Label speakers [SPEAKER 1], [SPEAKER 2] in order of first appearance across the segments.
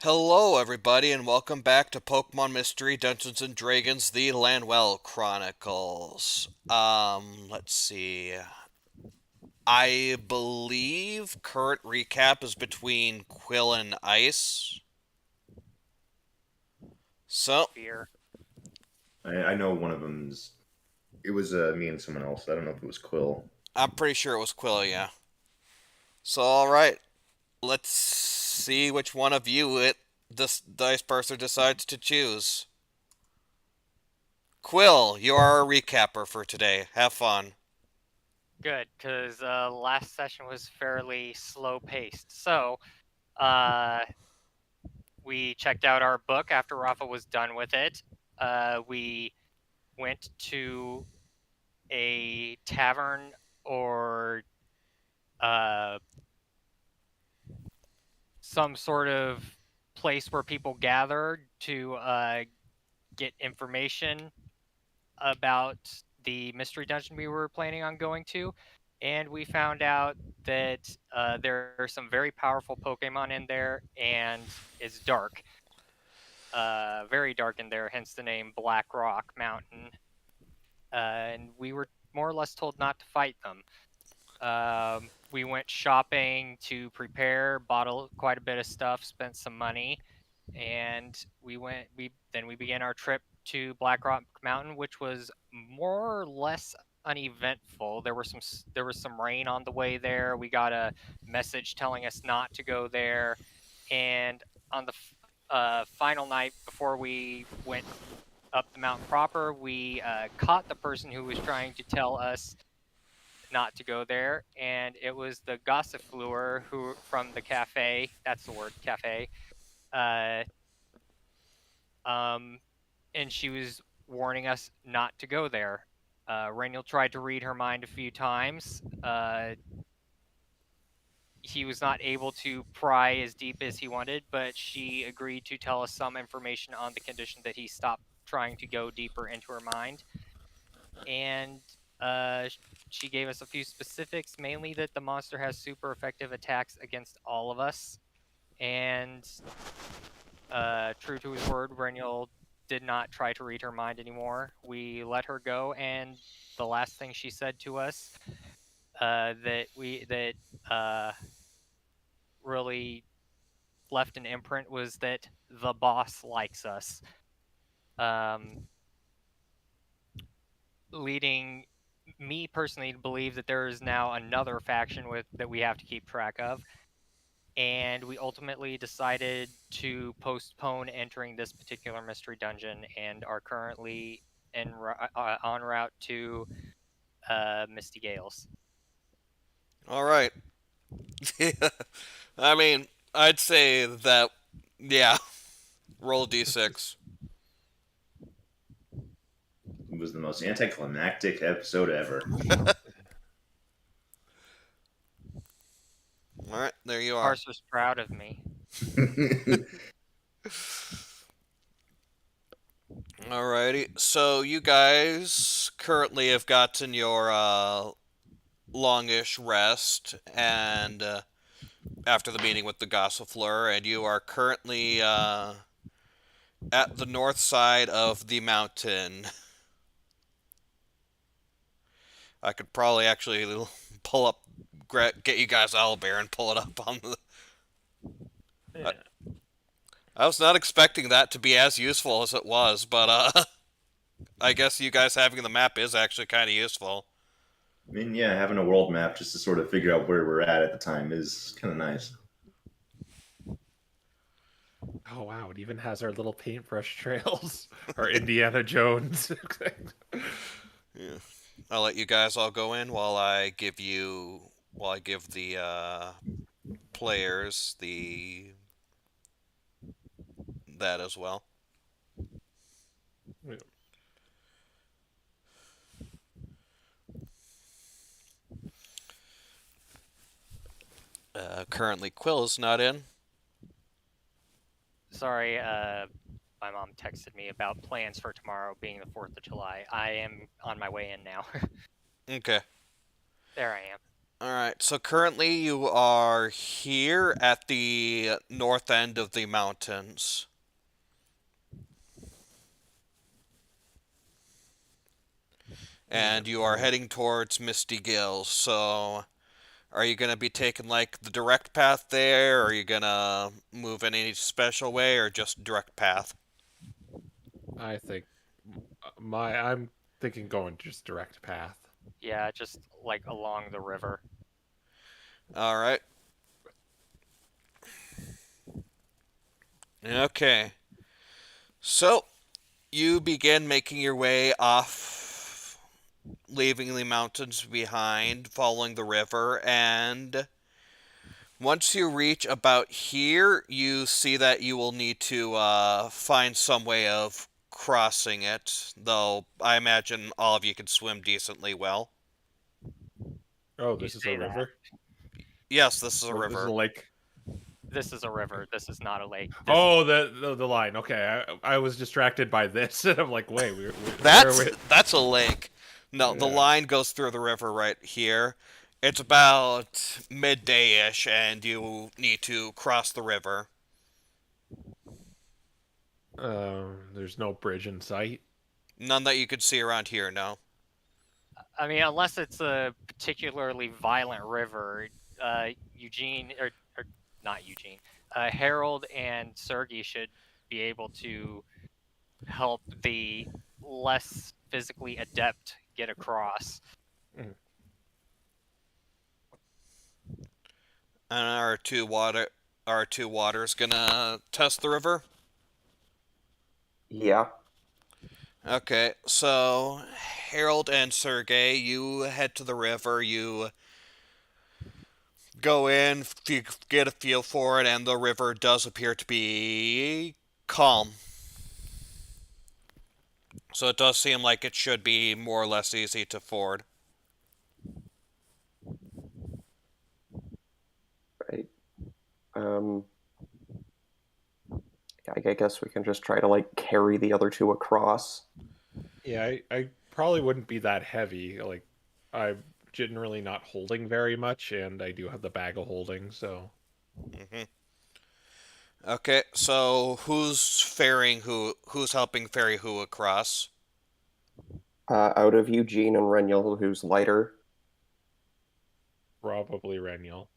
[SPEAKER 1] Hello, everybody, and welcome back to Pokemon Mystery Dungeons and Dragons: The Lanwell Chronicles. Let's see. I believe current recap is between Quill and Ice. So,
[SPEAKER 2] Fear.
[SPEAKER 3] I know one of them's. It was me and someone else. I don't know if it was Quill.
[SPEAKER 1] I'm pretty sure it was Quill, yeah. So, alright, let's see which one of you this dice purser decides to choose. Quill, you are our recapper for today. Have fun.
[SPEAKER 2] Good, because last session was fairly slow paced. So, uh, we checked out our book after Rafa was done with it. We went to a tavern or uh, some sort of place where people gathered to get information about the mystery dungeon we were planning on going to, and we found out that there are some very powerful Pokemon in there, and it's dark, very dark in there. Hence the name Blackrock Mountain. And we were more or less told not to fight them. We went shopping to prepare, bought quite a bit of stuff, spent some money, and we began our trip to Blackrock Mountain, which was more or less uneventful. There was some rain on the way there. We got a message telling us not to go there, and on the final night before we went up the mountain proper, we caught the person who was trying to tell us not to go there, and it was the gossifleur who from the cafe. That's the word, cafe. Uh, and she was warning us not to go there. Reniel tried to read her mind a few times. He was not able to pry as deep as he wanted, but she agreed to tell us some information on the condition that he stopped trying to go deeper into her mind. And she gave us a few specifics, mainly that the monster has super effective attacks against all of us. And true to his word, Reniel did not try to read her mind anymore. We let her go, and the last thing she said to us that really left an imprint was that the boss likes us, um, leading me personally to believe that there is now another faction that we have to keep track of. And we ultimately decided to postpone entering this particular mystery dungeon and are currently on route to Misty Gales.
[SPEAKER 1] Alright. I mean, I'd say that, yeah, roll d6.
[SPEAKER 3] It was the most anticlimactic episode ever.
[SPEAKER 1] Alright, there you are.
[SPEAKER 2] Parser's proud of me.
[SPEAKER 1] Alrighty, so you guys currently have gotten your longish rest, and after the meeting with the Gossifleur, and you are currently at the north side of the mountain. I could probably actually pull up, get you guys owlbear and pull it up on the.
[SPEAKER 4] Yeah.
[SPEAKER 1] I was not expecting that to be as useful as it was, but I guess you guys having the map is actually kind of useful.
[SPEAKER 3] I mean, yeah, having a world map just to sort of figure out where we're at the time is kind of nice.
[SPEAKER 4] Oh wow, it even has our little paintbrush trails. Our Indiana Jones.
[SPEAKER 1] Yeah. I'll let you guys all go in while I give the players the that as well.
[SPEAKER 4] Yeah.
[SPEAKER 1] Currently, Quill is not in.
[SPEAKER 2] Sorry, my mom texted me about plans for tomorrow being the 4th of July. I am on my way in now.
[SPEAKER 1] Okay.
[SPEAKER 2] There I am.
[SPEAKER 1] Alright, so currently you are here at the north end of the mountains. And you are heading towards Misty Gills, so are you going to be taking like the direct path there? Or are you going to move in any special way or just direct path?
[SPEAKER 4] I think I'm thinking going just direct path.
[SPEAKER 2] Yeah, just like along the river.
[SPEAKER 1] Alright. Okay. So, you begin making your way off, leaving the mountains behind, following the river, and once you reach about here, you see that you will need to find some way of crossing it, though I imagine all of you can swim decently well.
[SPEAKER 4] Oh,
[SPEAKER 2] You
[SPEAKER 4] this is
[SPEAKER 2] say
[SPEAKER 4] a
[SPEAKER 2] that.
[SPEAKER 4] river?
[SPEAKER 1] Yes, this is a
[SPEAKER 4] Or this is a
[SPEAKER 1] river.
[SPEAKER 4] lake?
[SPEAKER 2] This is a river. This is not a lake.
[SPEAKER 4] Oh, the line. Okay, I was distracted by this, and I'm like, wait, where are
[SPEAKER 1] That's
[SPEAKER 4] we?
[SPEAKER 1] that's a lake. No, the
[SPEAKER 4] Yeah.
[SPEAKER 1] line goes through the river right here. It's about midday-ish, and you need to cross the river.
[SPEAKER 4] There's no bridge in sight.
[SPEAKER 1] None that you could see around here, no.
[SPEAKER 2] I mean, unless it's a particularly violent river, Eugene or not Eugene, Harold and Sergey should be able to help the less physically adept get across.
[SPEAKER 1] And our two waters gonna test the river.
[SPEAKER 5] Yeah.
[SPEAKER 1] Okay, so Harold and Sergey, you head to the river. You go in, get a feel for it, and the river does appear to be calm. So it does seem like it should be more or less easy to ford.
[SPEAKER 5] Right. Um. I guess we can just try to like carry the other two across.
[SPEAKER 4] Yeah, I probably wouldn't be that heavy. Like, I'm generally not holding very much, and I do have the bag of holding, so.
[SPEAKER 1] hmm Okay, so who's ferrying who? Who's helping ferry who across?
[SPEAKER 5] Out of Eugene and Renyel, who's lighter.
[SPEAKER 4] Probably Reniel.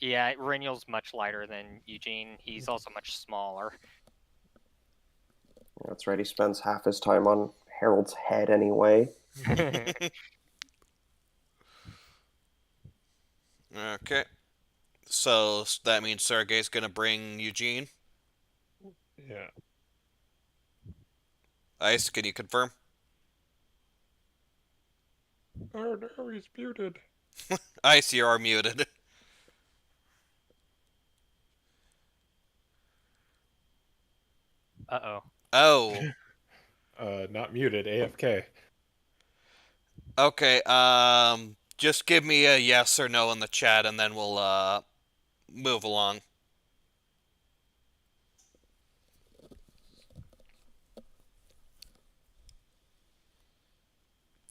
[SPEAKER 2] Yeah, Renyl's much lighter than Eugene. He's also much smaller.
[SPEAKER 5] That's right. He spends half his time on Harold's head anyway.
[SPEAKER 1] Okay, so that means Sergey's gonna bring Eugene.
[SPEAKER 4] Yeah.
[SPEAKER 1] Ice, can you confirm?
[SPEAKER 4] Oh no, he's muted.
[SPEAKER 1] Ice, you are muted.
[SPEAKER 2] Uh-oh.
[SPEAKER 1] Oh,
[SPEAKER 4] Not muted, AFK.
[SPEAKER 1] okay. Just give me a yes or no in the chat, and then we'll move along.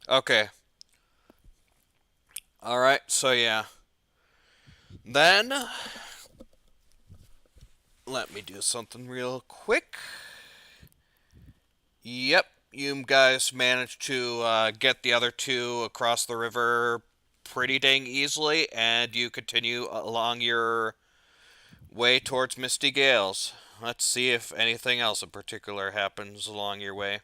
[SPEAKER 1] Okay. All right. So yeah. Then let me do something real quick. Yep, you guys managed to get the other two across the river pretty dang easily, and you continue along your way towards Misty Gales. Let's see if anything else in particular happens along your way.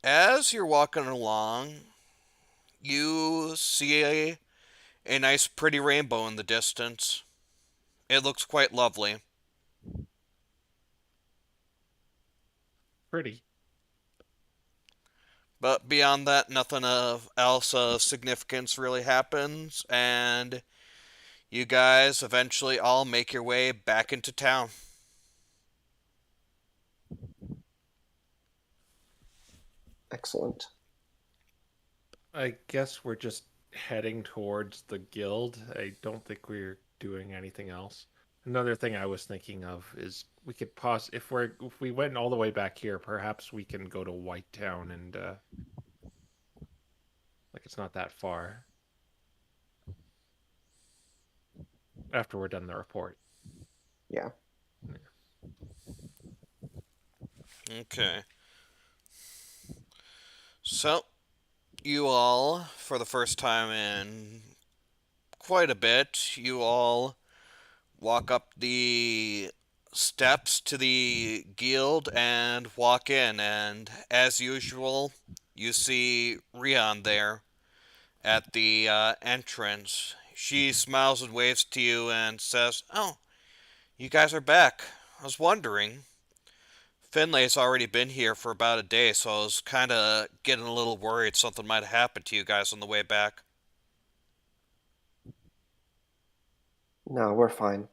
[SPEAKER 1] As you're walking along, you see a nice pretty rainbow in the distance. It looks quite lovely.
[SPEAKER 4] Pretty.
[SPEAKER 1] But beyond that, nothing else of significance really happens, and you guys eventually all make your way back into town.
[SPEAKER 5] Excellent.
[SPEAKER 4] I guess we're just heading towards the guild. I don't think we're doing anything else. Another thing I was thinking of is we could pause if we went all the way back here, perhaps we can go to Whitetown and like it's not that far. After we're done the report.
[SPEAKER 5] Yeah.
[SPEAKER 1] Okay. So, you all, for the first time in quite a bit, you all walk up the steps to the guild and walk in, and as usual, you see Rion there at the entrance. She smiles and waves to you and says, "Oh, you guys are back. I was wondering. Finlay's already been here for about a day, so I was kind of getting a little worried something might have happened to you guys on the way back."
[SPEAKER 5] No, we're fine.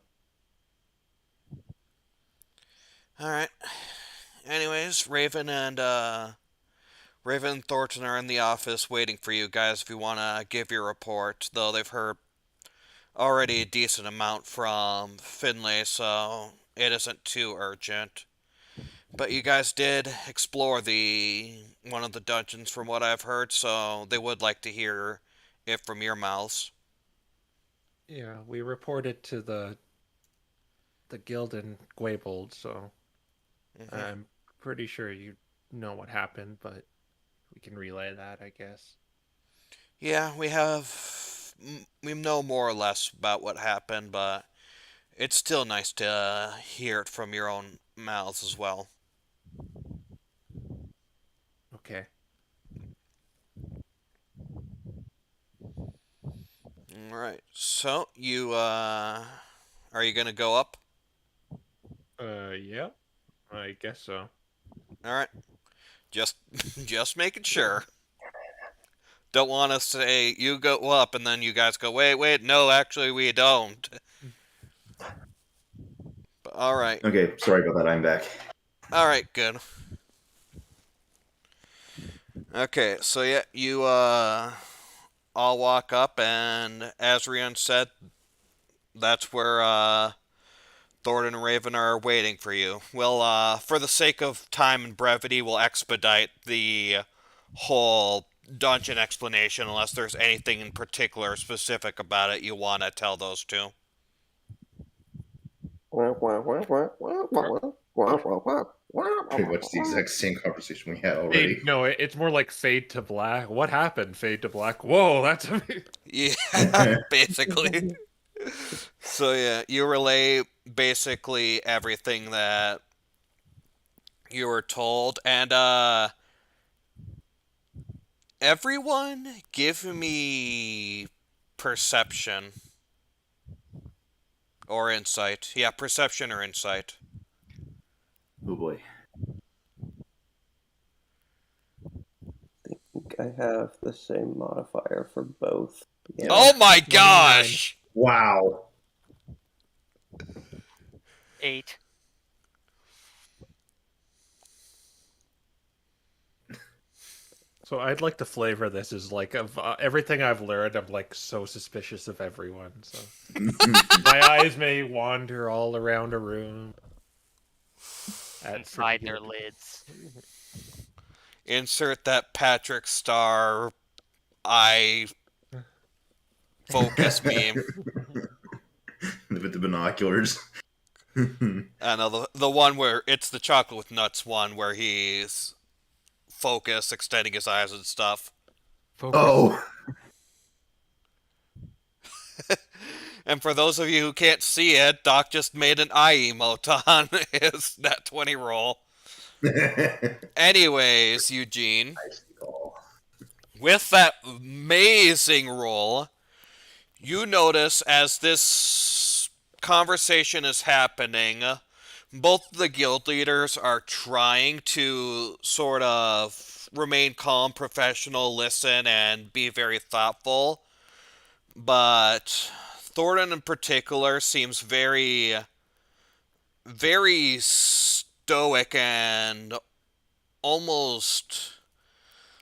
[SPEAKER 1] Alright. Anyways, Raven and Thornton are in the office waiting for you guys if you want to give your report, though they've heard already a decent amount from Finlay, so it isn't too urgent. But you guys did explore one of the dungeons from what I've heard, so they would like to hear it from your mouths.
[SPEAKER 4] Yeah, we reported to the guild in Gwaybold, so I'm pretty sure you know what happened, but we can relay that, I guess.
[SPEAKER 1] Yeah, we know more or less about what happened, but it's still nice to hear it from your own mouths as well.
[SPEAKER 4] Okay.
[SPEAKER 1] Alright, so are you gonna go up?
[SPEAKER 4] Yeah, I guess so.
[SPEAKER 1] Alright, just, just making sure. Don't want to say you go up and then you guys go, wait, no, actually we don't. But, alright.
[SPEAKER 3] Okay, sorry about that. I'm back.
[SPEAKER 1] Alright, good. Okay, so yeah, you all walk up, and as Rion said, that's where Thornton and Raven are waiting for you. We'll, for the sake of time and brevity, we'll expedite the whole dungeon explanation unless there's anything in particular specific about it you want to tell those two.
[SPEAKER 3] Pretty much the exact same conversation we had already.
[SPEAKER 4] No, it's more like fade to black. What happened? Fade to black. Whoa, that's amazing.
[SPEAKER 1] Yeah, basically. So yeah, you relay basically everything that you were told, and everyone give me perception or insight. Yeah, perception or insight.
[SPEAKER 3] Oh boy.
[SPEAKER 5] I think I have the same modifier for both. Yeah.
[SPEAKER 1] Oh my gosh!
[SPEAKER 3] Wow.
[SPEAKER 2] 8.
[SPEAKER 4] So I'd like to flavor this as like of everything I've learned. I'm like so suspicious of everyone. So my eyes may wander all around a room.
[SPEAKER 2] Inside their lids.
[SPEAKER 1] Insert that Patrick Star eye focus meme.
[SPEAKER 3] With the binoculars.
[SPEAKER 1] I know the one where it's the chocolate with nuts one where he's focused, extending his eyes and stuff.
[SPEAKER 4] Focus.
[SPEAKER 3] Oh.
[SPEAKER 1] And for those of you who can't see it, Doc just made an eye emote on his Nat 20 roll. Anyways, Eugene, with that amazing roll, you notice as this conversation is happening, both the guild leaders are trying to sort of remain calm, professional, listen, and be very thoughtful. But Thornton in particular seems very, very stoic and almost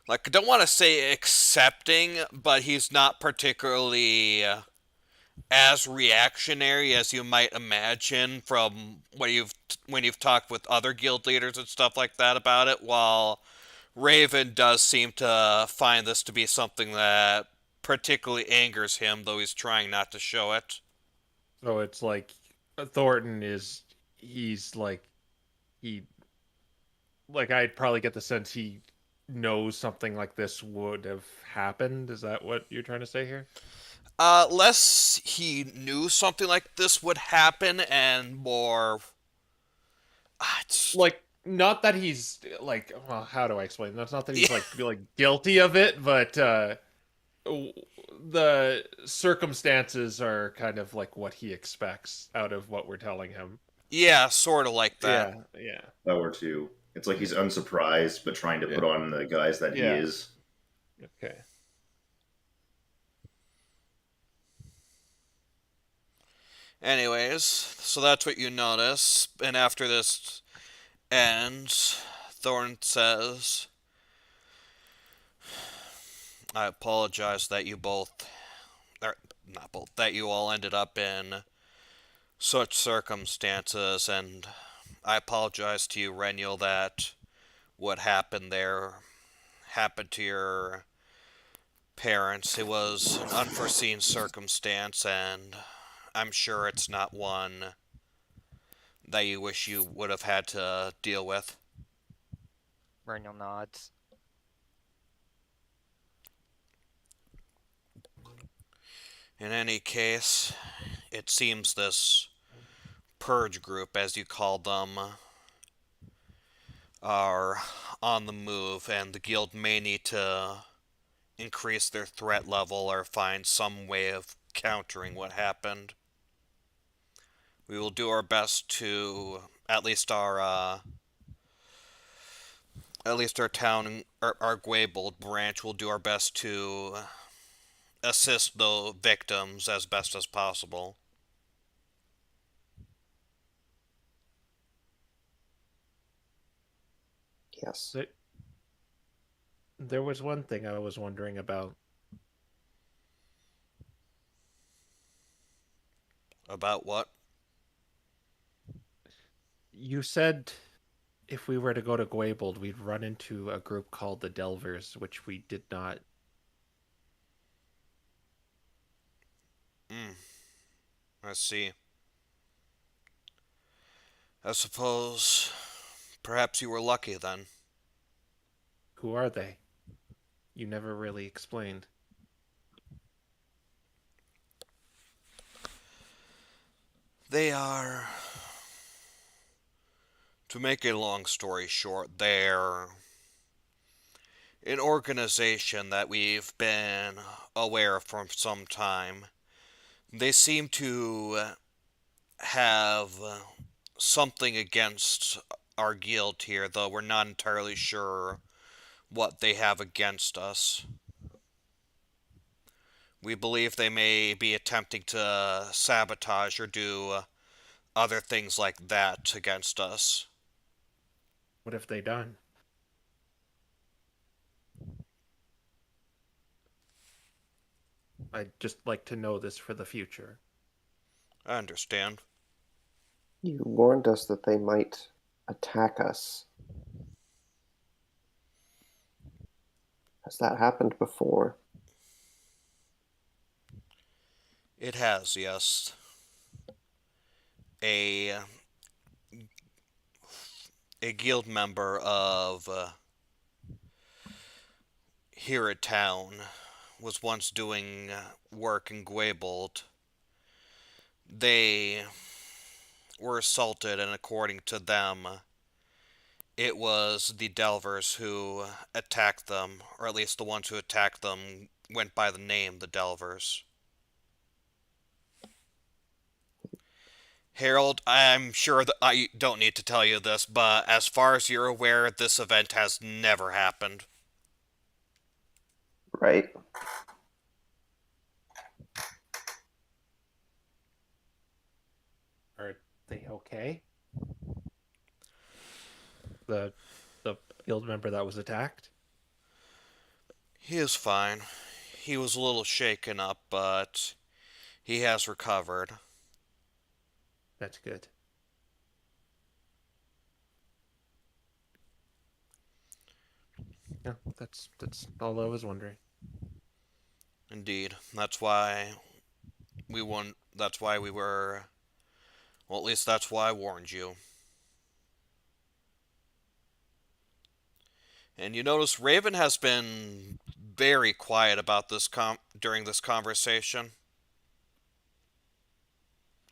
[SPEAKER 1] like I don't want to say accepting, but he's not particularly as reactionary as you might imagine from when you've talked with other guild leaders and stuff like that about it. While Raven does seem to find this to be something that particularly angers him, though he's trying not to show it.
[SPEAKER 4] So it's like Thornton is he's he like I'd probably get the sense he knows something like this would have happened. Is that what you're trying to say here?
[SPEAKER 1] Less he knew something like this would happen, and more.
[SPEAKER 4] Like not that he's like well, how do I explain? That's not that he's like guilty of it, but the circumstances are kind of like what he expects out of what we're telling him.
[SPEAKER 1] Yeah, sort of like that.
[SPEAKER 4] Yeah.
[SPEAKER 3] That were too. It's like he's unsurprised, but trying to put on the guise that he
[SPEAKER 4] Yeah.
[SPEAKER 3] is.
[SPEAKER 4] Okay.
[SPEAKER 1] Anyways, so that's what you notice, and after this ends, Thorn says, I apologize that you both, or not both, that you all ended up in such circumstances, and I apologize to you, Reniel, that what happened there happened to your parents. It was an unforeseen circumstance, and I'm sure it's not one that you wish you would have had to deal with.
[SPEAKER 2] Reniel nods.
[SPEAKER 1] In any case, it seems this purge group, as you call them, are on the move, and the guild may need to increase their threat level or find some way of countering what happened. We will do our best to at least our town, our Gwaybold branch will do our best to assist the victims as best as possible.
[SPEAKER 5] Yes.
[SPEAKER 4] There was one thing I was wondering about.
[SPEAKER 1] About what?
[SPEAKER 4] You said if we were to go to Gwaybold, we'd run into a group called the Delvers, which we did not.
[SPEAKER 1] I see. I suppose perhaps you were lucky then.
[SPEAKER 4] Who are they? You never really explained.
[SPEAKER 1] They are, to make a long story short, they're an organization that we've been aware of for some time. They seem to have something against our guild here, though we're not entirely sure what they have against us. We believe they may be attempting to sabotage or do other things like that against us.
[SPEAKER 4] What have they done? I'd just like to know this for the future.
[SPEAKER 1] I understand.
[SPEAKER 5] You warned us that they might attack us. Has that happened before?
[SPEAKER 1] It has, yes. A guild member of here at town was once doing work in Gwaybold. They were assaulted, and according to them, it was the Delvers who attacked them, or at least the ones who attacked them went by the name the Delvers. Harold, I'm sure that I don't need to tell you this, but as far as you're aware, this event has never happened.
[SPEAKER 5] Right?
[SPEAKER 4] they okay? The the guild member that was attacked?
[SPEAKER 1] He is fine. He was a little shaken up, but he has recovered.
[SPEAKER 4] That's good. Yeah, that's all I was wondering.
[SPEAKER 1] Indeed. That's why that's why we were, well, at least that's why I warned you. And you notice Raven has been very quiet about this during this conversation.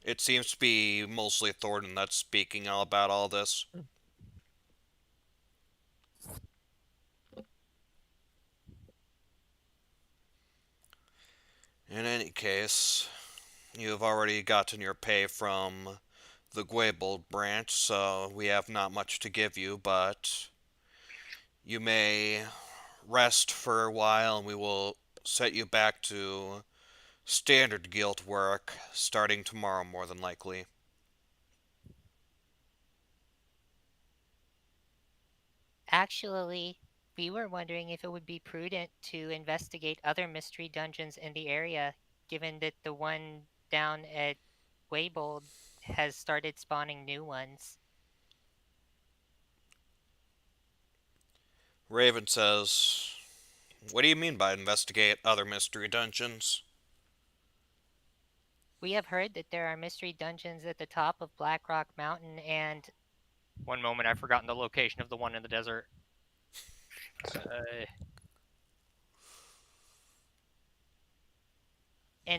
[SPEAKER 1] It seems to be mostly Thornton that's speaking all about all this. In any case, you have already gotten your pay from the Gwaybold branch, so we have not much to give you, but you may rest for a while and we will set you back to standard guild work starting tomorrow, more than likely.
[SPEAKER 6] Actually, we were wondering if it would be prudent to investigate other mystery dungeons in the area, given that the one down at Waybold has started spawning new ones.
[SPEAKER 1] Raven says, "What do you mean by investigate other mystery dungeons?"
[SPEAKER 6] We have heard that there are mystery dungeons at the top of Blackrock Mountain and
[SPEAKER 2] One moment, I've forgotten the location of the one in the desert.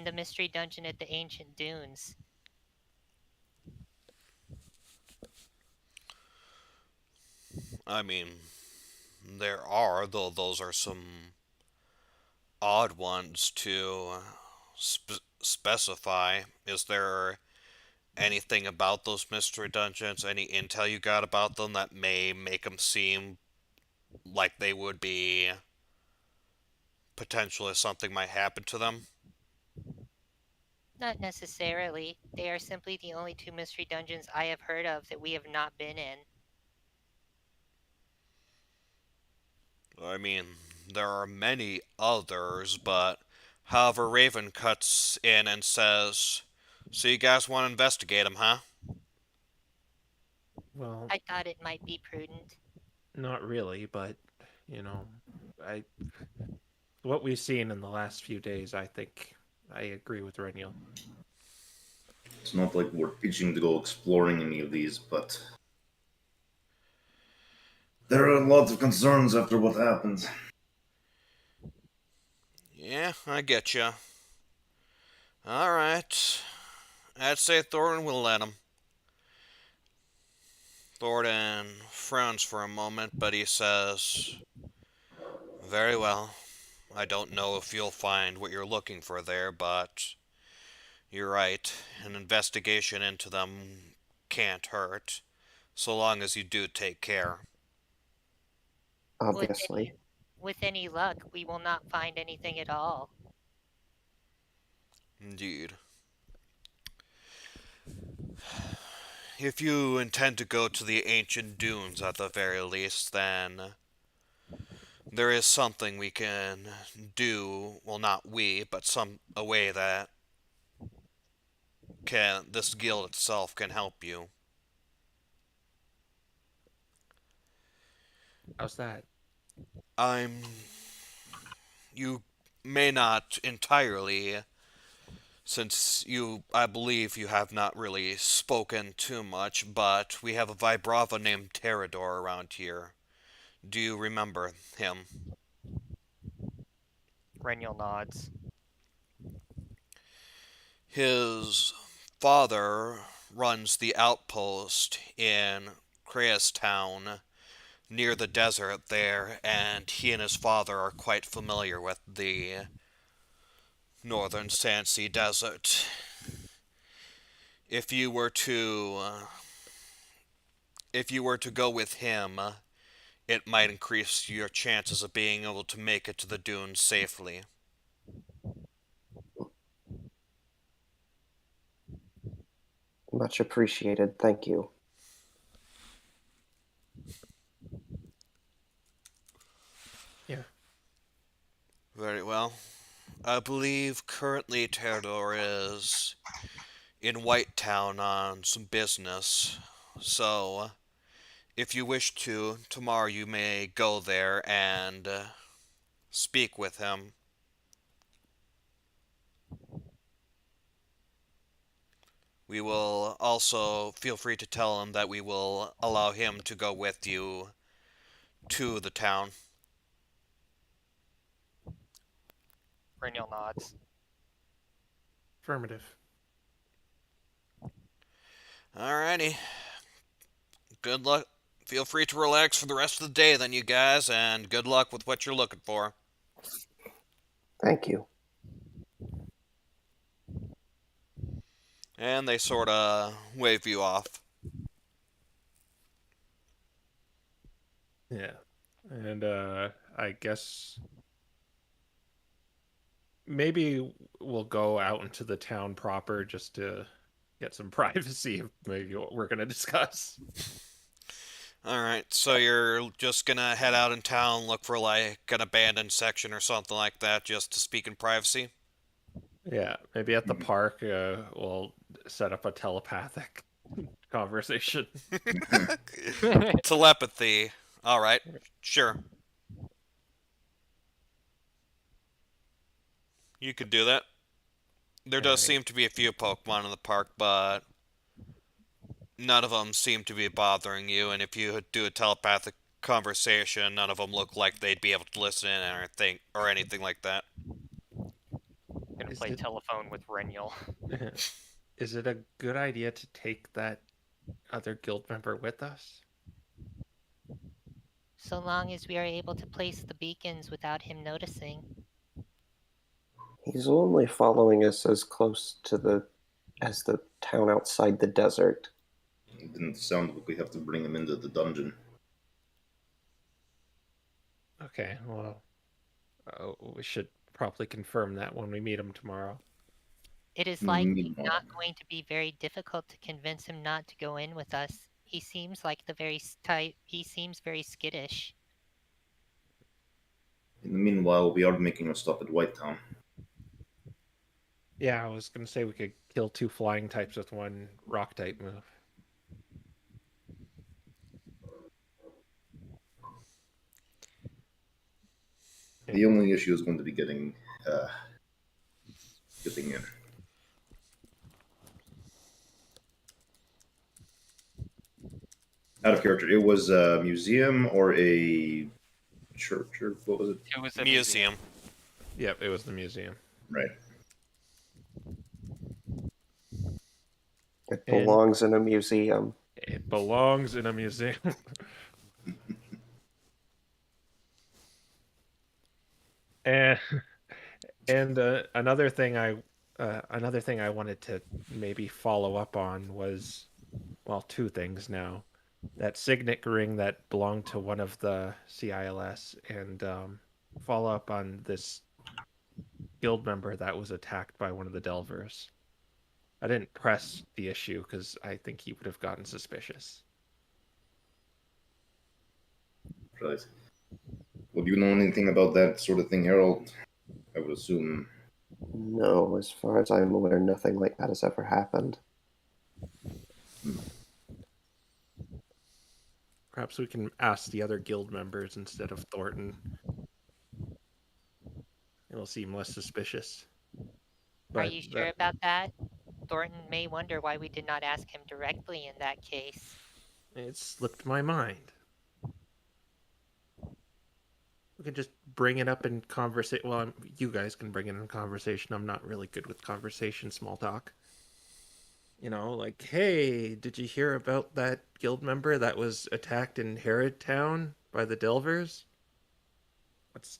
[SPEAKER 6] the mystery dungeon at the Ancient Dunes.
[SPEAKER 1] I mean, there are, though those are some odd ones to specify. Is there anything about those mystery dungeons, any intel you got about them that may make them seem like they would be potentially something might happen to them?
[SPEAKER 6] Not necessarily. They are simply the only two mystery dungeons I have heard of that we have not been in.
[SPEAKER 1] I mean, there are many others, but however, Raven cuts in and says, "So you guys want to investigate them, huh?"
[SPEAKER 4] Well,
[SPEAKER 6] I thought it might be prudent.
[SPEAKER 4] not really, but you know, I what we've seen in the last few days, I think I agree with Reniel.
[SPEAKER 3] It's not like we're itching to go exploring any of these, but there are lots of concerns after what happened.
[SPEAKER 1] Yeah, I get you. Alright. I'd say Thornton will let him. Thornton frowns for a moment, but he says, "Very well. I don't know if you'll find what you're looking for there, but you're right. An investigation into them can't hurt, so long as you do take care."
[SPEAKER 5] Obviously.
[SPEAKER 6] With any luck, we will not find anything at all.
[SPEAKER 1] Indeed. If you intend to go to the ancient dunes at the very least, then there is something we can do. Well, not we, but a way that this guild itself can help you.
[SPEAKER 4] How's that?
[SPEAKER 1] You may not entirely, since I believe you have not really spoken too much, but we have a Vibrava named Terrador around here. Do you remember him?
[SPEAKER 2] Reniel nods.
[SPEAKER 1] His father runs the outpost in Town near the desert there, and he and his father are quite familiar with the northern Sandsea Desert. If you were to go with him, it might increase your chances of being able to make it to the dunes safely.
[SPEAKER 5] Much appreciated. Thank you.
[SPEAKER 4] Yeah.
[SPEAKER 1] Very well. I believe currently Teodor is in Whitetown on some business. So, if you wish to, tomorrow you may go there and speak with him. We will also feel free to tell him that we will allow him to go with you to the town.
[SPEAKER 2] Renil nods.
[SPEAKER 4] Affirmative.
[SPEAKER 1] Alrighty. Good luck. Feel free to relax for the rest of the day, then, you guys, and good luck with what you're looking for.
[SPEAKER 5] Thank you.
[SPEAKER 1] And they sort of wave you off.
[SPEAKER 4] Yeah. And I guess maybe we'll go out into the town proper just to get some privacy of maybe what we're going to discuss.
[SPEAKER 1] Alright, so you're just gonna head out in town, look for like an abandoned section or something like that, just to speak in privacy?
[SPEAKER 4] Yeah, maybe at the park we'll set up a telepathic conversation.
[SPEAKER 1] Telepathy. Alright, sure. You could do that. There does
[SPEAKER 4] Alright.
[SPEAKER 1] seem to be a few Pokemon in the park, but none of them seem to be bothering you, and if you do a telepathic conversation, none of them look like they'd be able to listen in or anything like that.
[SPEAKER 2] Gonna
[SPEAKER 4] Is
[SPEAKER 2] play
[SPEAKER 4] it-
[SPEAKER 2] telephone with Renil.
[SPEAKER 4] Is it a good idea to take that other guild member with us?
[SPEAKER 6] So long as we are able to place the beacons without him noticing.
[SPEAKER 5] He's only following us as close to as the town outside the desert.
[SPEAKER 3] It didn't sound like we have to bring him into the dungeon.
[SPEAKER 4] Okay, well, we should probably confirm that when we meet him tomorrow.
[SPEAKER 6] It is likely
[SPEAKER 3] Meanwhile-
[SPEAKER 6] not going to be very difficult to convince him not to go in with us. He seems like he seems very skittish.
[SPEAKER 3] In the meanwhile, we are making a stop at Whitetown.
[SPEAKER 4] Yeah, I was going to say we could kill 2 flying types with 1 rock type move.
[SPEAKER 3] The only issue is going to be getting in. Out of character, it was a museum or a church, or what was it?
[SPEAKER 2] It was a
[SPEAKER 1] Museum.
[SPEAKER 4] Yep, it was the museum.
[SPEAKER 3] Right.
[SPEAKER 5] It
[SPEAKER 4] And-
[SPEAKER 5] belongs in a museum.
[SPEAKER 4] It belongs in a museum. and another thing I wanted to maybe follow up on was, well, 2 things now. That signet ring that belonged to one of the CILS, and follow up on this guild member that was attacked by one of the Delvers. I didn't press the issue because I think he would have gotten suspicious.
[SPEAKER 3] Right. Would you know anything about that sort of thing, Harold? I would assume.
[SPEAKER 5] No, as far as I'm aware, nothing like that has ever happened.
[SPEAKER 4] Perhaps we can ask the other guild members instead of Thornton. It'll seem less suspicious.
[SPEAKER 6] Are you sure about that? Thornton may wonder why we did not ask him directly in that case.
[SPEAKER 4] It slipped my mind. We could just bring it up in conversation. Well, you guys can bring it in conversation. I'm not really good with conversation, small talk. You know, like, hey, did you hear about that guild member that was attacked in Herod Town by the Delvers?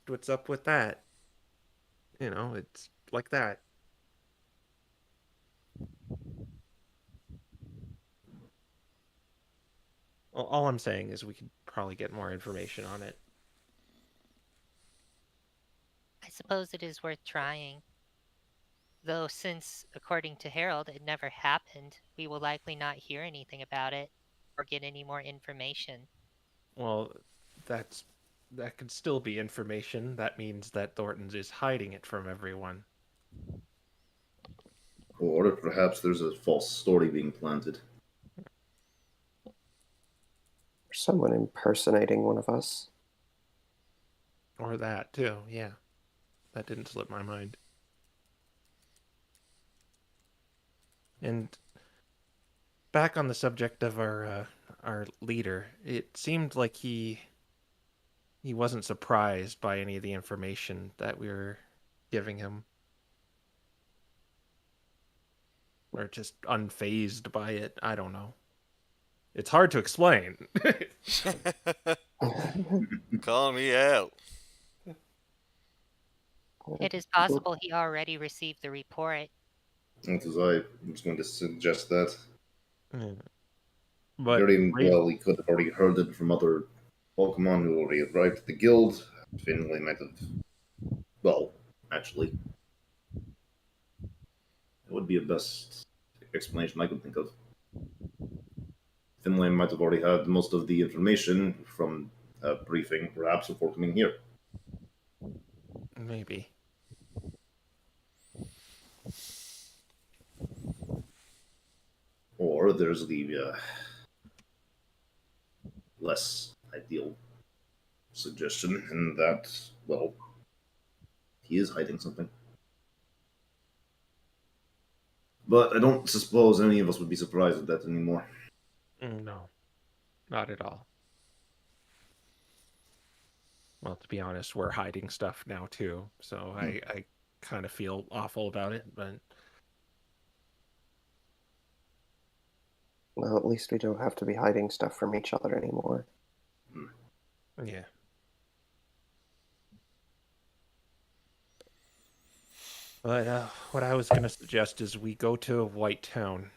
[SPEAKER 4] What's up with that? You know, it's like that. Well, all I'm saying is we could probably get more information on it.
[SPEAKER 6] I suppose it is worth trying. Though since, according to Harold, it never happened, we will likely not hear anything about it or get any more information.
[SPEAKER 4] Well, that could still be information. That means that Thornton's is hiding it from everyone.
[SPEAKER 3] Or perhaps there's a false story being planted.
[SPEAKER 5] Someone impersonating one of us.
[SPEAKER 4] Or that, too, yeah. That didn't slip my mind. And back on the subject of our leader, it seemed like he wasn't surprised by any of the information that we were giving him. Or just unfazed by it. I don't know. It's hard to explain.
[SPEAKER 1] Call me out.
[SPEAKER 6] It is possible he already received the report.
[SPEAKER 3] That is, I was going to suggest that.
[SPEAKER 4] But
[SPEAKER 3] Very well, he could have already heard it from other Pokemon who already arrived at the guild. Finlay might have. Well, actually, that would be the best explanation I could think of. Finlay might have already had most of the information from a briefing, perhaps, before coming here.
[SPEAKER 4] maybe.
[SPEAKER 3] Or there's the less ideal suggestion in that, well, he is hiding something. But I don't suppose any of us would be surprised at that anymore.
[SPEAKER 4] No, not at all. Well, to be honest, we're hiding stuff now too, so I kind of feel awful about it, but
[SPEAKER 5] Well, at least we don't have to be hiding stuff from each other anymore.
[SPEAKER 4] yeah. But what I was going to suggest is we go to White Town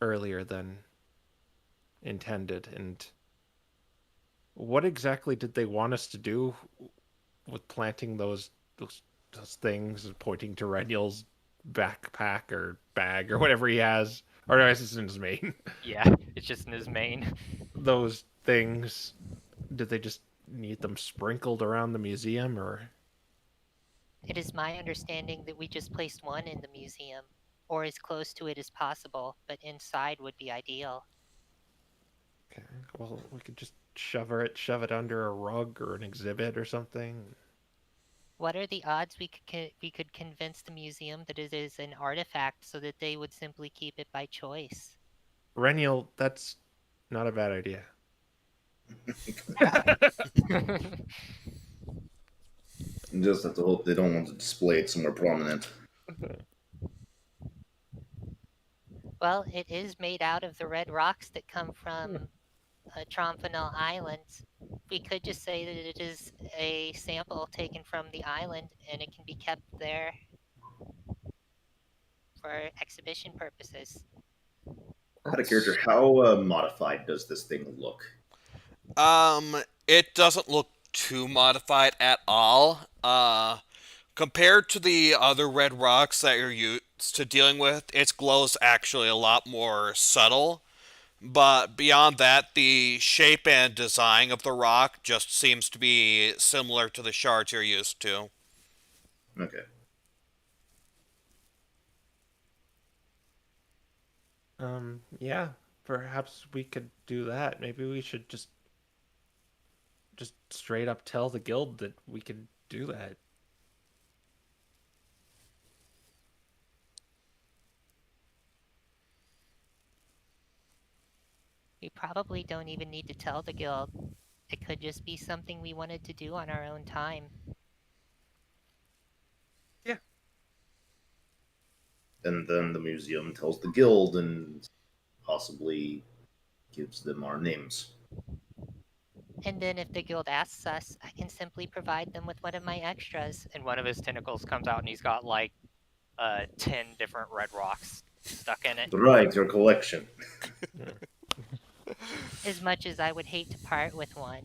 [SPEAKER 4] earlier than intended. And what exactly did they want us to do with planting those things and pointing to Renniel's backpack or bag or whatever he has? Or no, it's in his mane.
[SPEAKER 2] Yeah, it's just in his mane.
[SPEAKER 4] Those things, did they just need them sprinkled around the museum, or?
[SPEAKER 6] It is my understanding that we just placed one in the museum, or as close to it as possible, but inside would be ideal.
[SPEAKER 4] Okay, well, we could just shove it under a rug or an exhibit or something.
[SPEAKER 6] What are the odds we could convince the museum that it is an artifact so that they would simply keep it by choice?
[SPEAKER 4] Renniel, that's not a bad idea.
[SPEAKER 3] You just have to hope they don't want to display it somewhere prominent.
[SPEAKER 6] Well, it is made out of the red rocks that come from Trompanel Island. We could just say that it is a sample taken from the island and it can be kept there for exhibition purposes.
[SPEAKER 3] Out of character, how modified does this thing look?
[SPEAKER 1] It doesn't look too modified at all. Compared to the other red rocks that you're used to dealing with, its glow's actually a lot more subtle. But beyond that, the shape and design of the rock just seems to be similar to the shards you're used to.
[SPEAKER 3] Okay.
[SPEAKER 4] Yeah, perhaps we could do that. Maybe we should just straight up tell the guild that we could do that.
[SPEAKER 6] We probably don't even need to tell the guild. It could just be something we wanted to do on our own time.
[SPEAKER 4] Yeah.
[SPEAKER 3] And then the museum tells the guild and possibly gives them our names.
[SPEAKER 6] And then if the guild asks us, I can simply provide them with one of my extras.
[SPEAKER 2] And one of his tentacles comes out and he's got like 10 different red rocks stuck in it.
[SPEAKER 3] Right, your collection.
[SPEAKER 6] As much as I would hate to part with one.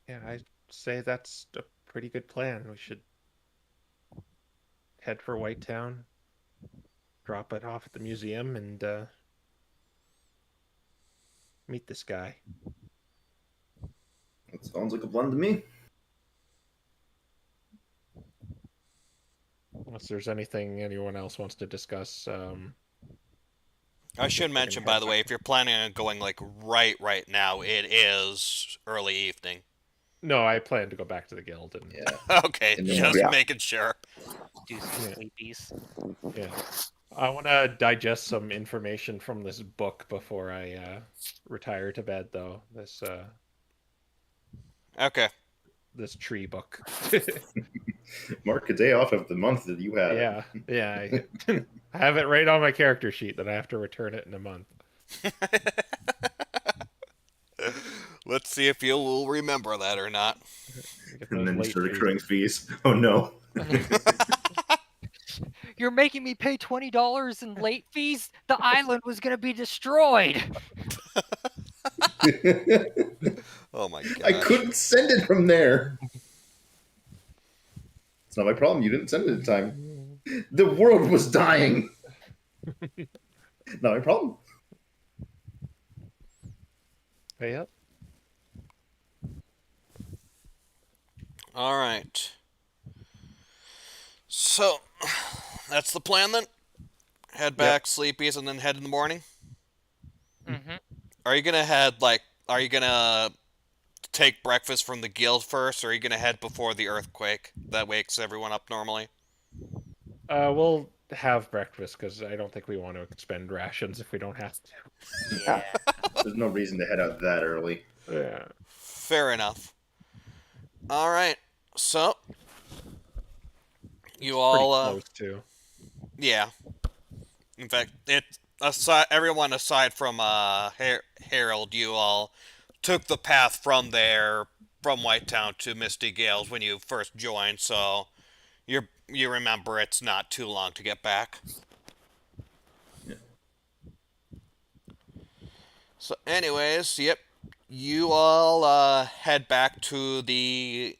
[SPEAKER 4] Yeah, I'd say that's a pretty good plan. We should head for Whitetown, drop it off at the museum, and meet this guy.
[SPEAKER 3] That sounds like a plan to me.
[SPEAKER 4] Unless there's anything anyone else wants to discuss.
[SPEAKER 1] I should mention, by the way, if you're planning on going like right now, it is early evening.
[SPEAKER 4] No, I plan to go back to the guild and
[SPEAKER 3] Yeah.
[SPEAKER 1] Okay,
[SPEAKER 3] And
[SPEAKER 1] just
[SPEAKER 5] yeah.
[SPEAKER 1] making sure.
[SPEAKER 6] Do some sleepies.
[SPEAKER 4] yeah. I want to digest some information from this book before I retire to bed, though.
[SPEAKER 1] Okay.
[SPEAKER 4] This tree book.
[SPEAKER 3] Mark a day off of the month that you have.
[SPEAKER 4] Yeah. I have it right on my character sheet that I have to return it in a month.
[SPEAKER 1] Let's see if you'll remember that or not.
[SPEAKER 4] Get
[SPEAKER 3] And
[SPEAKER 4] those
[SPEAKER 3] then
[SPEAKER 4] late
[SPEAKER 3] just the
[SPEAKER 4] fees.
[SPEAKER 3] recurring fees. Oh no.
[SPEAKER 2] You're making me pay $20 in late fees? The island was gonna be destroyed.
[SPEAKER 1] Oh my god.
[SPEAKER 3] I couldn't send it from there. It's not my problem. You didn't send it in time. The world was dying. Not my problem.
[SPEAKER 4] Yep.
[SPEAKER 1] All right. So, that's the plan then? Head back, sleepies, and then head in the morning?
[SPEAKER 2] Mm-hmm.
[SPEAKER 1] Are you gonna take breakfast from the guild first, or are you gonna head before the earthquake that wakes everyone up normally?
[SPEAKER 4] We'll have breakfast because I don't think we want to expend rations if we don't have to.
[SPEAKER 6] Yeah.
[SPEAKER 3] There's no reason to head out that early.
[SPEAKER 4] Yeah.
[SPEAKER 1] Fair enough. All right. So, you
[SPEAKER 4] Pretty
[SPEAKER 1] all,
[SPEAKER 4] close too.
[SPEAKER 1] yeah. In fact, everyone aside from Harold, you all took the path from Whitetown to Misty Gales when you first joined. So, you remember it's not too long to get back.
[SPEAKER 3] Yeah.
[SPEAKER 1] So, anyways, yep. You all head back to the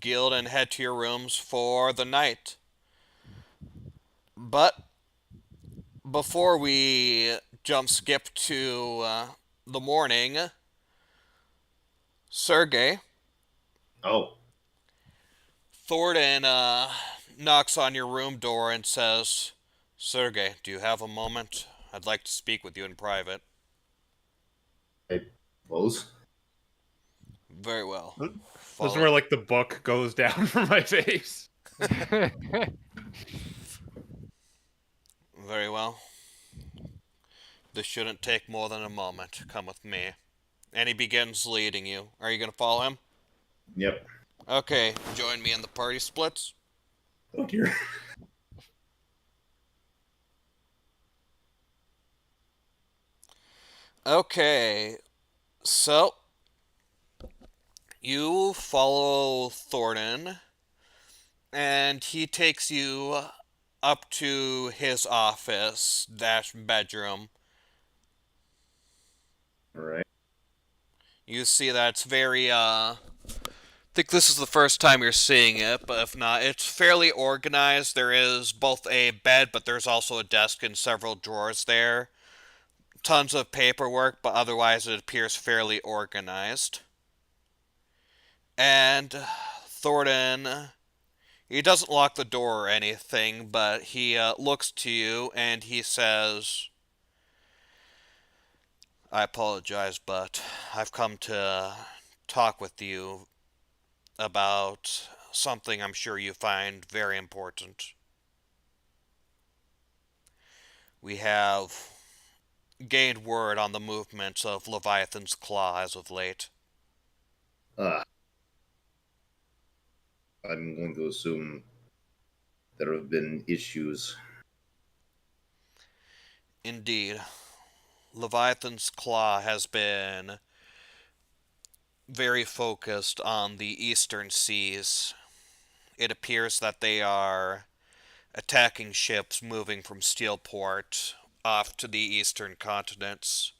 [SPEAKER 1] guild and head to your rooms for the night. But before we jump skip to the morning, Sergey,
[SPEAKER 3] Oh.
[SPEAKER 1] Thornton knocks on your room door and says, Sergey, do you have a moment? I'd like to speak with you in private.
[SPEAKER 3] I suppose.
[SPEAKER 1] Very well.
[SPEAKER 4] This is
[SPEAKER 1] Follow-
[SPEAKER 4] where like the book goes down from my face.
[SPEAKER 1] Very well. This shouldn't take more than a moment. Come with me. And he begins leading you. Are you going to follow him?
[SPEAKER 3] Yep.
[SPEAKER 1] Okay, join me in the party splits.
[SPEAKER 3] Oh dear.
[SPEAKER 1] Okay, so you follow Thornton, and he takes you up to his office dash bedroom.
[SPEAKER 3] Alright.
[SPEAKER 1] You see that it's very I think this is the first time you're seeing it, but if not, it's fairly organized. There is both a bed, but there's also a desk and several drawers there. Tons of paperwork, but otherwise it appears fairly organized. And Thornton, he doesn't lock the door or anything, but he looks to you and he says, I apologize, but I've come to talk with you about something I'm sure you find very important. We have gained word on the movements of Leviathan's Claw as of late.
[SPEAKER 3] I'm going to assume there have been issues.
[SPEAKER 1] Indeed. Leviathan's Claw has been very focused on the eastern seas. It appears that they are attacking ships moving from Steelport off to the eastern continents.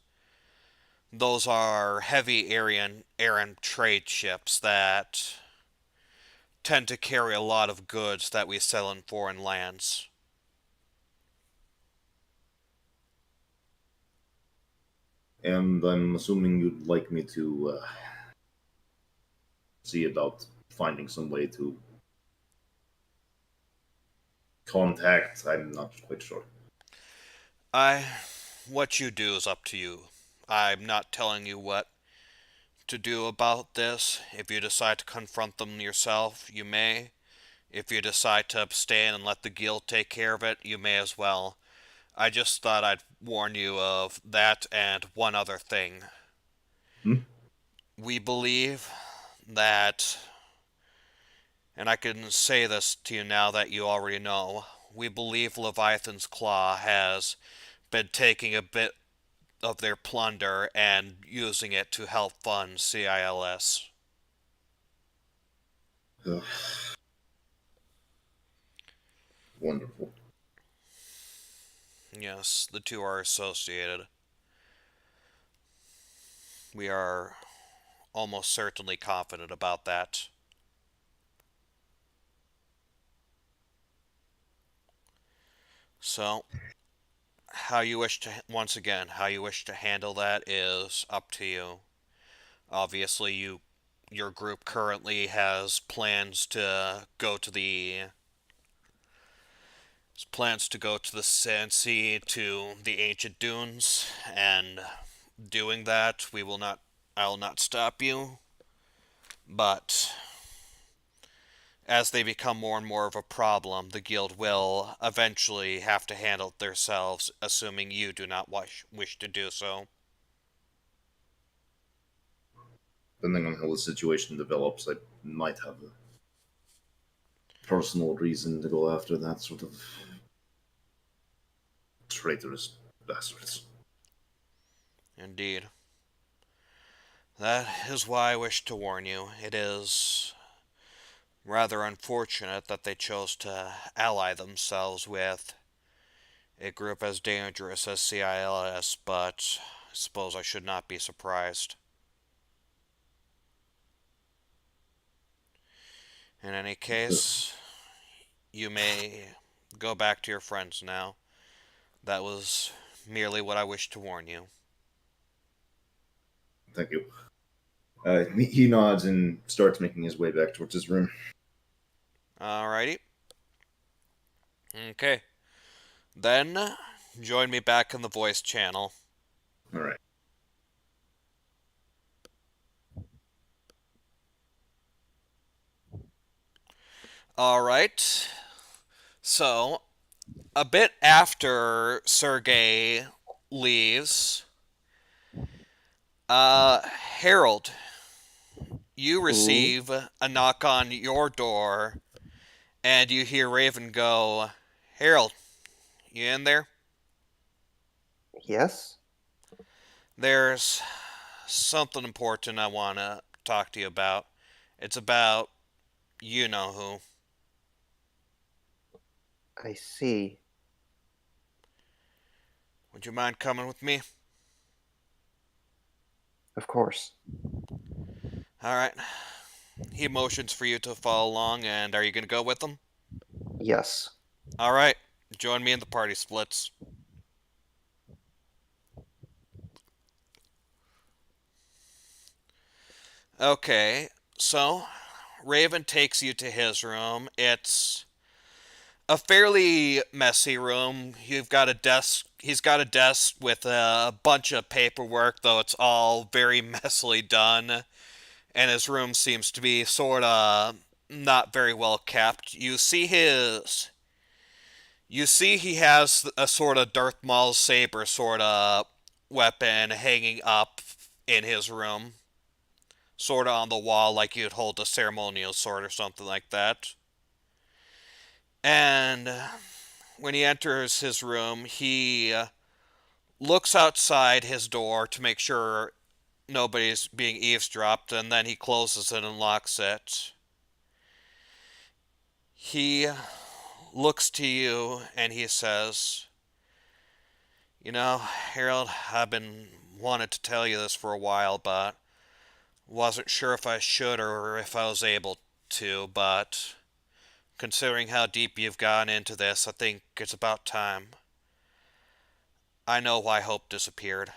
[SPEAKER 1] Those are heavy errant trade ships that tend to carry a lot of goods that we sell in foreign lands.
[SPEAKER 3] And I'm assuming you'd like me to see about finding some way to contact. I'm not quite sure.
[SPEAKER 1] What you do is up to you. I'm not telling you what to do about this. If you decide to confront them yourself, you may. If you decide to abstain and let the guild take care of it, you may as well. I just thought I'd warn you of that and one other thing.
[SPEAKER 3] Hmm?
[SPEAKER 1] We believe that, and I can say this to you now that you already know, we believe Leviathan's Claw has been taking a bit of their plunder and using it to help fund CILS.
[SPEAKER 3] Ugh. Wonderful.
[SPEAKER 1] Yes, the two are associated. We are almost certainly confident about that. So, how you wish to, once again, how you wish to handle that is up to you. Obviously, your group currently has plans to go to the Sandsea, to the ancient dunes, and doing that, I will not stop you, but as they become more and more of a problem, the guild will eventually have to handle it themselves, assuming you do not wish to do so.
[SPEAKER 3] Depending on how the situation develops, I might have a personal reason to go after that sort of traitorous bastards.
[SPEAKER 1] Indeed. That is why I wish to warn you. It is rather unfortunate that they chose to ally themselves with a group as dangerous as CILS, but I suppose I should not be surprised. In any case, you may go back to your friends now. That was merely what I wished to warn you.
[SPEAKER 3] Thank you. He nods and starts making his way back towards his room.
[SPEAKER 1] Alrighty. Okay. Then, join me back in the voice channel.
[SPEAKER 3] All right.
[SPEAKER 1] Alright. So, a bit after Sergey leaves, Harold, you receive a knock on your door, and you hear Raven go, Harold, you in there?
[SPEAKER 5] Yes?
[SPEAKER 1] There's something important I want to talk to you about. It's about you know who.
[SPEAKER 5] I see.
[SPEAKER 1] Would you mind coming with me?
[SPEAKER 5] Of course.
[SPEAKER 1] Alright. He motions for you to follow along, and are you going to go with him?
[SPEAKER 5] Yes.
[SPEAKER 1] Alright. Join me in the party splits. Okay, so Raven takes you to his room. It's a fairly messy room. You've got a desk. He's got a desk with a bunch of paperwork, though it's all very messily done. And his room seems to be sort of not very well kept. You see he has a sort of Darth Maul saber sort of weapon hanging up in his room. Sort of on the wall like you'd hold a ceremonial sword or something like that. And when he enters his room, he looks outside his door to make sure nobody's being eavesdropped, and then he closes it and locks it. He looks to you and he says, You know, Harold, I've been wanting to tell you this for a while, but wasn't sure if I should or if I was able to, but considering how deep you've gone into this, I think it's about time. I know why Hope disappeared.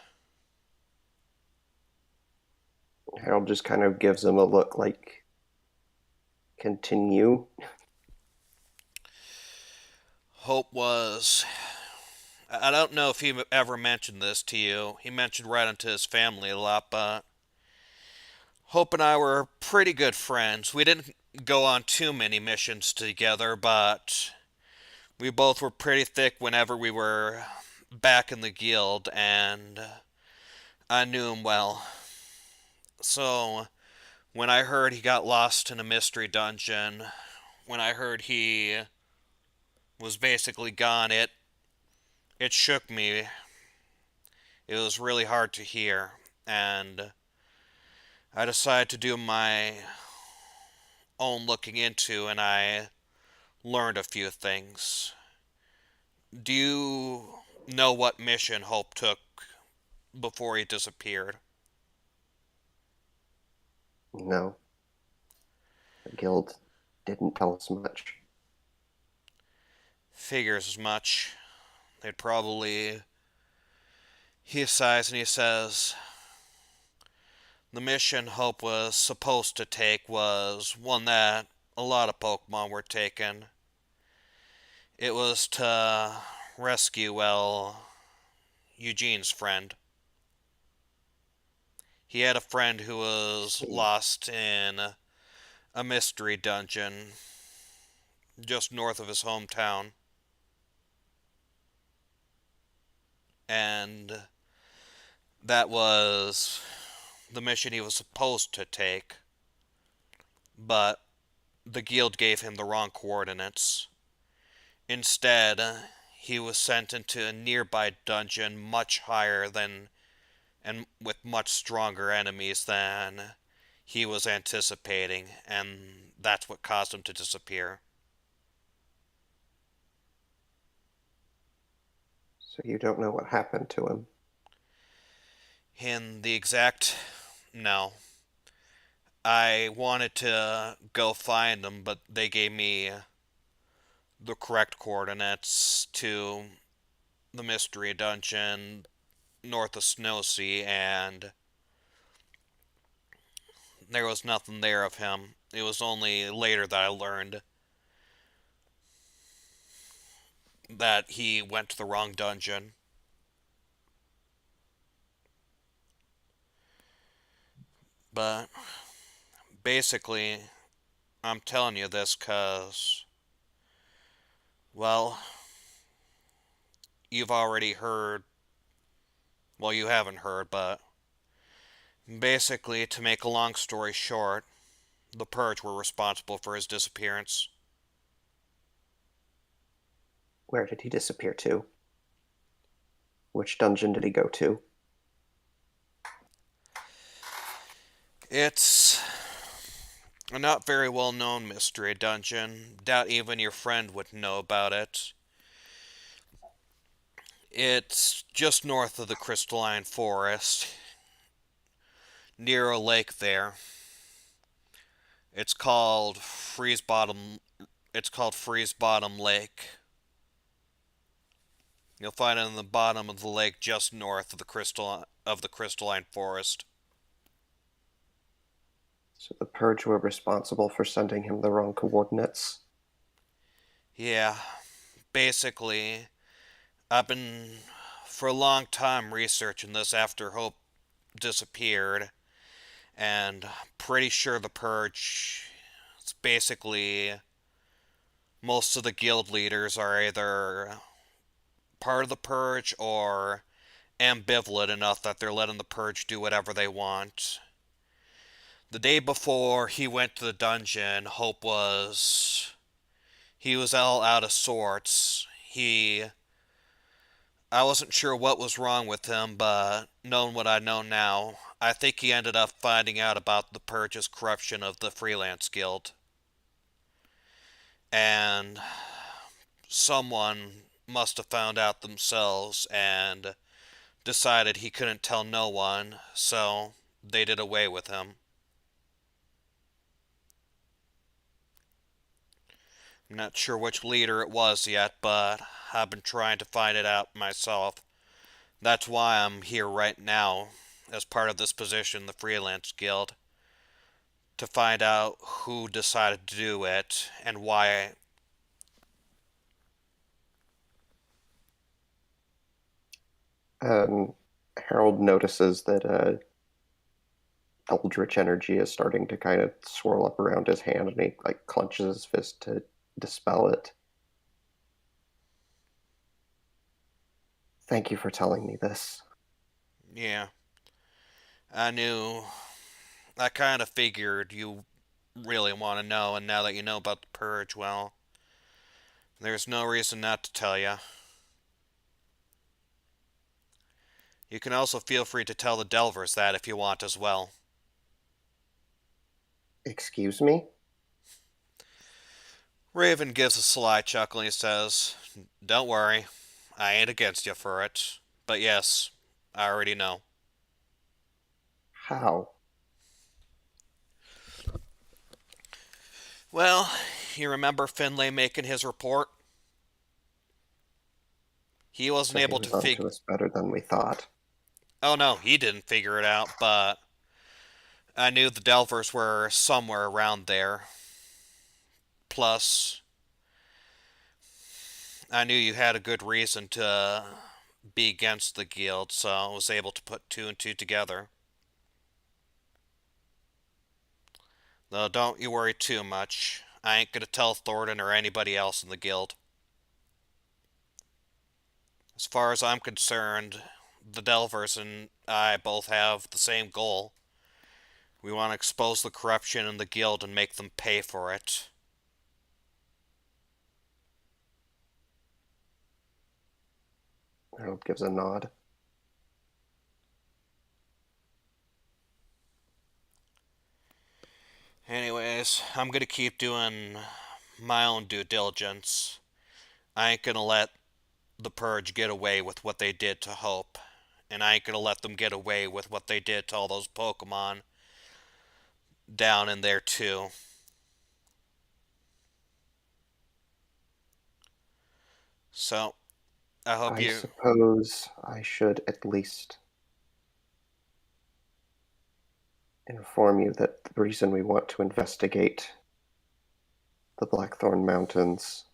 [SPEAKER 5] Harold just kind of gives him a look like, continue.
[SPEAKER 1] Hope was... I don't know if he ever mentioned this to you. He mentioned right into his family a lot, but Hope and I were pretty good friends. We didn't go on too many missions together, but we both were pretty thick whenever we were back in the guild, and I knew him well. So, when I heard he got lost in a mystery dungeon, when I heard he was basically gone, it shook me. It was really hard to hear, and I decided to do my own looking into, and I learned a few things. Do you know what mission Hope took before he disappeared?
[SPEAKER 5] No, the guild didn't tell us much.
[SPEAKER 1] Figures as much. They'd probably... He sighs and he says, the mission Hope was supposed to take was one that a lot of Pokemon were taking. It was to rescue, well, Eugene's friend. He had a friend who was lost in a mystery dungeon just north of his hometown. And that was the mission he was supposed to take. But the guild gave him the wrong coordinates. Instead, he was sent into a nearby dungeon much higher than and with much stronger enemies than he was anticipating, and that's what caused him to disappear.
[SPEAKER 5] So you don't know what happened to him?
[SPEAKER 1] In the exact... No. I wanted to go find him, but they gave me the correct coordinates to the mystery dungeon north of Snowsea, and there was nothing there of him. It was only later that I learned that he went to the wrong dungeon. But basically, I'm telling you this because, well, you've already heard, well, you haven't heard, but basically, to make a long story short, the Purge were responsible for his disappearance.
[SPEAKER 5] Where did he disappear to? Which dungeon did he go to?
[SPEAKER 1] It's a not very well known mystery dungeon. Doubt even your friend would know about it. It's just north of the Crystalline Forest, near a lake there. It's called Freeze Bottom. It's called Freeze Bottom Lake. You'll find it in the bottom of the lake, just north of the Crystalline Forest.
[SPEAKER 5] So the Purge were responsible for sending him the wrong coordinates?
[SPEAKER 1] Yeah, basically, I've been for a long time researching this after Hope disappeared, and pretty sure the Purge, it's basically, most of the guild leaders are either part of the Purge or ambivalent enough that they're letting the Purge do whatever they want. The day before he went to the dungeon, he was all out of sorts. I wasn't sure what was wrong with him, but knowing what I know now, I think he ended up finding out about the Purge's corruption of the Freelance Guild. And someone must have found out themselves and decided he couldn't tell no one, so they did away with him. I'm not sure which leader it was yet, but I've been trying to find it out myself. That's why I'm here right now, as part of this position, the Freelance Guild, to find out who decided to do it and why.
[SPEAKER 5] Harold notices that eldritch energy is starting to kind of swirl up around his hand, and he like clenches his fist to dispel it. Thank you for telling me this.
[SPEAKER 1] Yeah, I knew. I kind of figured you really want to know, and now that you know about the Purge, well, there's no reason not to tell you. You can also feel free to tell the Delvers that if you want as well.
[SPEAKER 5] Excuse me?
[SPEAKER 1] Raven gives a sly chuckle and he says, "Don't worry, I ain't against you for it. But yes, I already know."
[SPEAKER 5] How?
[SPEAKER 1] Well, you remember Finlay making his report? He wasn't
[SPEAKER 5] So he
[SPEAKER 1] able to
[SPEAKER 5] was onto
[SPEAKER 1] figure.
[SPEAKER 5] us better than we thought.
[SPEAKER 1] Oh no, he didn't figure it out, but I knew the Delvers were somewhere around there. Plus, I knew you had a good reason to be against the guild, so I was able to put two and two together. Though don't you worry too much. I ain't gonna tell Thornton or anybody else in the guild. As far as I'm concerned, the Delvers and I both have the same goal. We want to expose the corruption in the guild and make them pay for it.
[SPEAKER 5] Harold gives a nod.
[SPEAKER 1] Anyways, I'm gonna keep doing my own due diligence. I ain't gonna let the Purge get away with what they did to Hope. And I ain't gonna let them get away with what they did to all those Pokemon down in there too. So, I hope
[SPEAKER 5] I
[SPEAKER 1] you.
[SPEAKER 5] suppose I should at least inform you that the reason we want to investigate the Blackthorn Mountains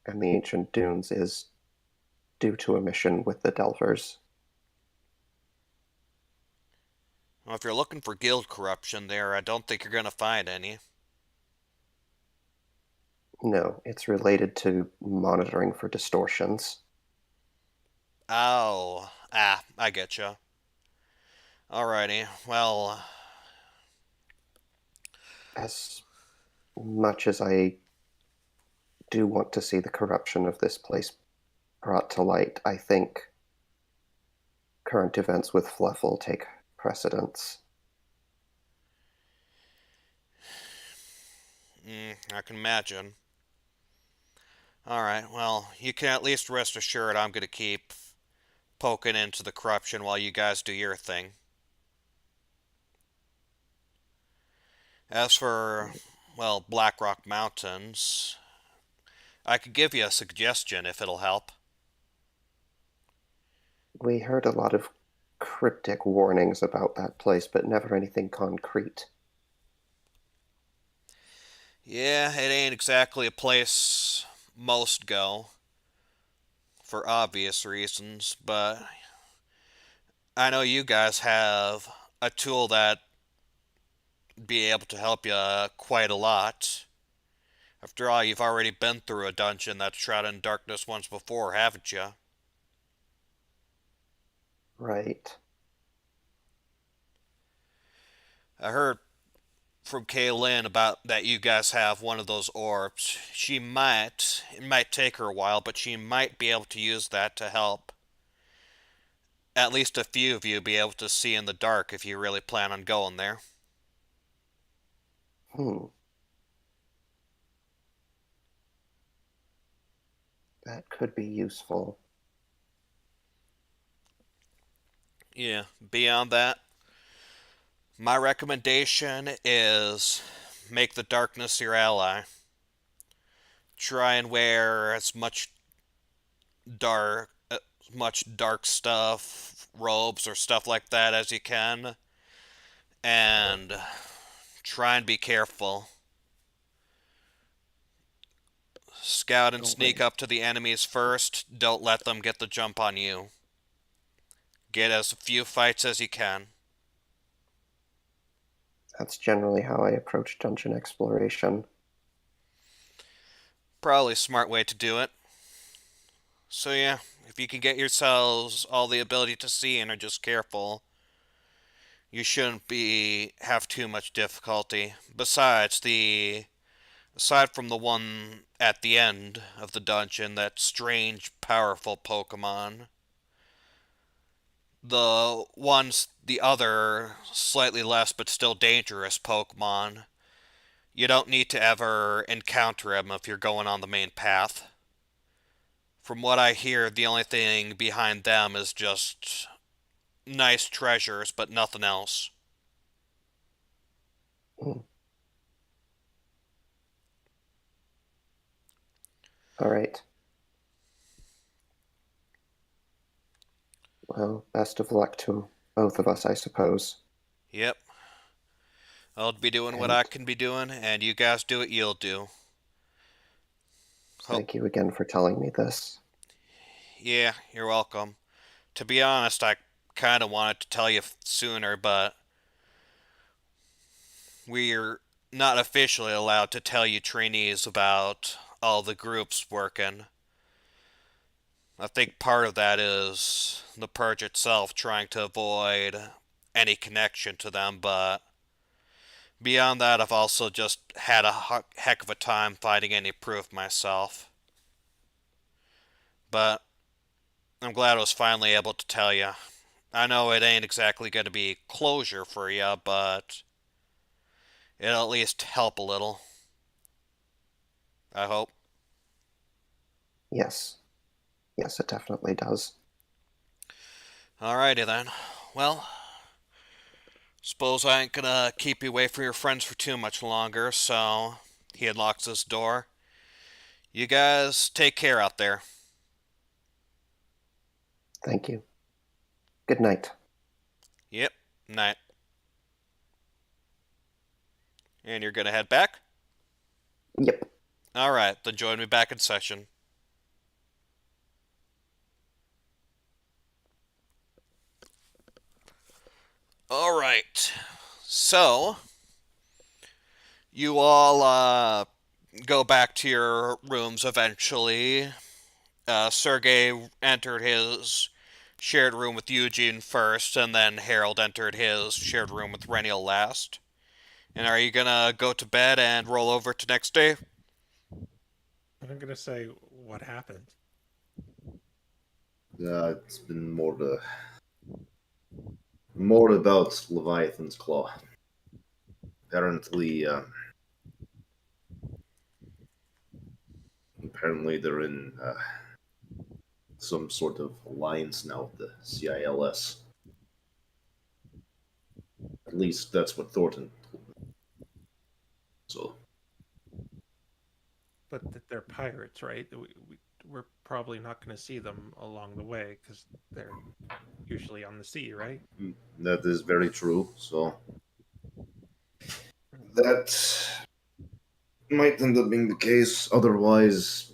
[SPEAKER 5] and the ancient dunes is due to a mission with the Delvers.
[SPEAKER 1] Well, if you're looking for guild corruption there, I don't think you're gonna find any.
[SPEAKER 5] No, it's related to monitoring for distortions.
[SPEAKER 1] Oh, I getcha. Alrighty, well,
[SPEAKER 5] As much as I do want to see the corruption of this place brought to light, I think current events with Fluffle take precedence.
[SPEAKER 1] I can imagine. Alright, well, you can at least rest assured I'm gonna keep poking into the corruption while you guys do your thing. As for, well, Blackrock Mountains, I could give you a suggestion if it'll help.
[SPEAKER 5] We heard a lot of cryptic warnings about that place, but never anything concrete.
[SPEAKER 1] Yeah, it ain't exactly a place most go, for obvious reasons, but I know you guys have a tool that be able to help you quite a lot. After all, you've already been through a dungeon that's shrouded in darkness once before, haven't you?
[SPEAKER 5] Right.
[SPEAKER 1] I heard from Kaylin about that you guys have one of those orbs. It might take her a while, but she might be able to use that to help at least a few of you be able to see in the dark if you really plan on going there.
[SPEAKER 5] Hmm. That could be useful.
[SPEAKER 1] Yeah, beyond that, my recommendation is make the darkness your ally. try and wear as much dark stuff, robes or stuff like that as you can, and try and be careful. Scout and
[SPEAKER 5] Don't
[SPEAKER 1] sneak
[SPEAKER 5] worry.
[SPEAKER 1] up to the enemies first. Don't let them get the jump on you. Get as few fights as you can.
[SPEAKER 5] That's generally how I approach dungeon exploration.
[SPEAKER 1] Probably a smart way to do it. So yeah, if you can get yourselves all the ability to see and are just careful, you shouldn't have too much difficulty. Aside from the one at the end of the dungeon, that strange, powerful Pokemon, the other, slightly less but still dangerous Pokemon, you don't need to ever encounter him if you're going on the main path. From what I hear, the only thing behind them is just nice treasures, but nothing else.
[SPEAKER 5] Mm. All right. Well, best of luck to both of us, I suppose.
[SPEAKER 1] Yep. I'll be doing what
[SPEAKER 5] And
[SPEAKER 1] I can be doing, and you guys do what you'll do. Hope.
[SPEAKER 5] thank you again for telling me this.
[SPEAKER 1] Yeah, you're welcome. To be honest, I kind of wanted to tell you sooner, but we're not officially allowed to tell you trainees about all the groups working. I think part of that is the purge itself trying to avoid any connection to them, but beyond that, I've also just had a heck of a time finding any proof myself. But I'm glad I was finally able to tell you. I know it ain't exactly going to be closure for you, but it'll at least help a little. I hope.
[SPEAKER 5] Yes. Yes, it definitely does.
[SPEAKER 1] Alrighty then. Well, suppose I ain't gonna keep you away from your friends for too much longer, so he unlocks this door. You guys take care out there.
[SPEAKER 5] Thank you. Good night.
[SPEAKER 1] Yep, night. And you're gonna head back?
[SPEAKER 5] Yep.
[SPEAKER 1] Alright, then join me back in session. Alright. So, you all go back to your rooms eventually. Sergey entered his shared room with Eugene first, and then Harold entered his shared room with Reniel last. And are you gonna go to bed and roll over to next day?
[SPEAKER 4] I'm gonna say what happened.
[SPEAKER 3] It's been more about Leviathan's Claw. Apparently they're in some sort of alliance now with the CILS. At least that's what Thornton told me. So,
[SPEAKER 4] But they're pirates, right? We're probably not going to see them along the way because they're usually on the sea, right?
[SPEAKER 3] that is very true. So, that might end up being the case. Otherwise,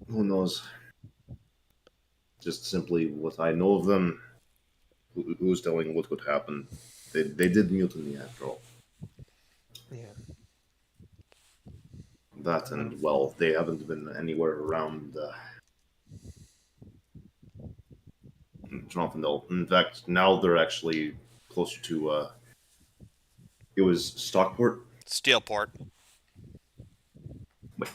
[SPEAKER 3] who knows? Just simply what I know of them. Who's telling what could happen? They did mutiny after all.
[SPEAKER 4] Yeah.
[SPEAKER 3] That and well, they haven't been anywhere around Jonathanville. In fact, now they're actually closer to. It was Stockport.
[SPEAKER 1] Steelport.
[SPEAKER 3] Wait.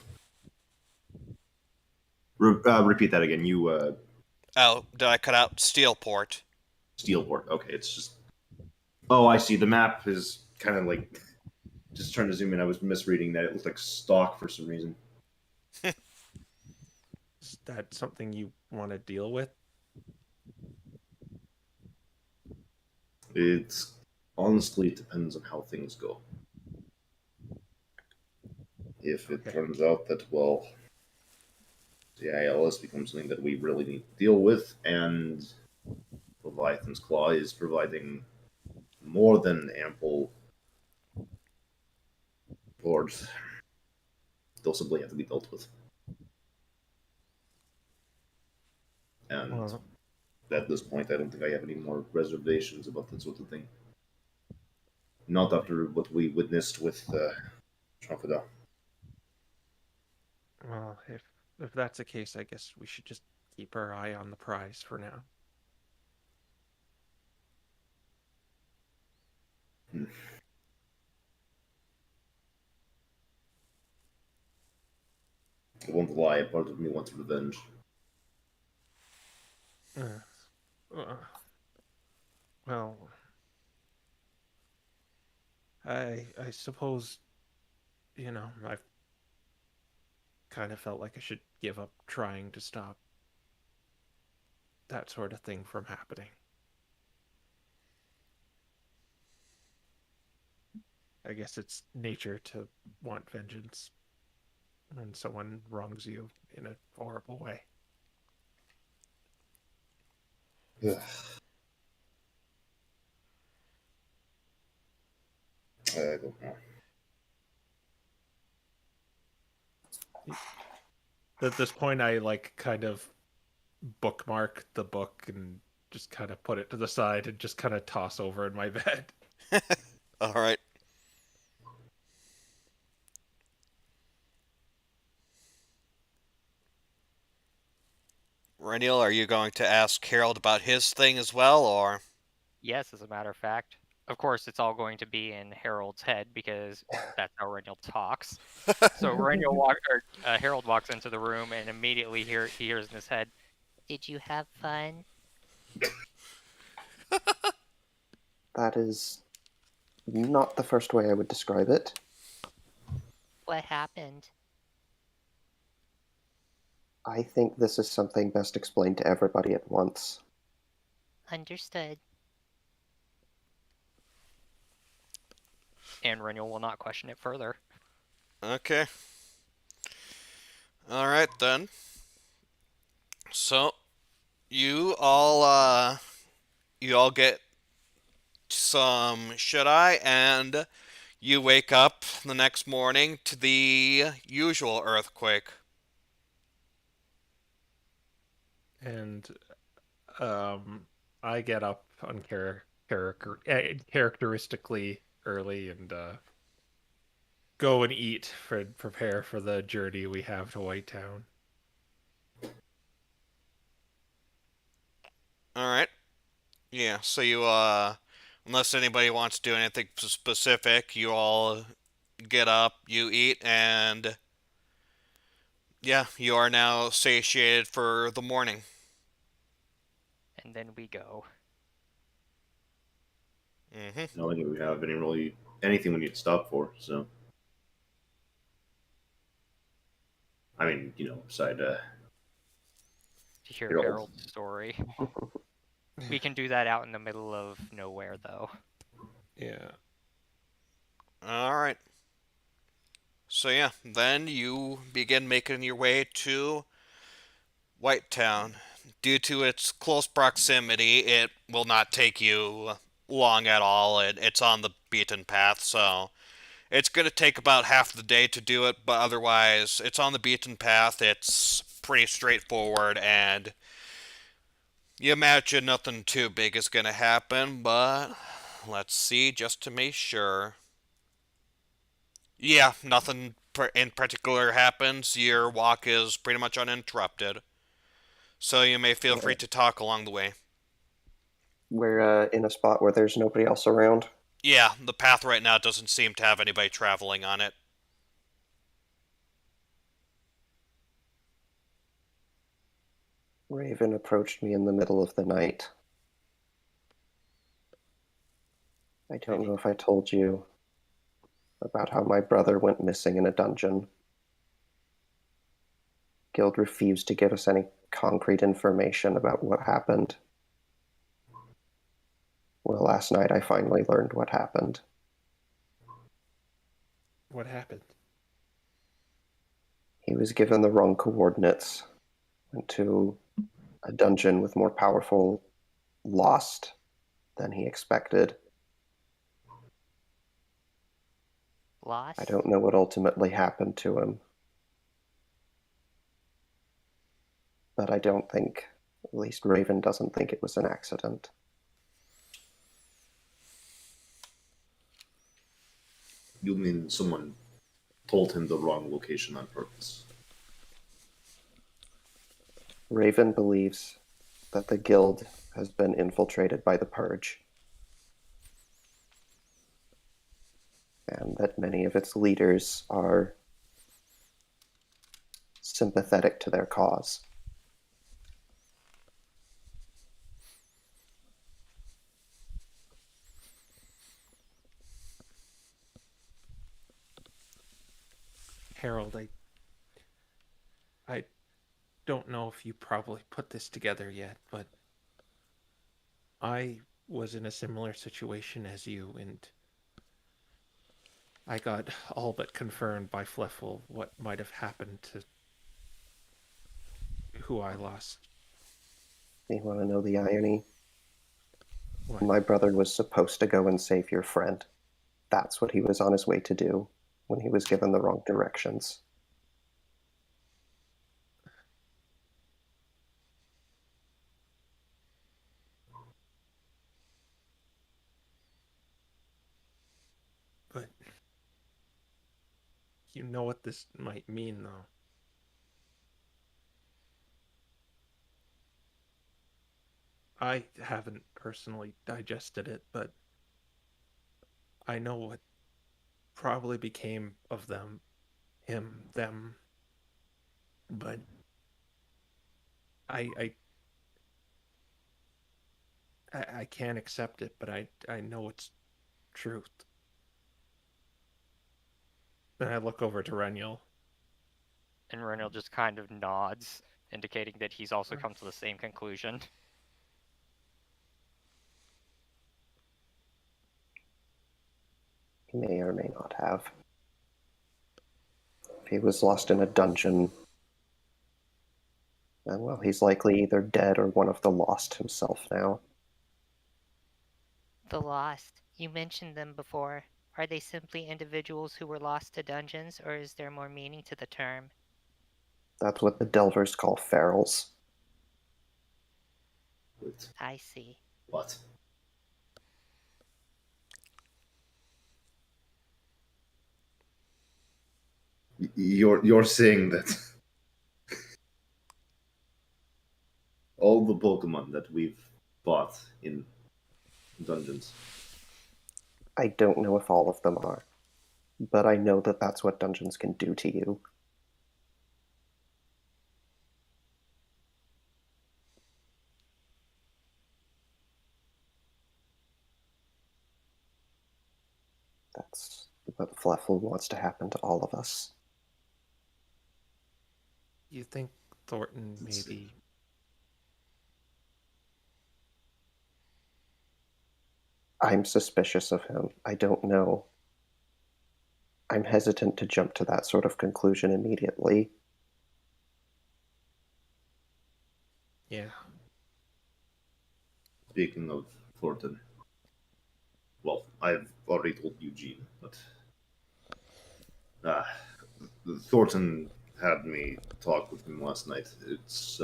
[SPEAKER 3] Repeat that again. You
[SPEAKER 1] Oh, did I cut out Steelport?
[SPEAKER 3] Steelport. Okay, it's just. Oh, I see. The map is kind of like. Just trying to zoom in. I was misreading that. It looked like Stock for some reason.
[SPEAKER 4] Is that something you want to deal with?
[SPEAKER 3] It's honestly it depends on how things go. If it
[SPEAKER 4] Okay.
[SPEAKER 3] turns out that, well, the ILS becomes something that we really need to deal with, and Leviathan's Claw is providing more than ample boards, they'll simply have to be dealt with. And
[SPEAKER 4] Well,
[SPEAKER 3] at this point, I don't think I have any more reservations about that sort of thing. Not after what we witnessed with Shafada.
[SPEAKER 4] well, if that's the case, I guess we should just keep our eye on the prize for now.
[SPEAKER 3] I won't lie, part of me wants revenge.
[SPEAKER 4] Uh, well, I suppose, I've kind of felt like I should give up trying to stop that sort of thing from happening. I guess it's nature to want vengeance when someone wrongs you in a horrible way.
[SPEAKER 3] Ugh. I don't know.
[SPEAKER 4] At this point, I kind of bookmark the book and just kind of put it to the side and just kind of toss over in my bed.
[SPEAKER 1] All right. Reniel, are you going to ask Harold about his thing as well, or?
[SPEAKER 2] Yes, as a matter of fact. Of course, it's all going to be in Harold's head because that's how Reniel talks. So Harold walks into the room and immediately he hears in his head,
[SPEAKER 6] Did you have fun?
[SPEAKER 5] That is not the first way I would describe it.
[SPEAKER 6] What happened?
[SPEAKER 5] I think this is something best explained to everybody at once.
[SPEAKER 6] Understood.
[SPEAKER 2] and Reniel will not question it further.
[SPEAKER 1] Okay. All right then. So you all get some shut-eye, and you wake up the next morning to the usual earthquake.
[SPEAKER 4] And I get up characteristically early and go and eat prepare for the journey we have to White Town.
[SPEAKER 1] All right. Yeah. So you unless anybody wants to do anything specific, you all get up, you eat, and yeah, you are now satiated for the morning.
[SPEAKER 2] And then we go.
[SPEAKER 1] Mm-hmm.
[SPEAKER 3] I don't think we have anything we need to stop for. So, I mean, beside
[SPEAKER 2] To hear
[SPEAKER 3] Harold.
[SPEAKER 2] Harold's story. We can do that out in the middle of nowhere, though.
[SPEAKER 4] Yeah.
[SPEAKER 1] All right. So yeah, then you begin making your way to Whitetown. Due to its close proximity, it will not take you long at all. It's on the beaten path, so it's going to take about half the day to do it, but otherwise, it's on the beaten path. It's pretty straightforward, and you imagine nothing too big is going to happen, but let's see just to make sure. Yeah, nothing in particular happens. Your walk is pretty much uninterrupted. So you may feel free to talk along the way.
[SPEAKER 5] We're in a spot where there's nobody else around.
[SPEAKER 1] Yeah, the path right now doesn't seem to have anybody traveling on it.
[SPEAKER 5] Raven approached me in the middle of the night. I don't know if I told you about how my brother went missing in a dungeon. Guild refused to give us any concrete information about what happened. Well, last night I finally learned what happened.
[SPEAKER 4] What happened?
[SPEAKER 5] He was given the wrong coordinates, went to a dungeon with more powerful lost than he expected.
[SPEAKER 6] Lost?
[SPEAKER 5] I don't know what ultimately happened to him. But I don't think, at least Raven doesn't think it was an accident.
[SPEAKER 3] You mean someone told him the wrong location on purpose?
[SPEAKER 5] Raven believes that the guild has been infiltrated by the Purge, and that many of its leaders are sympathetic to their cause.
[SPEAKER 4] Harold, I don't know if you probably put this together yet, but I was in a similar situation as you, and I got all but confirmed by Fleffel what might have happened to who I lost.
[SPEAKER 5] You want to know the irony?
[SPEAKER 4] What?
[SPEAKER 5] My brother was supposed to go and save your friend. That's what he was on his way to do when he was given the wrong directions.
[SPEAKER 4] But you know what this might mean, though. I haven't personally digested it, but I know what probably became of them, them. But I can't accept it, but I know it's truth. Then I look over to Renyel.
[SPEAKER 2] And Renil just kind of nods, indicating that he's also come to the same conclusion.
[SPEAKER 5] He may or may not have. If he was lost in a dungeon, then, well, he's likely either dead or one of the lost himself now.
[SPEAKER 6] The Lost. You mentioned them before. Are they simply individuals who were lost to dungeons, or is there more meaning to the term?
[SPEAKER 5] That's what the Delvers call ferals.
[SPEAKER 3] Wait,
[SPEAKER 6] I see.
[SPEAKER 3] what? You're saying that all the Pokemon that we've bought in dungeons.
[SPEAKER 5] I don't know if all of them are, but I know that that's what dungeons can do to you. That's what Fleffel wants to happen to all of us.
[SPEAKER 4] You think Thornton maybe...
[SPEAKER 5] I'm suspicious of him. I don't know. I'm hesitant to jump to that sort of conclusion immediately.
[SPEAKER 4] Yeah.
[SPEAKER 3] Speaking of Thornton, well, I've already told Eugene, but Thornton had me talk with him last night. It's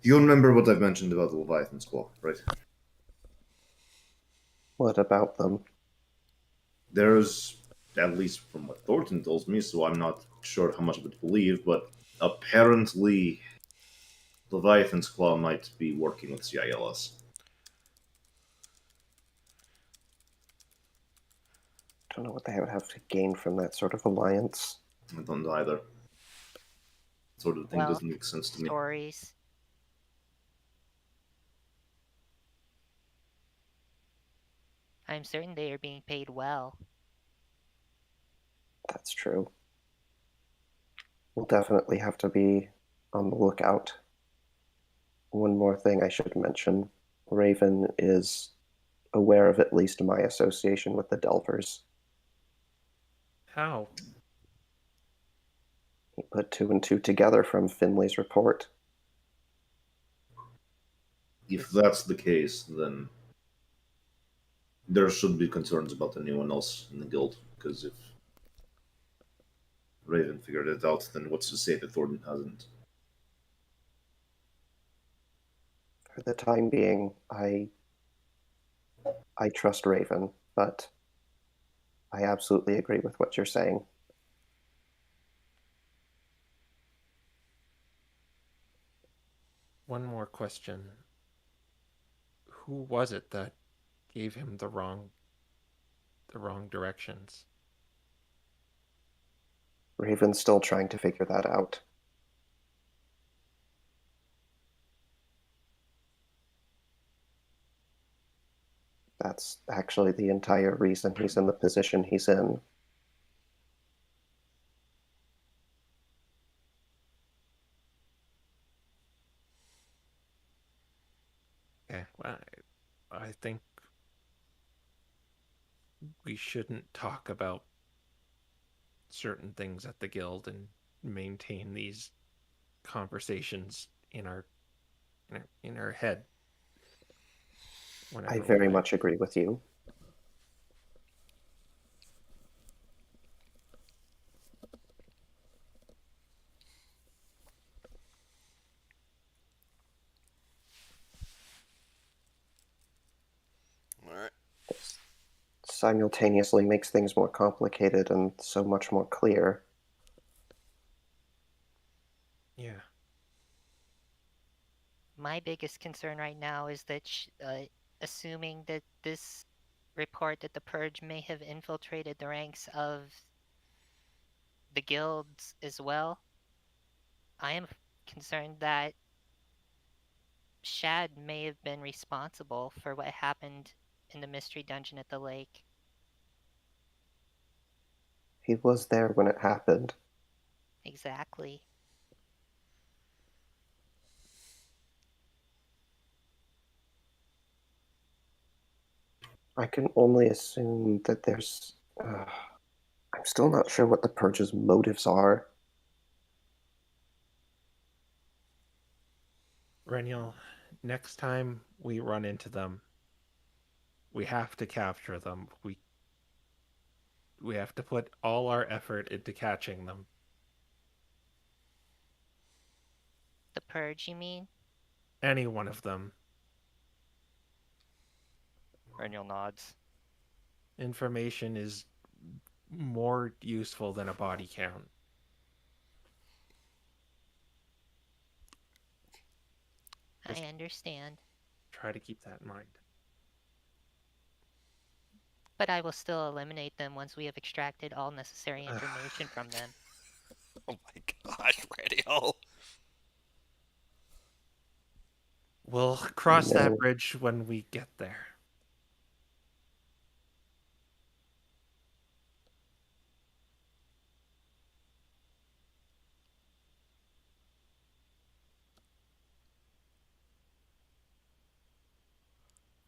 [SPEAKER 3] you remember what I've mentioned about the Leviathan Squall, right?
[SPEAKER 5] What about them?
[SPEAKER 3] There's, at least from what Thornton tells me, so I'm not sure how much of it to believe, but apparently Leviathan's Claw might be working with CILS.
[SPEAKER 5] I don't know what they would have to gain from that sort of alliance.
[SPEAKER 3] I don't know either. That sort of thing
[SPEAKER 6] Well,
[SPEAKER 3] doesn't make sense to me.
[SPEAKER 6] Stories. I'm certain they are being paid well.
[SPEAKER 5] That's true. We'll definitely have to be on the lookout. One more thing I should mention. Raven is aware of at least my association with the Delvers.
[SPEAKER 4] How?
[SPEAKER 5] He put 2 and 2 together from Finley's report.
[SPEAKER 3] If that's the case, then there should be concerns about anyone else in the guild, because if Raven figured it out, then what's to say that Thornton hasn't?
[SPEAKER 5] For the time being, I trust Raven, but I absolutely agree with what you're saying.
[SPEAKER 4] One more question. Who was it that gave him the wrong directions?
[SPEAKER 5] Raven's still trying to figure that out. That's actually the entire reason he's in the position he's in.
[SPEAKER 4] Okay, well, I think we shouldn't talk about certain things at the guild and maintain these conversations in our head.
[SPEAKER 5] I very much agree with you.
[SPEAKER 1] All right.
[SPEAKER 5] Simultaneously makes things more complicated and so much more clear.
[SPEAKER 4] Yeah.
[SPEAKER 6] My biggest concern right now is that assuming that this report that the Purge may have infiltrated the ranks of the guilds as well, I am concerned that Shad may have been responsible for what happened in the mystery dungeon at the lake.
[SPEAKER 5] He was there when it happened.
[SPEAKER 6] Exactly.
[SPEAKER 5] I can only assume that there's... I'm still not sure what the Purge's motives are.
[SPEAKER 4] Reniel, next time we run into them, we have to capture them. We have to put all our effort into catching them.
[SPEAKER 6] The Purge, you mean?
[SPEAKER 4] Any one of them.
[SPEAKER 2] Reniel nods.
[SPEAKER 4] Information is more useful than a body count.
[SPEAKER 6] I understand.
[SPEAKER 4] Try to keep that in mind.
[SPEAKER 6] But I will still eliminate them once we have extracted all necessary information from them.
[SPEAKER 1] Oh my gosh, Radio.
[SPEAKER 4] We'll cross
[SPEAKER 5] No.
[SPEAKER 4] that bridge when we get there.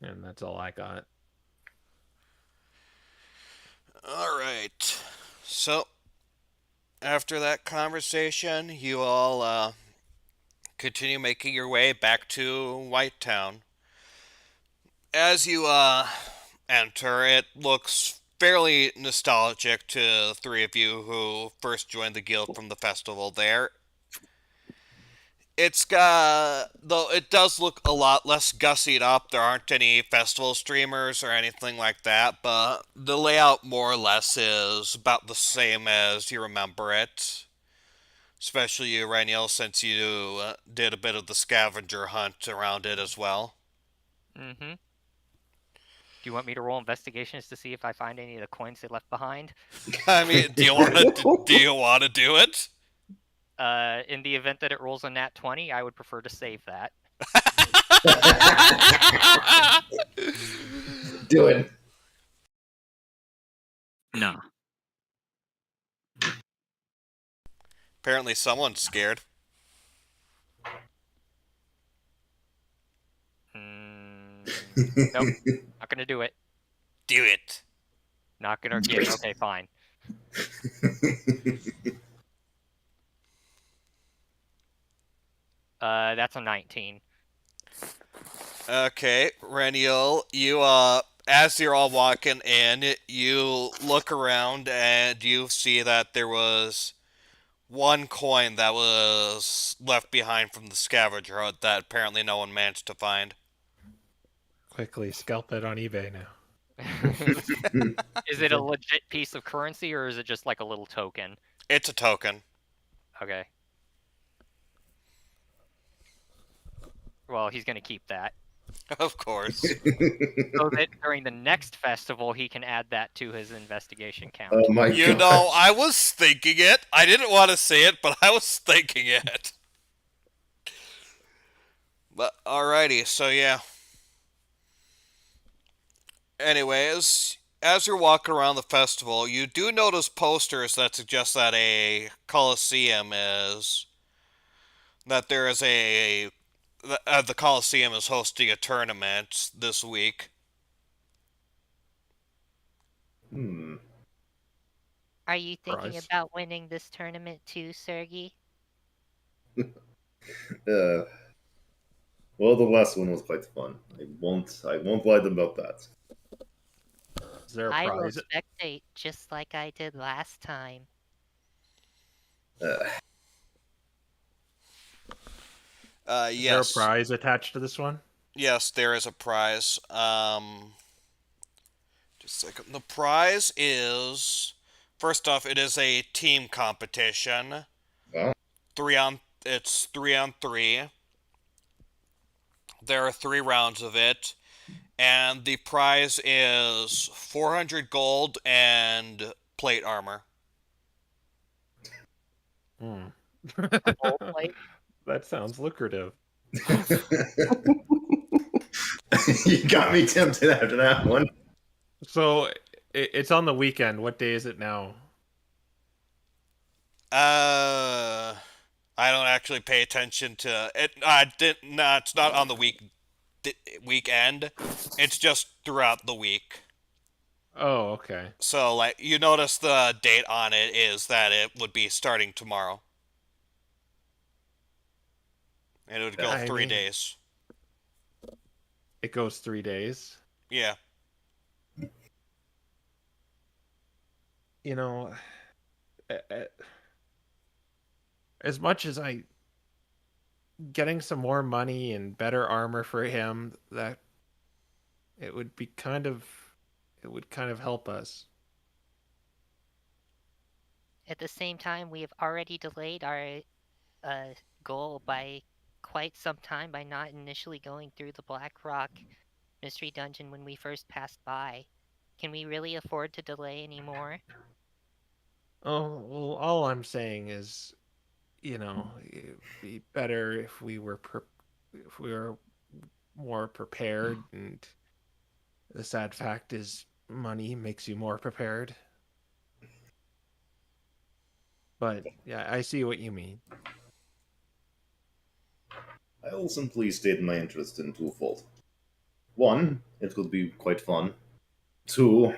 [SPEAKER 4] And that's all I got.
[SPEAKER 1] All right. So, after that conversation, you all continue making your way back to Whitetown. As you enter, it looks fairly nostalgic to the three of you who first joined the guild from the festival there. It's got, though it does look a lot less gussied up. There aren't any festival streamers or anything like that, but the layout more or less is about the same as you remember it. Especially you, Raniel, since you did a bit of the scavenger hunt around it as well.
[SPEAKER 2] Mm-hmm. Do you want me to roll investigations to see if I find any of the coins they left behind?
[SPEAKER 1] I mean, do you want to do it?
[SPEAKER 2] In the event that it rolls a nat 20, I would prefer to save that.
[SPEAKER 3] Do it.
[SPEAKER 7] No.
[SPEAKER 1] Apparently someone's scared.
[SPEAKER 2] Nope. Not gonna do it.
[SPEAKER 1] Do it.
[SPEAKER 2] Not gonna get. Okay, fine. That's a 19.
[SPEAKER 1] Okay, Reniel, you as you're all walking in, you look around and you see that there was one coin that was left behind from the scavenger hunt that apparently no one managed to find.
[SPEAKER 4] Quickly scalp it on eBay now.
[SPEAKER 2] Is it a legit piece of currency, or is it just like a little token?
[SPEAKER 1] It's a token.
[SPEAKER 2] Okay. Well, he's gonna keep that.
[SPEAKER 1] Of course.
[SPEAKER 2] So that during the next festival, he can add that to his investigation count.
[SPEAKER 3] Oh my
[SPEAKER 1] You
[SPEAKER 3] god.
[SPEAKER 1] know, I was thinking it. I didn't want to say it, but I was thinking it. But alrighty, so yeah. Anyways, as you're walking around the festival, you do notice posters that suggest that a coliseum is that there is the coliseum is hosting a tournament this week.
[SPEAKER 3] Hmm.
[SPEAKER 6] Are you thinking
[SPEAKER 4] Prize.
[SPEAKER 6] about winning this tournament too, Sergey?
[SPEAKER 3] Uh, well, the last one was quite fun. I won't lie about that.
[SPEAKER 4] Is there a
[SPEAKER 6] I will
[SPEAKER 4] prize?
[SPEAKER 6] spectate just like I did last time.
[SPEAKER 3] Uh,
[SPEAKER 4] Is there a
[SPEAKER 1] Yes.
[SPEAKER 4] prize attached to this one?
[SPEAKER 1] Yes, there is a prize. Just a second. The prize is first off, it is a team competition.
[SPEAKER 3] oh,
[SPEAKER 1] It's 3-on-3. There are 3 rounds of it, and the prize is 400 gold and plate armor.
[SPEAKER 4] Hmm.
[SPEAKER 2] Gold plate?
[SPEAKER 4] That sounds lucrative.
[SPEAKER 3] you got me tempted after that one.
[SPEAKER 4] So it's on the weekend. What day is it now?
[SPEAKER 1] I don't actually pay attention to it. No, it's not on the weekend. It's just throughout the week.
[SPEAKER 4] Oh, okay.
[SPEAKER 1] So, like, you notice the date on it is that it would be starting tomorrow. And it would go
[SPEAKER 4] I
[SPEAKER 1] 3
[SPEAKER 4] mean-
[SPEAKER 1] days.
[SPEAKER 4] It goes 3 days.
[SPEAKER 1] Yeah.
[SPEAKER 4] You know, as much as I getting some more money and better armor for him, that it would kind of help us.
[SPEAKER 6] At the same time, we have already delayed our goal by quite some time by not initially going through the Blackrock Mystery Dungeon when we first passed by. Can we really afford to delay anymore?
[SPEAKER 4] Oh, well, all I'm saying is, it'd be better if we were more prepared, and the sad fact is money makes you more prepared. But yeah, I see what you mean.
[SPEAKER 3] I will simply state my interest in twofold. One, it would be quite fun. Two,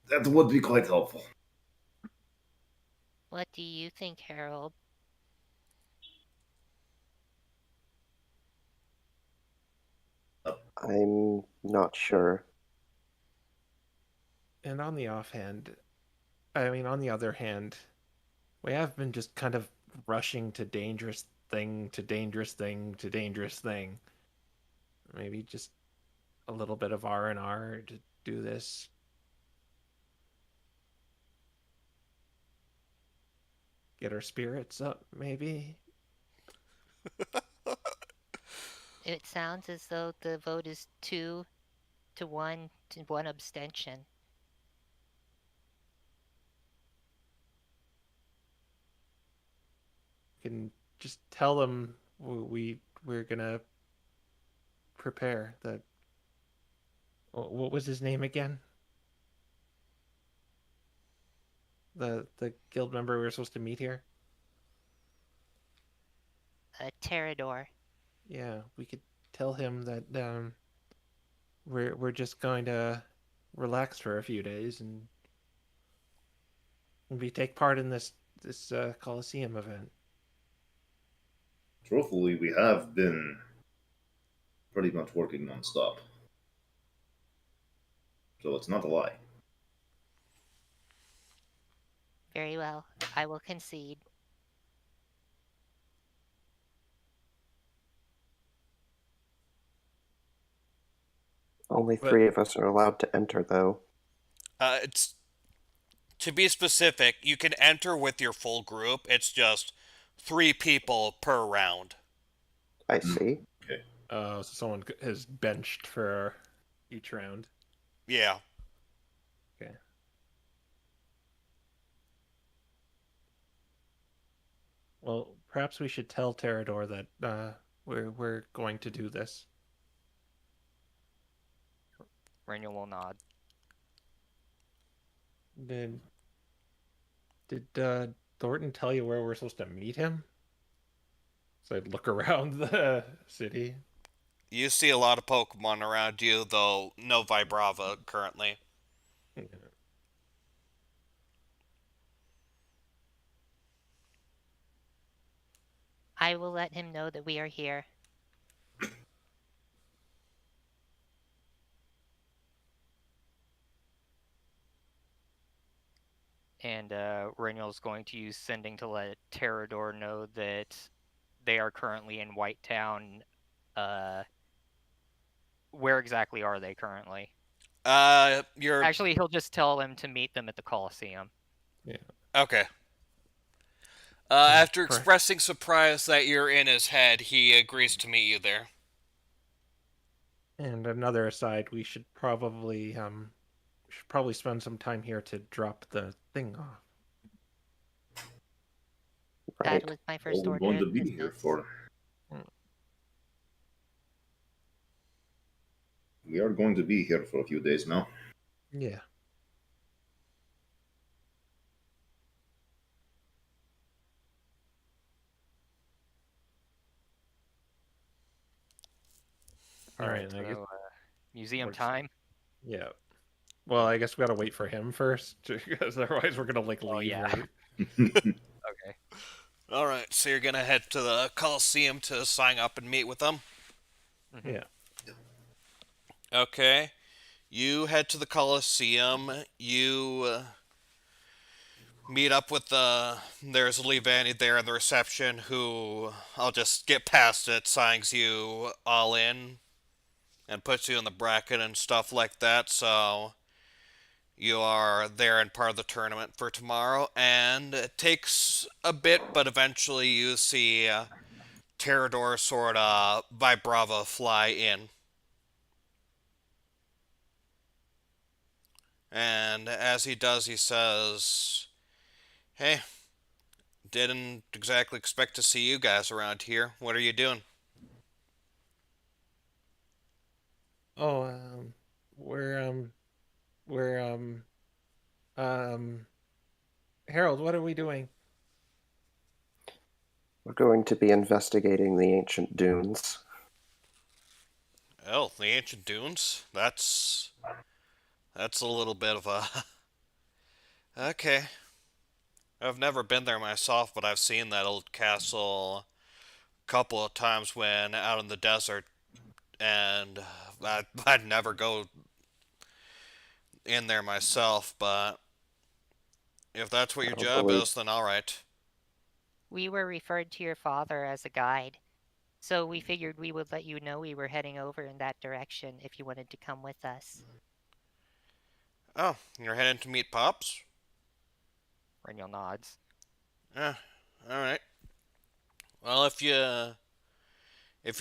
[SPEAKER 3] that would be quite helpful.
[SPEAKER 6] What do you think, Harold?
[SPEAKER 5] I'm not sure.
[SPEAKER 4] And on the on the other hand, we have been just kind of rushing to dangerous thing to dangerous thing to dangerous thing. Maybe just a little bit of R&R to do this. Get our spirits up, maybe.
[SPEAKER 6] It sounds as though the vote is 2 to 1 to 1 abstention.
[SPEAKER 4] Can just tell them we're gonna prepare. What was his name again? The guild member we were supposed to meet here.
[SPEAKER 6] Terrador.
[SPEAKER 4] Yeah, we could tell him that we're just going to relax for a few days and we take part in this Coliseum event.
[SPEAKER 3] truthfully, we have been pretty much working non-stop. So it's not a lie.
[SPEAKER 6] Very well. I will concede.
[SPEAKER 5] Only
[SPEAKER 4] But-
[SPEAKER 5] 3 of us are allowed to enter, though.
[SPEAKER 1] It's to be specific. You can enter with your full group. It's just 3 people per round.
[SPEAKER 5] I see.
[SPEAKER 4] So someone has benched for each round.
[SPEAKER 1] Yeah.
[SPEAKER 4] Okay. Well, perhaps we should tell Terador that we're going to do this.
[SPEAKER 2] Renial will nod.
[SPEAKER 4] Did Thornton tell you where we're supposed to meet him? So I'd look around the city.
[SPEAKER 1] You see a lot of Pokemon around you, though no Vibrava currently.
[SPEAKER 6] I will let him know that we are here.
[SPEAKER 2] And Renial's going to use sending to let Terador know that they are currently in Whitetown. Where exactly are they currently?
[SPEAKER 1] You're
[SPEAKER 2] Actually, he'll just tell him to meet them at the Coliseum.
[SPEAKER 1] okay. After expressing surprise that you're in his head, he agrees to meet you there.
[SPEAKER 4] And another aside, we should probably spend some time here to drop the thing off.
[SPEAKER 5] Right.
[SPEAKER 6] That was my
[SPEAKER 3] All
[SPEAKER 6] first
[SPEAKER 3] we're
[SPEAKER 6] order
[SPEAKER 3] going to
[SPEAKER 6] of
[SPEAKER 3] be
[SPEAKER 6] business.
[SPEAKER 3] here for. We are going to be here for a few days now.
[SPEAKER 4] Yeah. All right.
[SPEAKER 2] So,
[SPEAKER 4] I guess.
[SPEAKER 2] museum
[SPEAKER 4] What's-
[SPEAKER 2] time.
[SPEAKER 4] Yeah. Well, I guess we gotta wait for him first, because otherwise we're gonna leave.
[SPEAKER 2] Oh, yeah.
[SPEAKER 4] Right?
[SPEAKER 2] Okay.
[SPEAKER 1] Alright, so you're gonna head to the Coliseum to sign up and meet with them?
[SPEAKER 2] Mhm.
[SPEAKER 4] Yeah.
[SPEAKER 1] Okay. You head to the Coliseum. You meet up with there's Levani there in the reception who, I'll just get past it, signs you all in and puts you in the bracket and stuff like that, so you are there and part of the tournament for tomorrow, and it takes a bit, but eventually you see Terador sort of Vibrava fly in. And as he does, he says, "Hey, didn't exactly expect to see you guys around here. What are you doing?"
[SPEAKER 4] Oh, we're Harold, what are we doing?
[SPEAKER 5] We're going to be investigating the ancient dunes.
[SPEAKER 1] Oh, the ancient dunes? That's a little bit of a okay. I've never been there myself, but I've seen that old castle a couple of times when out in the desert, and I'd never go in there myself, but if that's what your
[SPEAKER 5] I don't
[SPEAKER 1] job
[SPEAKER 5] believe-
[SPEAKER 1] is, then alright.
[SPEAKER 6] We were referred to your father as a guide, so we figured we would let you know we were heading over in that direction if you wanted to come with us.
[SPEAKER 1] Oh, you're heading to meet Pops?
[SPEAKER 2] Renial nods.
[SPEAKER 1] Alright. Well, if you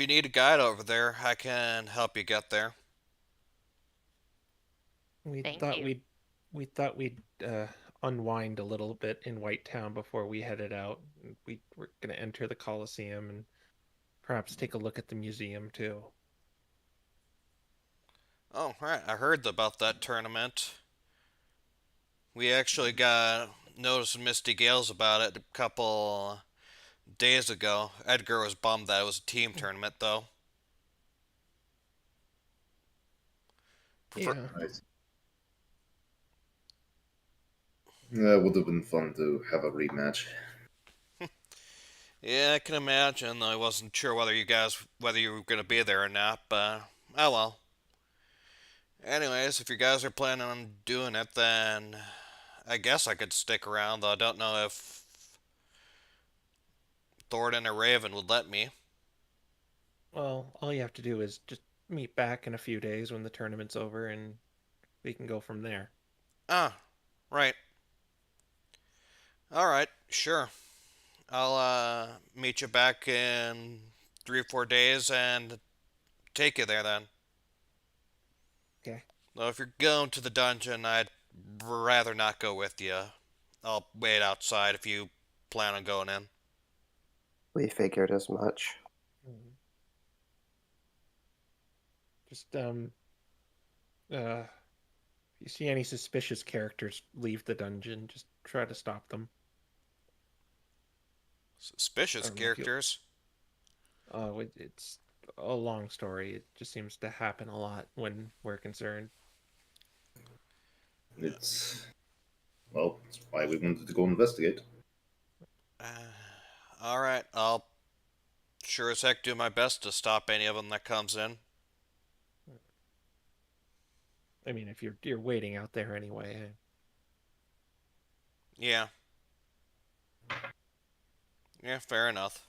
[SPEAKER 1] need a guide over there, I can help you get there.
[SPEAKER 4] We
[SPEAKER 6] Thank
[SPEAKER 4] thought
[SPEAKER 6] you.
[SPEAKER 4] we'd unwind a little bit in Whitetown before we headed out. We were gonna enter the Coliseum and perhaps take a look at the museum too.
[SPEAKER 1] Oh, right. I heard about that tournament. We actually got notice of Misty Gales about it a couple days ago. Edgar was bummed that it was a team tournament, though.
[SPEAKER 4] Yeah.
[SPEAKER 3] Nice. Yeah, it would have been fun to have a rematch.
[SPEAKER 1] Yeah, I can imagine. Though I wasn't sure whether you were gonna be there or not, but oh well. Anyways, if you guys are planning on doing it, then I guess I could stick around. Though I don't know if Thornton or Raven would let me.
[SPEAKER 4] Well, all you have to do is just meet back in a few days when the tournament's over, and we can go from there.
[SPEAKER 1] Ah, right. All right, sure. I'll meet you back in 3 or 4 days and take you there then.
[SPEAKER 4] Okay.
[SPEAKER 1] Though if you're going to the dungeon, I'd rather not go with you. I'll wait outside if you plan on going in.
[SPEAKER 5] We figured as much.
[SPEAKER 4] Mhm. Just if you see any suspicious characters leave the dungeon, just try to stop them. I
[SPEAKER 1] Suspicious
[SPEAKER 4] don't know if you.
[SPEAKER 1] characters.
[SPEAKER 4] It's a long story. It just seems to happen a lot when we're concerned.
[SPEAKER 3] It's well, it's why we wanted to go investigate.
[SPEAKER 1] Uh, all right, I'll sure as heck do my best to stop any of them that comes in.
[SPEAKER 4] I mean, if you're waiting out there anyway.
[SPEAKER 1] Yeah. Yeah, fair enough.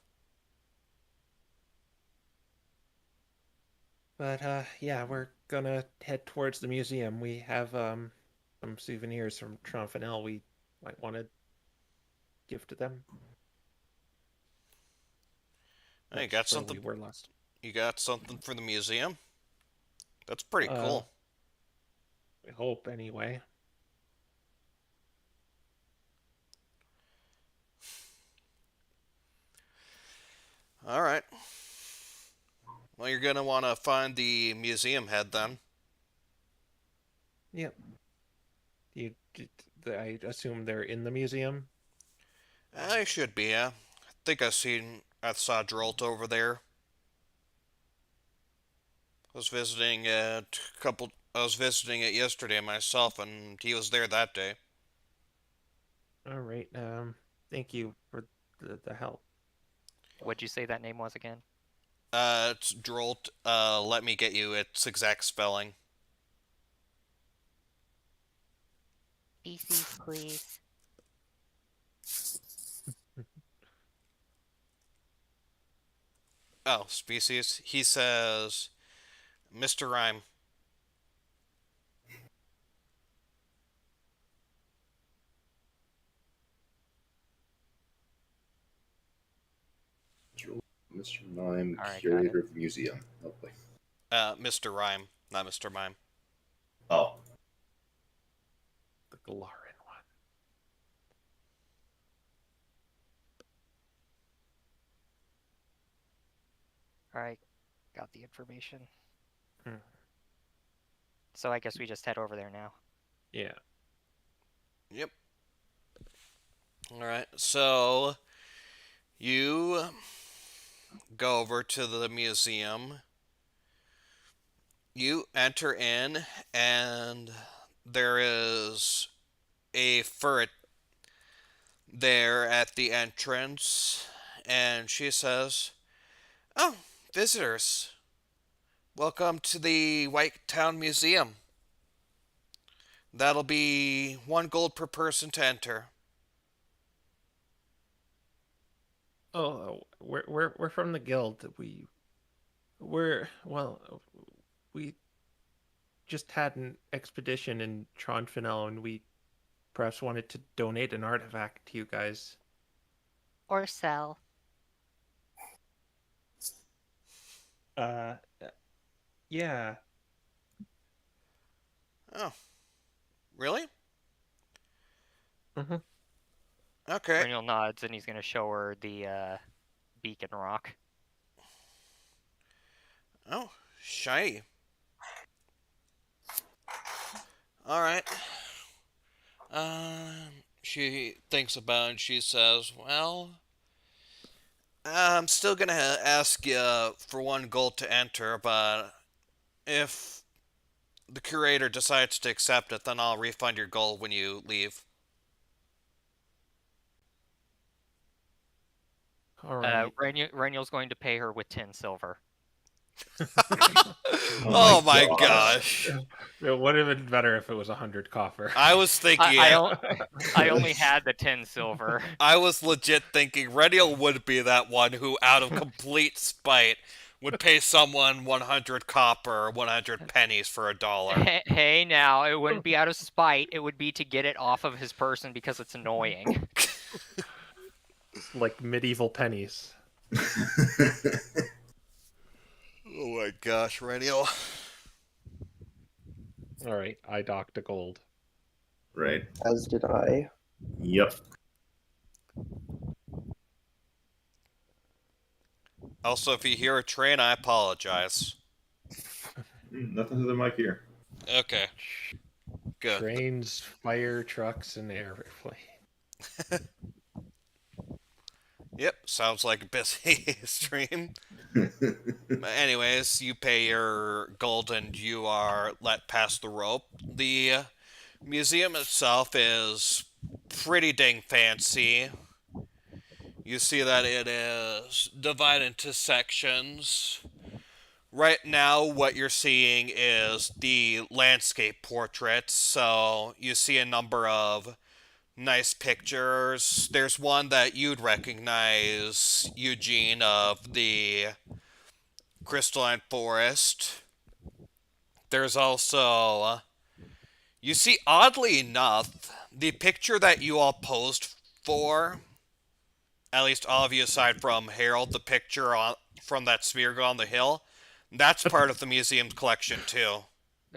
[SPEAKER 4] But yeah, we're gonna head towards the museum. We have some souvenirs from Tronfenel we might want to give to them.
[SPEAKER 1] Hey, you
[SPEAKER 4] That's
[SPEAKER 1] got
[SPEAKER 4] where we
[SPEAKER 1] something?
[SPEAKER 4] were last.
[SPEAKER 1] You got something for the museum? That's pretty
[SPEAKER 4] Uh,
[SPEAKER 1] cool.
[SPEAKER 4] I hope anyway.
[SPEAKER 1] All right. Well, you're gonna want to find the museum head then.
[SPEAKER 4] Yep. You, I assume they're in the museum.
[SPEAKER 1] I should be. Yeah. I saw Gerald over there. I was visiting it yesterday myself, and he was there that day.
[SPEAKER 4] All right. Thank you for the help.
[SPEAKER 2] What'd you say that name was again?
[SPEAKER 1] It's Gerald. Let me get you its exact spelling.
[SPEAKER 6] Species, please.
[SPEAKER 1] Oh, species. He says, Mr. Rhyme.
[SPEAKER 3] Mr. Mime,
[SPEAKER 2] All right, got
[SPEAKER 3] curator
[SPEAKER 2] it.
[SPEAKER 3] of the museum. Lovely.
[SPEAKER 1] Mr. Rhyme, not Mr. Mime.
[SPEAKER 3] Oh,
[SPEAKER 4] The Galarin one.
[SPEAKER 2] All right, got the information.
[SPEAKER 4] Hmm.
[SPEAKER 2] So I guess we just head over there now.
[SPEAKER 4] Yeah.
[SPEAKER 1] Yep. All right. So you go over to the museum. You enter in, and there is a ferret there at the entrance, and she says, "Oh, visitors, welcome to the White Town Museum. That'll be 1 gold per person to enter."
[SPEAKER 4] Oh, we're from the guild. We just had an expedition in Tronfenel, and we perhaps wanted to donate an artifact to you guys.
[SPEAKER 6] Or sell.
[SPEAKER 4] Uh, yeah.
[SPEAKER 1] Oh, really?
[SPEAKER 4] Mm-hmm.
[SPEAKER 1] Okay.
[SPEAKER 2] Brynil nods and he's gonna show her the beacon rock.
[SPEAKER 1] Oh, shiny. All right. She thinks about it and she says, "Well, I'm still gonna ask you for 1 gold to enter, but if the curator decides to accept it, then I'll refund your gold when you leave."
[SPEAKER 4] All right.
[SPEAKER 2] Raniel's going to pay her with 10 silver.
[SPEAKER 1] Oh my
[SPEAKER 3] gosh.
[SPEAKER 1] gosh.
[SPEAKER 4] It would have been better if it was 100 copper.
[SPEAKER 1] I was thinking.
[SPEAKER 2] I only had the 10 silver.
[SPEAKER 1] I was legit thinking Reniel would be that one who, out of complete spite, would pay someone 100 copper or 100 pennies for $1.
[SPEAKER 2] Hey, now, it wouldn't be out of spite. It would be to get it off of his person because it's annoying.
[SPEAKER 4] Like medieval pennies.
[SPEAKER 1] Oh my gosh, Reniel.
[SPEAKER 4] All right, I docked a gold.
[SPEAKER 3] Right.
[SPEAKER 5] As did I.
[SPEAKER 3] Yep.
[SPEAKER 1] Also, if you hear a train, I apologize.
[SPEAKER 3] Nothing to the mic here.
[SPEAKER 1] Okay. Good.
[SPEAKER 4] Trains, fire trucks, and airplane.
[SPEAKER 1] Yep, sounds like a busy stream. Anyways, you pay your gold and you are let pass the rope. The museum itself is pretty dang fancy. You see that it is divided into sections. Right now, what you're seeing is the landscape portraits, so you see a number of nice pictures. There's one that you'd recognize, Eugene, of the crystalline forest. There's also, you see, oddly enough, the picture that you all posed for, at least all of you aside from Harold, the picture from that sphere on the hill, that's part of the museum's collection too.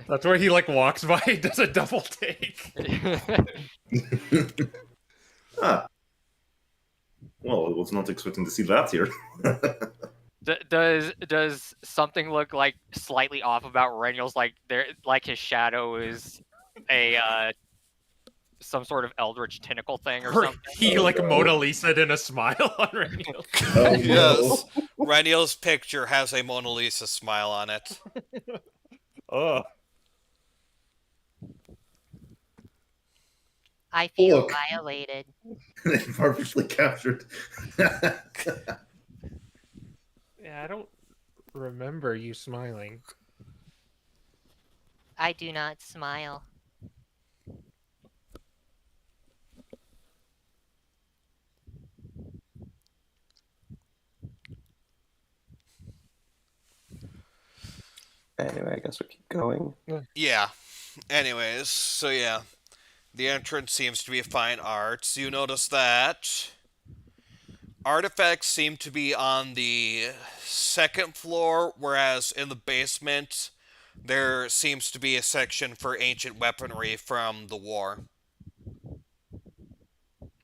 [SPEAKER 4] That's where he like walks by, does a double take.
[SPEAKER 3] Ah. Well, I was not expecting to see that here.
[SPEAKER 2] Does something look like slightly off about Reniel's? Like his shadow is a some sort of eldritch tentacle thing or something?
[SPEAKER 4] He like Mona Lisa'd in a smile on Raniel.
[SPEAKER 3] Oh,
[SPEAKER 1] Yes. Reniel's picture has a Mona Lisa smile on it.
[SPEAKER 4] Oh.
[SPEAKER 6] I feel
[SPEAKER 3] Look.
[SPEAKER 6] violated.
[SPEAKER 3] Perfectly captured.
[SPEAKER 4] Yeah, I don't remember you smiling.
[SPEAKER 6] I do not smile.
[SPEAKER 5] Anyway, I guess we keep going.
[SPEAKER 1] Yeah. Anyways, so yeah. The entrance seems to be fine arts. You notice that artifacts seem to be on the second floor, whereas in the basement there seems to be a section for ancient weaponry from the war.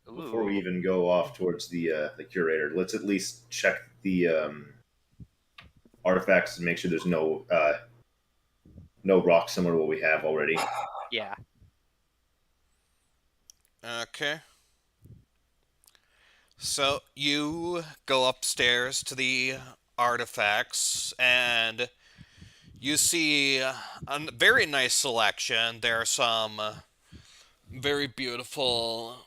[SPEAKER 3] Before we even go off towards the curator, let's at least check the artifacts and make sure there's no rocks similar to what we have already.
[SPEAKER 2] Yeah.
[SPEAKER 1] Okay. So you go upstairs to the artifacts and you see a very nice selection. There are some very beautiful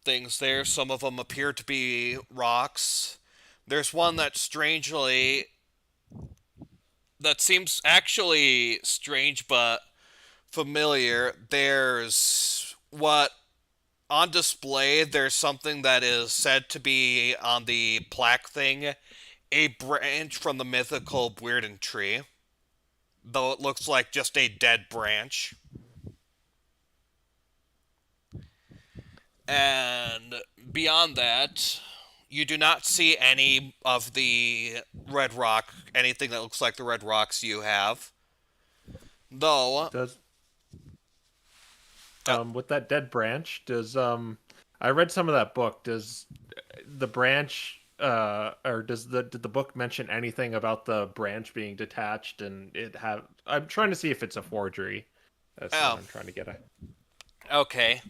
[SPEAKER 1] things there. Some of them appear to be rocks. There's one that seems actually strange but familiar. There's what on display, there's something that is said to be on the plaque thing, a branch from the mythical Weirden tree, though it looks like just a dead branch. And beyond that, you do not see any of the red rock, anything that looks like the red rocks you have. Though,
[SPEAKER 4] Does with that dead branch, does I read some of that book. Does the branch or did the book mention anything about the branch being detached and it have I'm trying to see if it's a forgery. That's what I'm trying to get at.
[SPEAKER 1] Okay.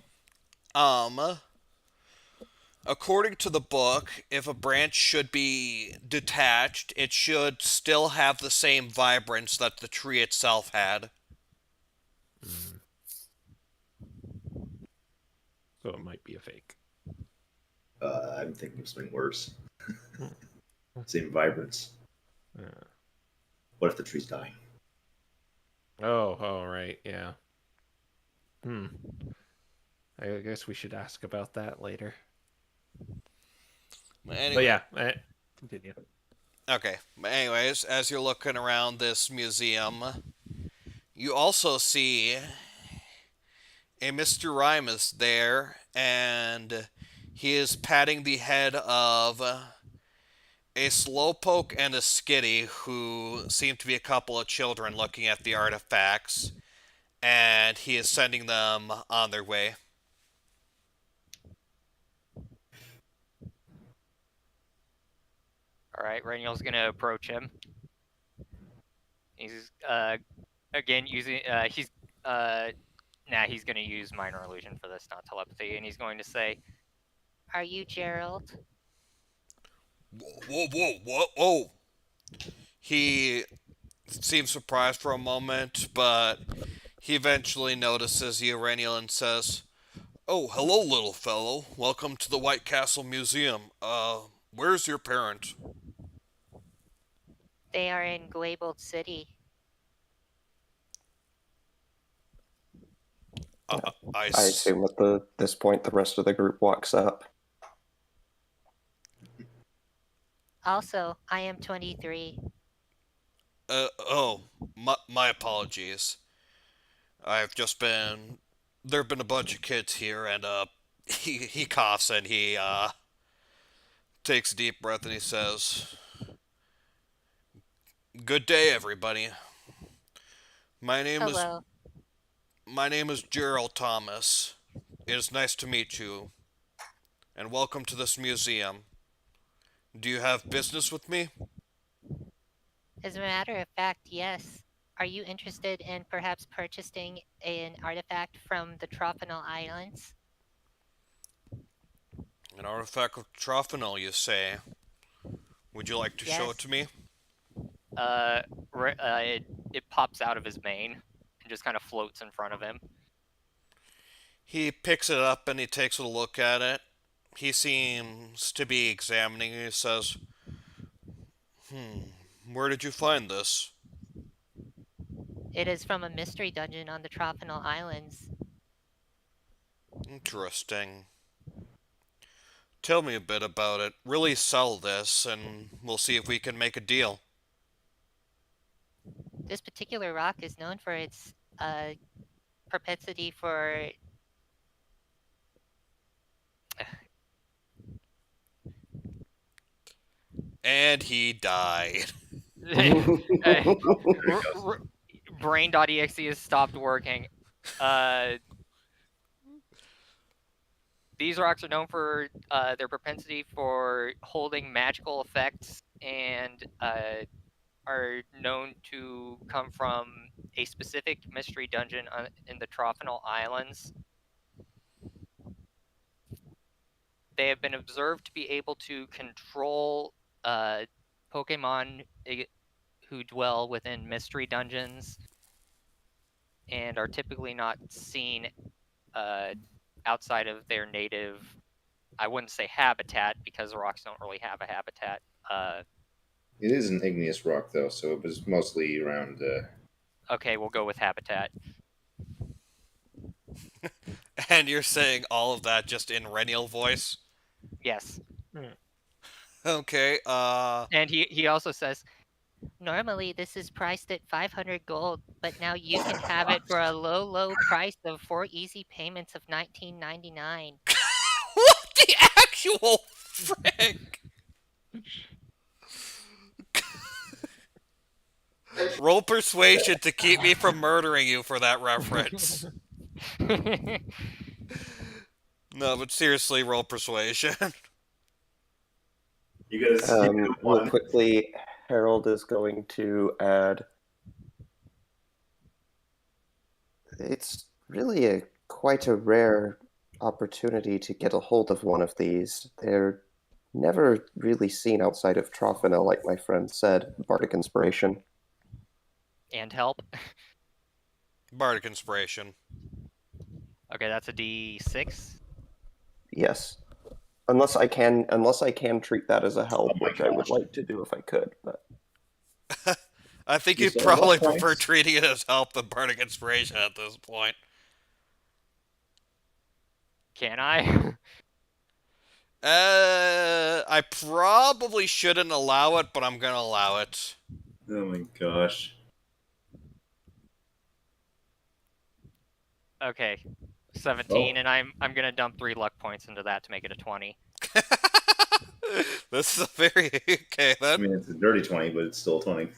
[SPEAKER 1] According to the book, if a branch should be detached, it should still have the same vibrance that the tree itself had.
[SPEAKER 4] So it might be a fake.
[SPEAKER 3] I'm thinking of something worse. Same vibrance.
[SPEAKER 4] Yeah.
[SPEAKER 3] What if the tree's dying?
[SPEAKER 4] Oh, right, yeah. I guess we should ask about that later.
[SPEAKER 1] Anyway.
[SPEAKER 4] But yeah, continue.
[SPEAKER 1] Okay. Anyways, as you're looking around this museum, you also see a Mr. Mrimus there, and he is patting the head of a Slowpoke and a Skitty, who seem to be a couple of children looking at the artifacts, and he is sending them on their way.
[SPEAKER 2] Alright, Reniel's gonna approach him. He's again using he's gonna use minor illusion for this, not telepathy, and he's going to say,
[SPEAKER 6] Are you Gerald?
[SPEAKER 1] Whoa. He seems surprised for a moment, but he eventually notices you, Reniel, and says, "Oh, hello, little fellow. Welcome to the White Castle Museum. Where's your parent?"
[SPEAKER 6] They are in Gwaybold City.
[SPEAKER 5] I assume at this point the rest of the group walks up.
[SPEAKER 6] Also, I am 23.
[SPEAKER 1] My apologies. I've just been... There have been a bunch of kids here, and, he coughs and he, takes a deep breath and he says, "Good day, everybody. My name
[SPEAKER 6] Hello.
[SPEAKER 1] is Gerald Thomas. It is nice to meet you, and welcome to this museum. Do you have business with me?"
[SPEAKER 6] As a matter of fact, yes. Are you interested in perhaps purchasing an artifact from the Trophonal Islands?
[SPEAKER 1] An artifact of Trophanol, you say? Would you like to show
[SPEAKER 6] Yes.
[SPEAKER 1] it to me?
[SPEAKER 2] it pops out of his mane and just kind of floats in front of him.
[SPEAKER 1] He picks it up and he takes a look at it. He seems to be examining it. He says, "Where did you find this?"
[SPEAKER 6] It is from a mystery dungeon on the Trophonal Islands.
[SPEAKER 1] Interesting. Tell me a bit about it. Really sell this, and we'll see if we can make a deal.
[SPEAKER 6] This particular rock is known for its propensity for...
[SPEAKER 1] And he died.
[SPEAKER 2] Brain.exe has stopped working. These rocks are known for their propensity for holding magical effects, and are known to come from a specific mystery dungeon in the Trophonal Islands. They have been observed to be able to control Pokémon who dwell within mystery dungeons, and are typically not seen outside of their native, I wouldn't say habitat, because rocks don't really have a habitat.
[SPEAKER 3] It is an igneous rock, though, so it was mostly around.
[SPEAKER 2] Okay, we'll go with habitat.
[SPEAKER 1] And you're saying all of that just in Renial voice?
[SPEAKER 2] Yes.
[SPEAKER 1] Okay,
[SPEAKER 2] And he also says,
[SPEAKER 6] Normally, this is priced at 500 gold, but now you can have it for a low price of 4 easy payments of $19.99.
[SPEAKER 1] what the actual frick? Roll persuasion to keep me from murdering you for that reference. No, but seriously, roll persuasion.
[SPEAKER 3] You gotta see
[SPEAKER 5] Real
[SPEAKER 3] one.
[SPEAKER 5] quickly, Harold is going to add. It's really quite a rare opportunity to get a hold of one of these. They're never really seen outside of Trophina, like my friend said. Bardic Inspiration.
[SPEAKER 2] and help.
[SPEAKER 1] Bardic Inspiration.
[SPEAKER 2] Okay, that's a D6.
[SPEAKER 5] Yes. Unless I can treat that as a help,
[SPEAKER 3] Oh my
[SPEAKER 5] which I would
[SPEAKER 3] gosh.
[SPEAKER 5] like to do if I could. But
[SPEAKER 1] I think
[SPEAKER 3] You
[SPEAKER 1] you'd
[SPEAKER 3] said what
[SPEAKER 1] probably prefer
[SPEAKER 3] points?
[SPEAKER 1] treating it as help than Bardic Inspiration at this point.
[SPEAKER 2] Can I?
[SPEAKER 1] I probably shouldn't allow it, but I'm gonna allow it.
[SPEAKER 3] Oh my gosh.
[SPEAKER 2] Okay, 17,
[SPEAKER 3] Oh.
[SPEAKER 2] and I'm gonna dump 3 luck points into that to make it a 20.
[SPEAKER 1] This is a very okay
[SPEAKER 3] I
[SPEAKER 1] then.
[SPEAKER 3] mean, it's a dirty 20, but it's still a 20.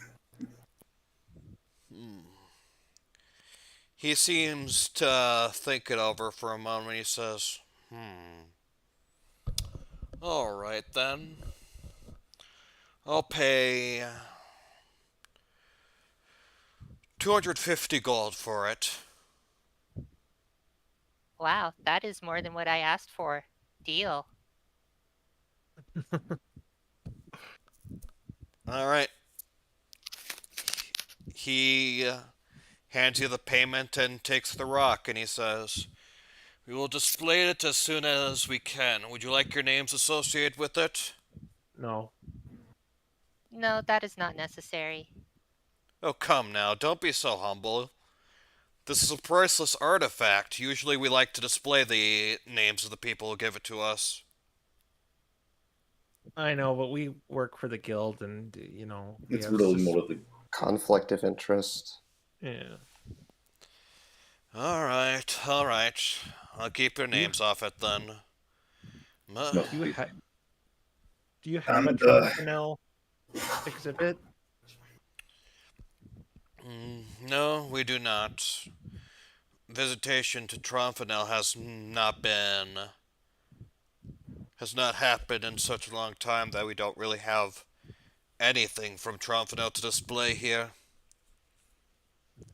[SPEAKER 1] He seems to think it over for a moment. He says, All right then. I'll pay 250 gold for it.
[SPEAKER 6] Wow, that is more than what I asked for. Deal.
[SPEAKER 1] All right. He hands you the payment and takes the rock, and he says, "We will display it as soon as we can. Would you like your names associated with it?"
[SPEAKER 4] No.
[SPEAKER 6] No, that is not necessary.
[SPEAKER 1] Oh, come now, don't be so humble. This is a priceless artifact. Usually we like to display the names of the people who give it to us.
[SPEAKER 4] I know, but we work for the guild, and we
[SPEAKER 3] It's
[SPEAKER 4] have
[SPEAKER 3] really more of the.
[SPEAKER 5] conflict of interest.
[SPEAKER 4] Yeah.
[SPEAKER 1] All right. I'll keep your names off it then.
[SPEAKER 3] No.
[SPEAKER 4] Do you have a
[SPEAKER 3] And,
[SPEAKER 4] Trumpanel exhibit?
[SPEAKER 1] No, we do not. Visitation to Tronfanel has not happened in such a long time that we don't really have anything from Tronfanel to display here.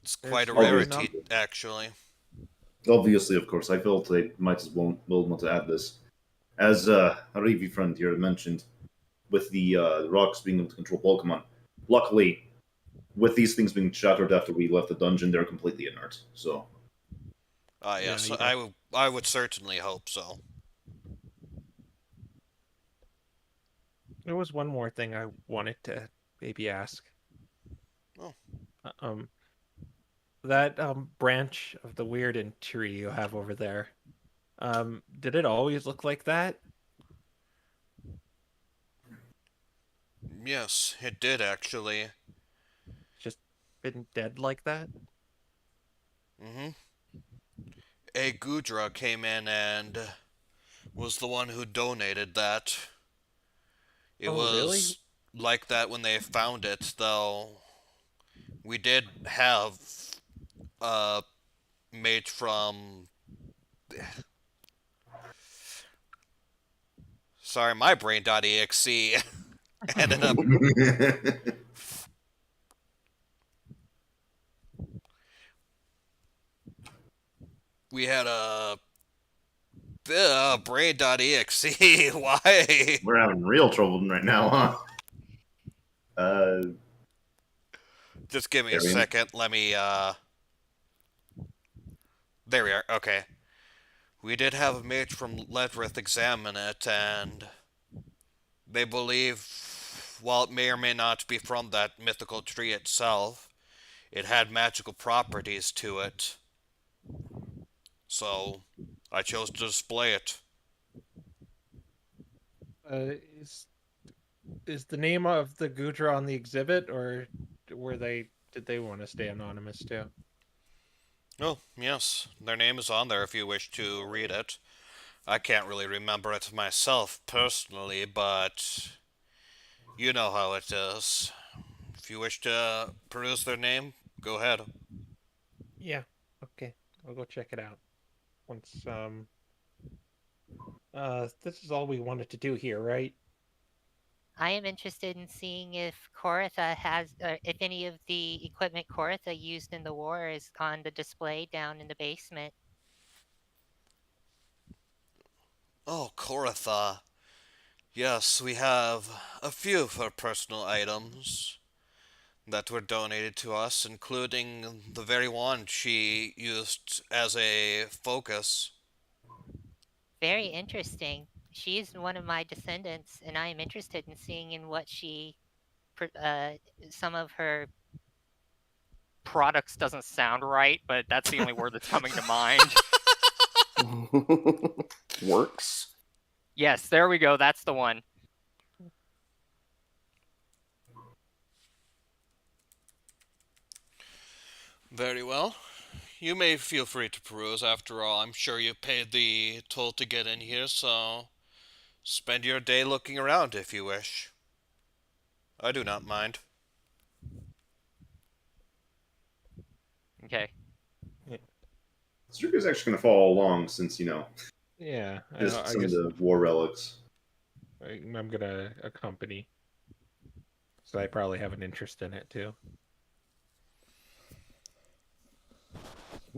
[SPEAKER 1] It's quite a
[SPEAKER 4] There's really
[SPEAKER 1] rarity, actually.
[SPEAKER 3] Obviously, of course, I felt I might as well want to add this. As a Rivi friend here mentioned, with the rocks being able to control Pokemon, luckily, with these things being shattered after we left the dungeon, they're completely inert. So,
[SPEAKER 1] Yes,
[SPEAKER 4] you
[SPEAKER 1] I would certainly hope so.
[SPEAKER 4] There was one more thing I wanted to maybe ask.
[SPEAKER 1] Oh.
[SPEAKER 4] That branch of the weird tree you have over there, did it always look like that?
[SPEAKER 1] Yes, it did actually.
[SPEAKER 4] Just been dead like that?
[SPEAKER 1] Mm-hmm. A Gudra came in and was the one who donated that. It
[SPEAKER 4] Oh, really?
[SPEAKER 1] was like that when they found it, though. We did have a mate from. Sorry, my brain.exe ended up. We had a brain.exe. Why?
[SPEAKER 3] we're having real trouble right now, huh?
[SPEAKER 1] Just give me a
[SPEAKER 3] Arian?
[SPEAKER 1] second. Let me. There we are. Okay. We did have a mage from Ledrith examine it, and they believe, while it may or may not be from that mythical tree itself, it had magical properties to it. So, I chose to display it.
[SPEAKER 4] Is the name of the Gudra on the exhibit, or did they want to stay anonymous too?
[SPEAKER 1] Oh, yes, their name is on there if you wish to read it. I can't really remember it myself personally, but you know how it is. If you wish to peruse their name, go ahead.
[SPEAKER 4] Yeah. Okay. I'll go check it out. Once this is all we wanted to do here, right?
[SPEAKER 6] I am interested in seeing if Koritha has, if any of the equipment Koritha used in the war is on the display down in the basement.
[SPEAKER 1] Oh, Koratha. Yes, we have a few of her personal items that were donated to us, including the very wand she used as a focus.
[SPEAKER 6] Very interesting. she is one of my descendants, and I am interested in seeing in what some of her.
[SPEAKER 2] Products doesn't sound right, but that's the only word that's coming to mind.
[SPEAKER 5] Works.
[SPEAKER 2] Yes, there we go. That's the one.
[SPEAKER 1] Very well. You may feel free to peruse. After all, I'm sure you paid the toll to get in here, so spend your day looking around if you wish. I do not mind.
[SPEAKER 2] Okay.
[SPEAKER 3] Zuruka's actually going to follow along since,
[SPEAKER 4] Yeah,
[SPEAKER 3] just
[SPEAKER 4] I
[SPEAKER 3] some of
[SPEAKER 4] guess
[SPEAKER 3] the war relics.
[SPEAKER 4] I'm gonna accompany. So I probably have an interest in it too.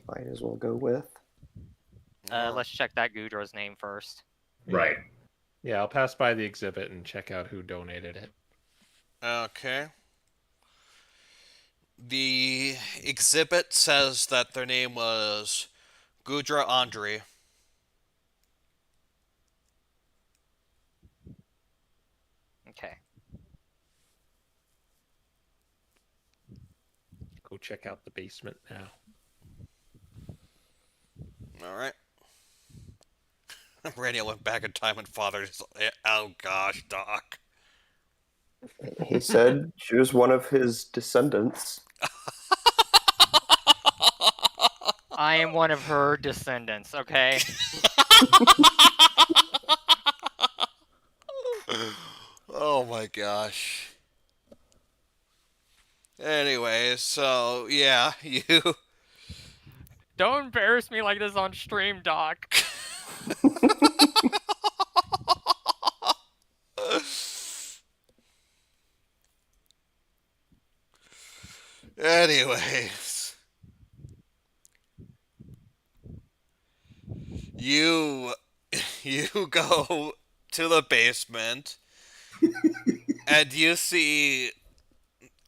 [SPEAKER 5] Might as well go with.
[SPEAKER 2] Let's check that Gudra's name first.
[SPEAKER 3] Right.
[SPEAKER 4] Yeah, I'll pass by the exhibit and check out who donated it.
[SPEAKER 1] Okay. The exhibit says that their name was Gudra Andri.
[SPEAKER 2] Okay.
[SPEAKER 4] Go check out the basement now.
[SPEAKER 1] Alright. Randy went back in time and fathered his... Oh gosh, Doc.
[SPEAKER 5] He said she was one of his descendants.
[SPEAKER 2] I am one of her descendants, okay?
[SPEAKER 1] Oh my gosh. Anyway, so yeah, you
[SPEAKER 2] Don't embarrass me like this on stream, Doc.
[SPEAKER 1] anyways, you go to the basement and you see,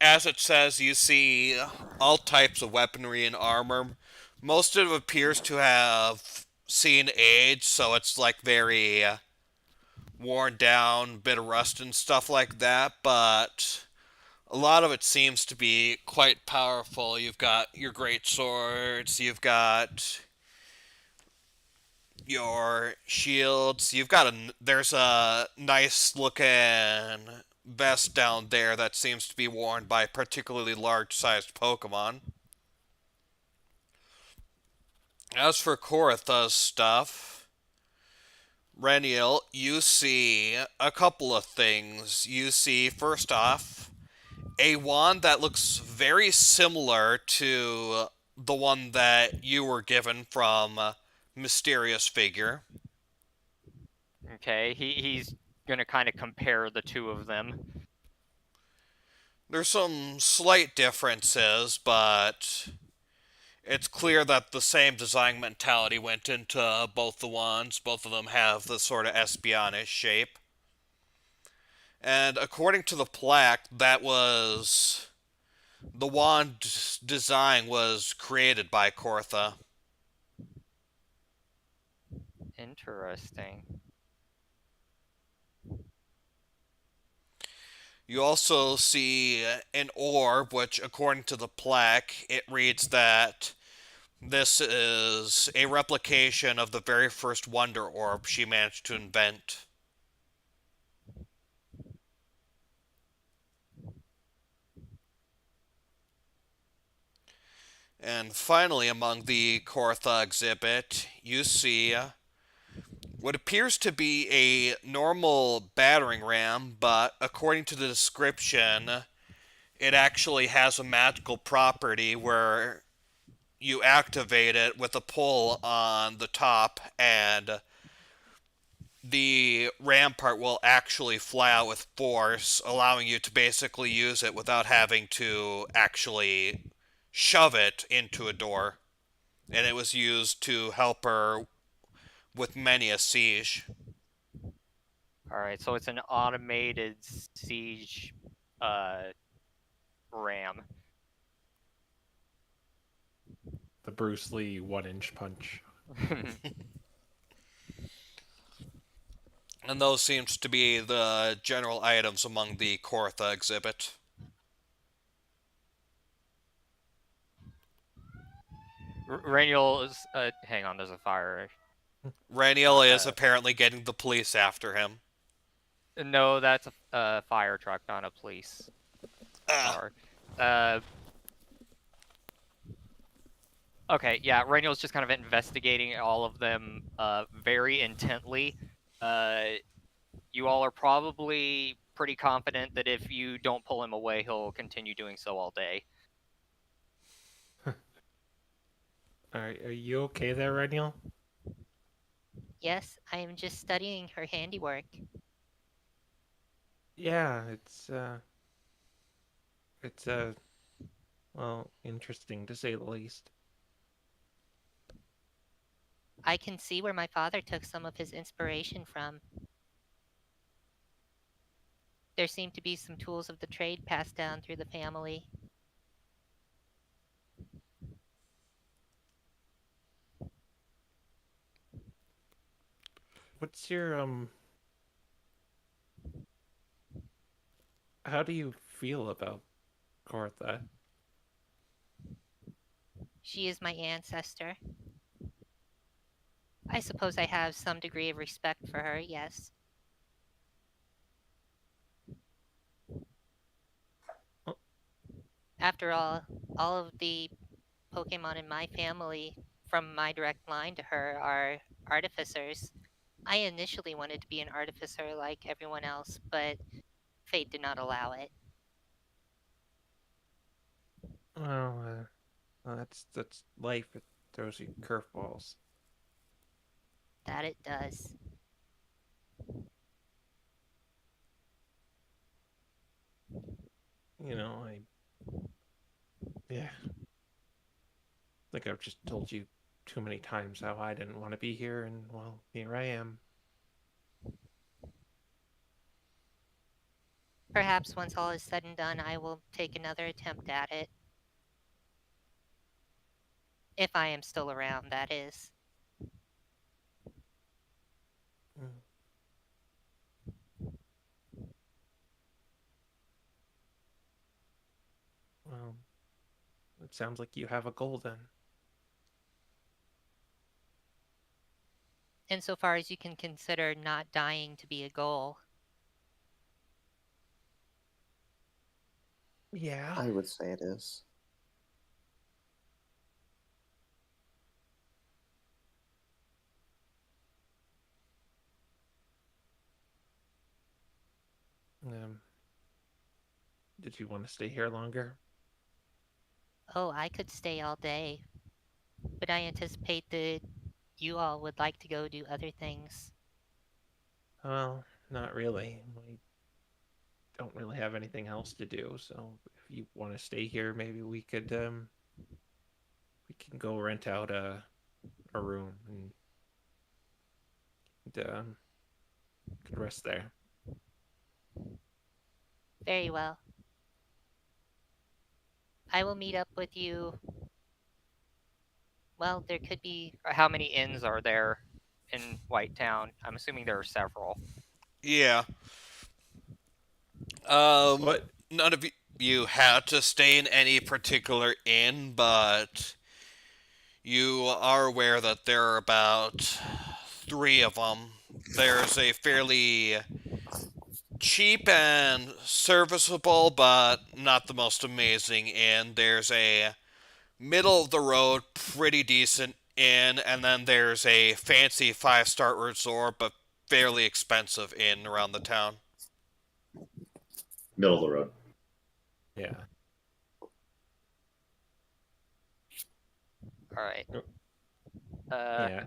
[SPEAKER 1] as it says, you see all types of weaponry and armor. Most of it appears to have seen age, so it's like very worn down, bit of rust and stuff like that, but a lot of it seems to be quite powerful. You've got your great swords, you've got your shields, there's a nice looking vest down there that seems to be worn by particularly large sized Pokemon. As for Koratha's stuff, Reniel, you see a couple of things. You see, first off, a wand that looks very similar to the one that you were given from Mysterious Figure.
[SPEAKER 2] Okay, he's gonna kind of compare the two of them.
[SPEAKER 1] There's some slight differences, but it's clear that the same design mentality went into both the wands. Both of them have the sort of espionage shape. And according to the plaque, the wand design was created by Kortha.
[SPEAKER 2] Interesting.
[SPEAKER 1] You also see an orb, which according to the plaque, it reads that this is a replication of the very first Wonder Orb she managed to invent. And finally, among the Kortha exhibit, you see what appears to be a normal battering ram, but according to the description, it actually has a magical property where you activate it with a pull on the top, and the ram part will actually fly out with force, allowing you to basically use it without having to actually shove it into a door. And it was used to help her with many a siege.
[SPEAKER 2] Alright, so it's an automated siege ram.
[SPEAKER 4] The Bruce Lee 1-inch punch.
[SPEAKER 1] And those seems to be the general items among the Kortha exhibit.
[SPEAKER 2] Raniel is. Hang on, there's a fire.
[SPEAKER 1] Raniel is
[SPEAKER 2] Uh,
[SPEAKER 1] apparently getting the police after him.
[SPEAKER 2] No, that's a fire truck, not a police car. Okay, yeah, Raniel's just kind of investigating all of them very intently. You all are probably pretty confident that if you don't pull him away, he'll continue doing so all day.
[SPEAKER 4] Are you okay there, Reniel?
[SPEAKER 6] Yes, I am just studying her handiwork.
[SPEAKER 4] Yeah, it's well, interesting to say the least.
[SPEAKER 6] I can see where my father took some of his inspiration from. There seem to be some tools of the trade passed down through the family.
[SPEAKER 4] What's your how do you feel about Kortha?
[SPEAKER 6] She is my ancestor. I suppose I have some degree of respect for her, yes.
[SPEAKER 4] Oh.
[SPEAKER 6] After all of the Pokemon in my family, from my direct line to her, are artificers. I initially wanted to be an artificer like everyone else, but fate did not allow it.
[SPEAKER 4] Well, that's life. It throws you curveballs.
[SPEAKER 6] That it does.
[SPEAKER 4] You know, yeah. I think I've just told you too many times how I didn't want to be here, and well, here I am.
[SPEAKER 6] Perhaps once all is said and done, I will take another attempt at it. If I am still around, that is.
[SPEAKER 4] Well, it sounds like you have a goal then.
[SPEAKER 6] Insofar as you can consider not dying to be a goal.
[SPEAKER 4] Yeah.
[SPEAKER 5] I would say it is.
[SPEAKER 4] Did you want to stay here longer?
[SPEAKER 6] Oh, I could stay all day. But I anticipate that you all would like to go do other things.
[SPEAKER 4] Well, not really. We don't really have anything else to do, so if you want to stay here, maybe we can go rent out a room and could rest there.
[SPEAKER 6] Very well. I will meet up with you. Well, there could be...
[SPEAKER 2] How many inns are there in Whitetown? I'm assuming there are several.
[SPEAKER 1] Yeah.
[SPEAKER 4] What?
[SPEAKER 1] None of you had to stay in any particular inn, but you are aware that there are about 3 of them. There's a fairly cheap and serviceable, but not the most amazing inn. There's a middle of the road, pretty decent inn, and then there's a fancy 5-star resort, but fairly expensive inn around the town.
[SPEAKER 3] Middle of the road.
[SPEAKER 4] Yeah.
[SPEAKER 2] All right.
[SPEAKER 4] Yeah.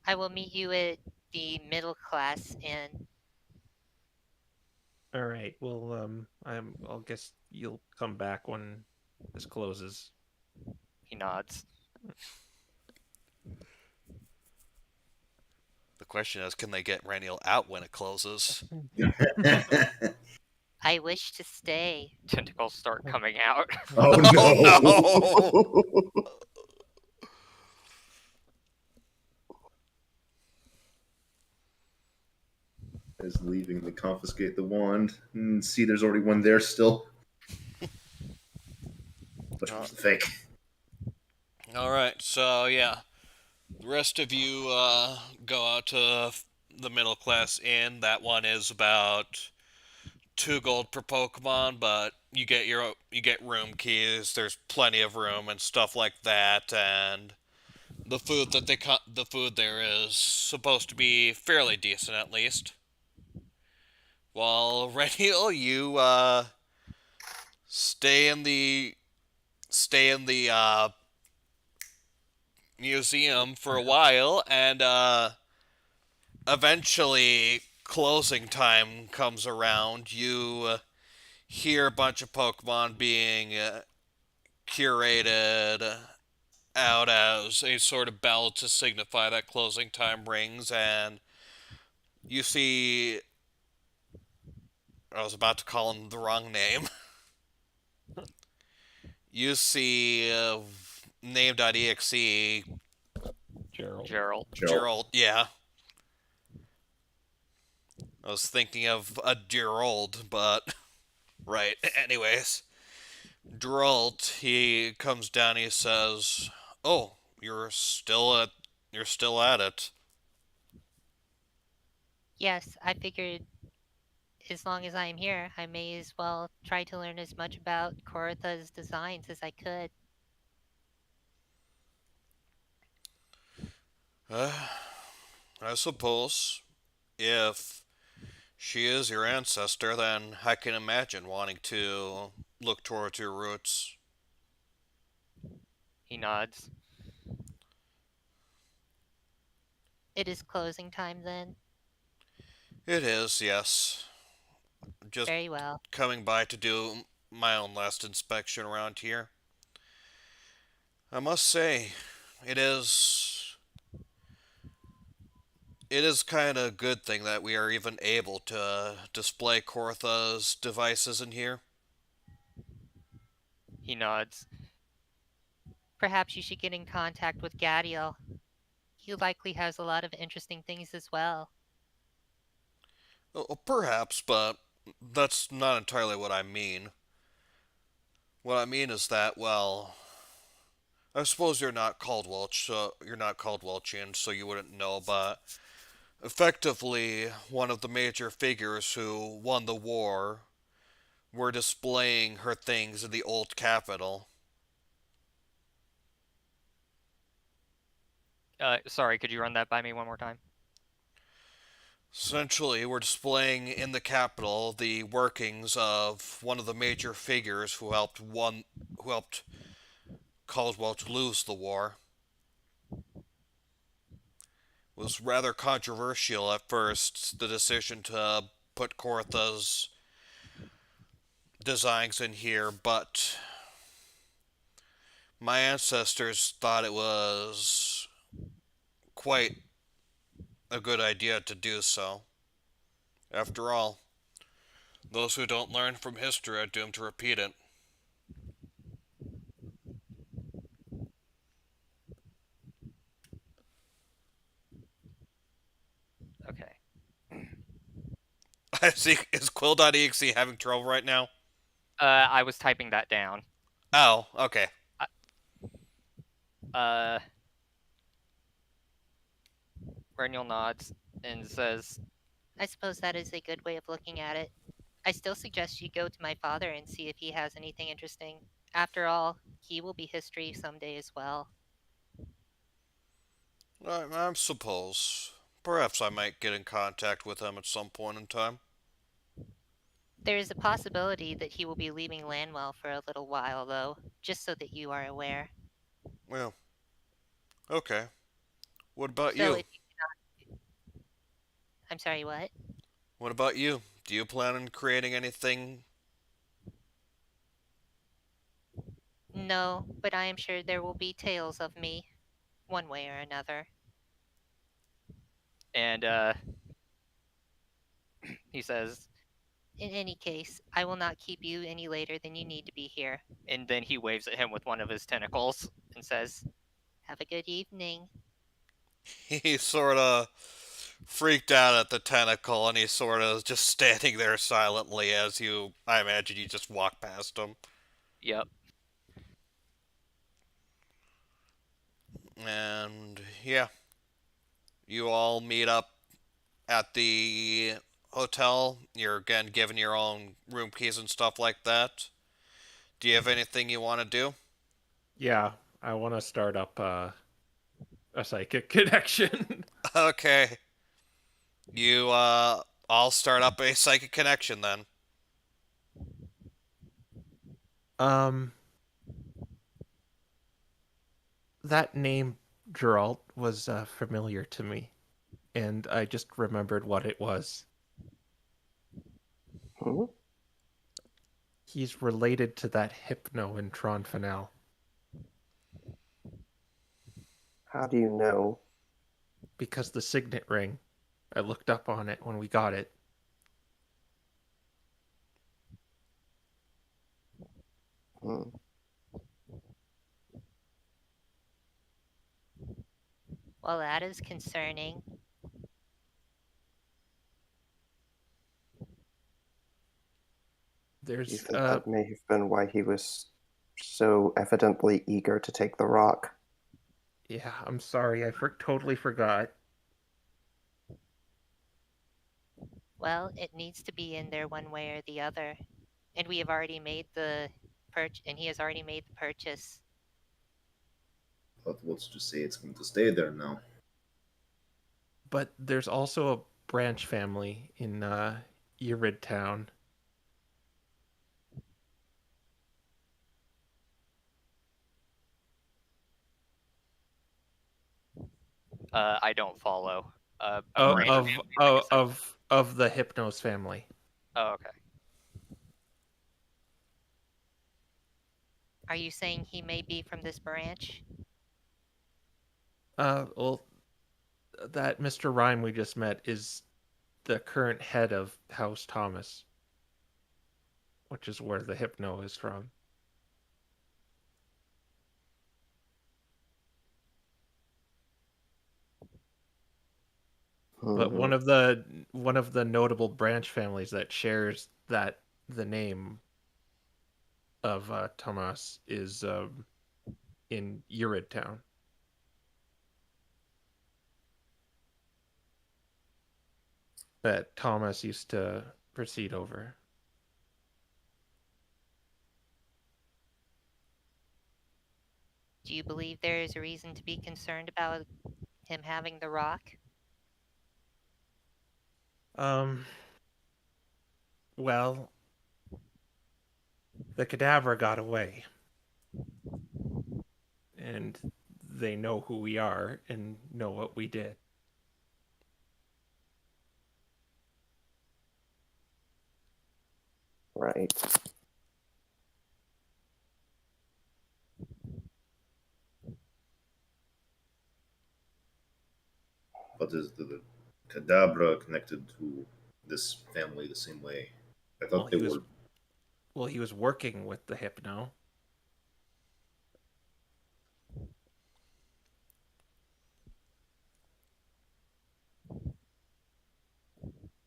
[SPEAKER 6] I will meet you at the middle class inn.
[SPEAKER 4] All right. Well, I'll guess you'll come back when this closes.
[SPEAKER 2] He nods.
[SPEAKER 1] The question is, can they get Raniel out when it closes?
[SPEAKER 6] I wish to stay.
[SPEAKER 2] Tentacles start coming out.
[SPEAKER 3] Oh no! As leaving, they confiscate the wand and see there's already one there still. Which was the fake?
[SPEAKER 1] Alright, so yeah. The rest of you go out to the middle class inn. That one is about 2 gold per Pokemon, but you get room keys. There's plenty of room and stuff like that, and the food there is supposed to be fairly decent at least. While Reniel, you stay in the museum for a while, and eventually closing time comes around. You hear a bunch of Pokemon being curated out as a sort of bell to signify that closing time rings, and you see. I was about to call him the wrong name. You see name.exe.
[SPEAKER 4] Gerald.
[SPEAKER 1] Gerald, yeah. I was thinking of a Gerald, but. Right, anyways. Gerald, he comes down, he says, "Oh, you're still at it."
[SPEAKER 6] Yes, I figured as long as I am here, I may as well try to learn as much about Koritha's designs as I could.
[SPEAKER 1] I suppose if she is your ancestor, then I can imagine wanting to look towards your roots.
[SPEAKER 2] He nods.
[SPEAKER 6] It is closing time then?
[SPEAKER 1] It is, yes. Just
[SPEAKER 6] Very well.
[SPEAKER 1] coming by to do my own last inspection around here. I must say, it is it is kind of a good thing that we are even able to display Kortha's devices in here.
[SPEAKER 2] He nods.
[SPEAKER 6] Perhaps you should get in contact with Gadiel. He likely has a lot of interesting things as well.
[SPEAKER 1] Oh, perhaps, but that's not entirely what I mean. What I mean is that, well, I suppose you're not Caldwelchian, so you wouldn't know, but effectively, one of the major figures who won the war were displaying her things in the old capital.
[SPEAKER 2] Sorry, could you run that by me one more time?
[SPEAKER 1] Essentially, we're displaying in the capital the workings of one of the major figures who helped Caldwell to lose the war. It was rather controversial at first, the decision to put Kortha's designs in here, but my ancestors thought it was quite a good idea to do so. After all, those who don't learn from history are doomed to repeat it.
[SPEAKER 2] Okay.
[SPEAKER 1] I see. Is Quill.exe having trouble right now?
[SPEAKER 2] I was typing that down.
[SPEAKER 1] Oh, okay.
[SPEAKER 2] Reniel nods and says,
[SPEAKER 6] I suppose that is a good way of looking at it. I still suggest you go to my father and see if he has anything interesting. After all, he will be history someday as well.
[SPEAKER 1] I suppose. Perhaps I might get in contact with him at some point in time.
[SPEAKER 6] There is a possibility that he will be leaving Lanwell for a little while, though, just so that you are aware.
[SPEAKER 1] Well, okay. What about
[SPEAKER 6] So
[SPEAKER 1] you?
[SPEAKER 6] if you cannot... I'm sorry, what?
[SPEAKER 1] What about you? Do you plan on creating anything?
[SPEAKER 6] No, but I am sure there will be tales of me, one way or another.
[SPEAKER 2] and he says,
[SPEAKER 6] In any case, I will not keep you any later than you need to be here.
[SPEAKER 2] and then he waves at him with one of his tentacles and says,
[SPEAKER 6] Have a good evening.
[SPEAKER 1] He sort of freaked out at the tentacle, and he's sort of just standing there silently as I imagine you just walk past him.
[SPEAKER 2] Yep.
[SPEAKER 1] And yeah, you all meet up at the hotel. You're again given your own room keys and stuff like that. Do you have anything you want to do?
[SPEAKER 4] Yeah, I want to start up a psychic connection.
[SPEAKER 1] Okay. You all start up a psychic connection then.
[SPEAKER 4] um, that name Gerald was familiar to me, and I just remembered what it was.
[SPEAKER 5] Hmm?
[SPEAKER 4] He's related to that Hypno in Tron Finale.
[SPEAKER 5] How do you know?
[SPEAKER 4] Because the signet ring, I looked up on it when we got it.
[SPEAKER 5] Hmm.
[SPEAKER 6] Well, that is concerning.
[SPEAKER 5] Do you
[SPEAKER 4] There's
[SPEAKER 5] think that may have been why he was so evidently eager to take the rock?
[SPEAKER 4] yeah, I'm sorry, I totally forgot.
[SPEAKER 6] Well, it needs to be in there one way or the other. And we have already made the and he has already made the purchase.
[SPEAKER 3] But what's to say it's going to stay there now?
[SPEAKER 4] But there's also a branch family in Urid Town.
[SPEAKER 2] I don't follow. A
[SPEAKER 4] Oh,
[SPEAKER 2] branch
[SPEAKER 4] of
[SPEAKER 2] family,
[SPEAKER 4] oh,
[SPEAKER 2] like I said.
[SPEAKER 4] of the Hypnos family.
[SPEAKER 2] Oh, okay.
[SPEAKER 6] Are you saying he may be from this branch?
[SPEAKER 4] Well, that Mr. Rhyme we just met is the current head of House Thomas, which is where the Hypno is from. But
[SPEAKER 5] Mhm.
[SPEAKER 4] one of the notable branch families that shares the name of Thomas is in Urid Town. That Thomas used to proceed over.
[SPEAKER 6] Do you believe there is a reason to be concerned about him having the rock?
[SPEAKER 4] Well, the cadaver got away, and they know who we are and know what we did.
[SPEAKER 5] Right.
[SPEAKER 3] But is the Cadabra connected to this family the same way? I
[SPEAKER 4] Well,
[SPEAKER 3] thought they were.
[SPEAKER 4] he was working with the Hypno.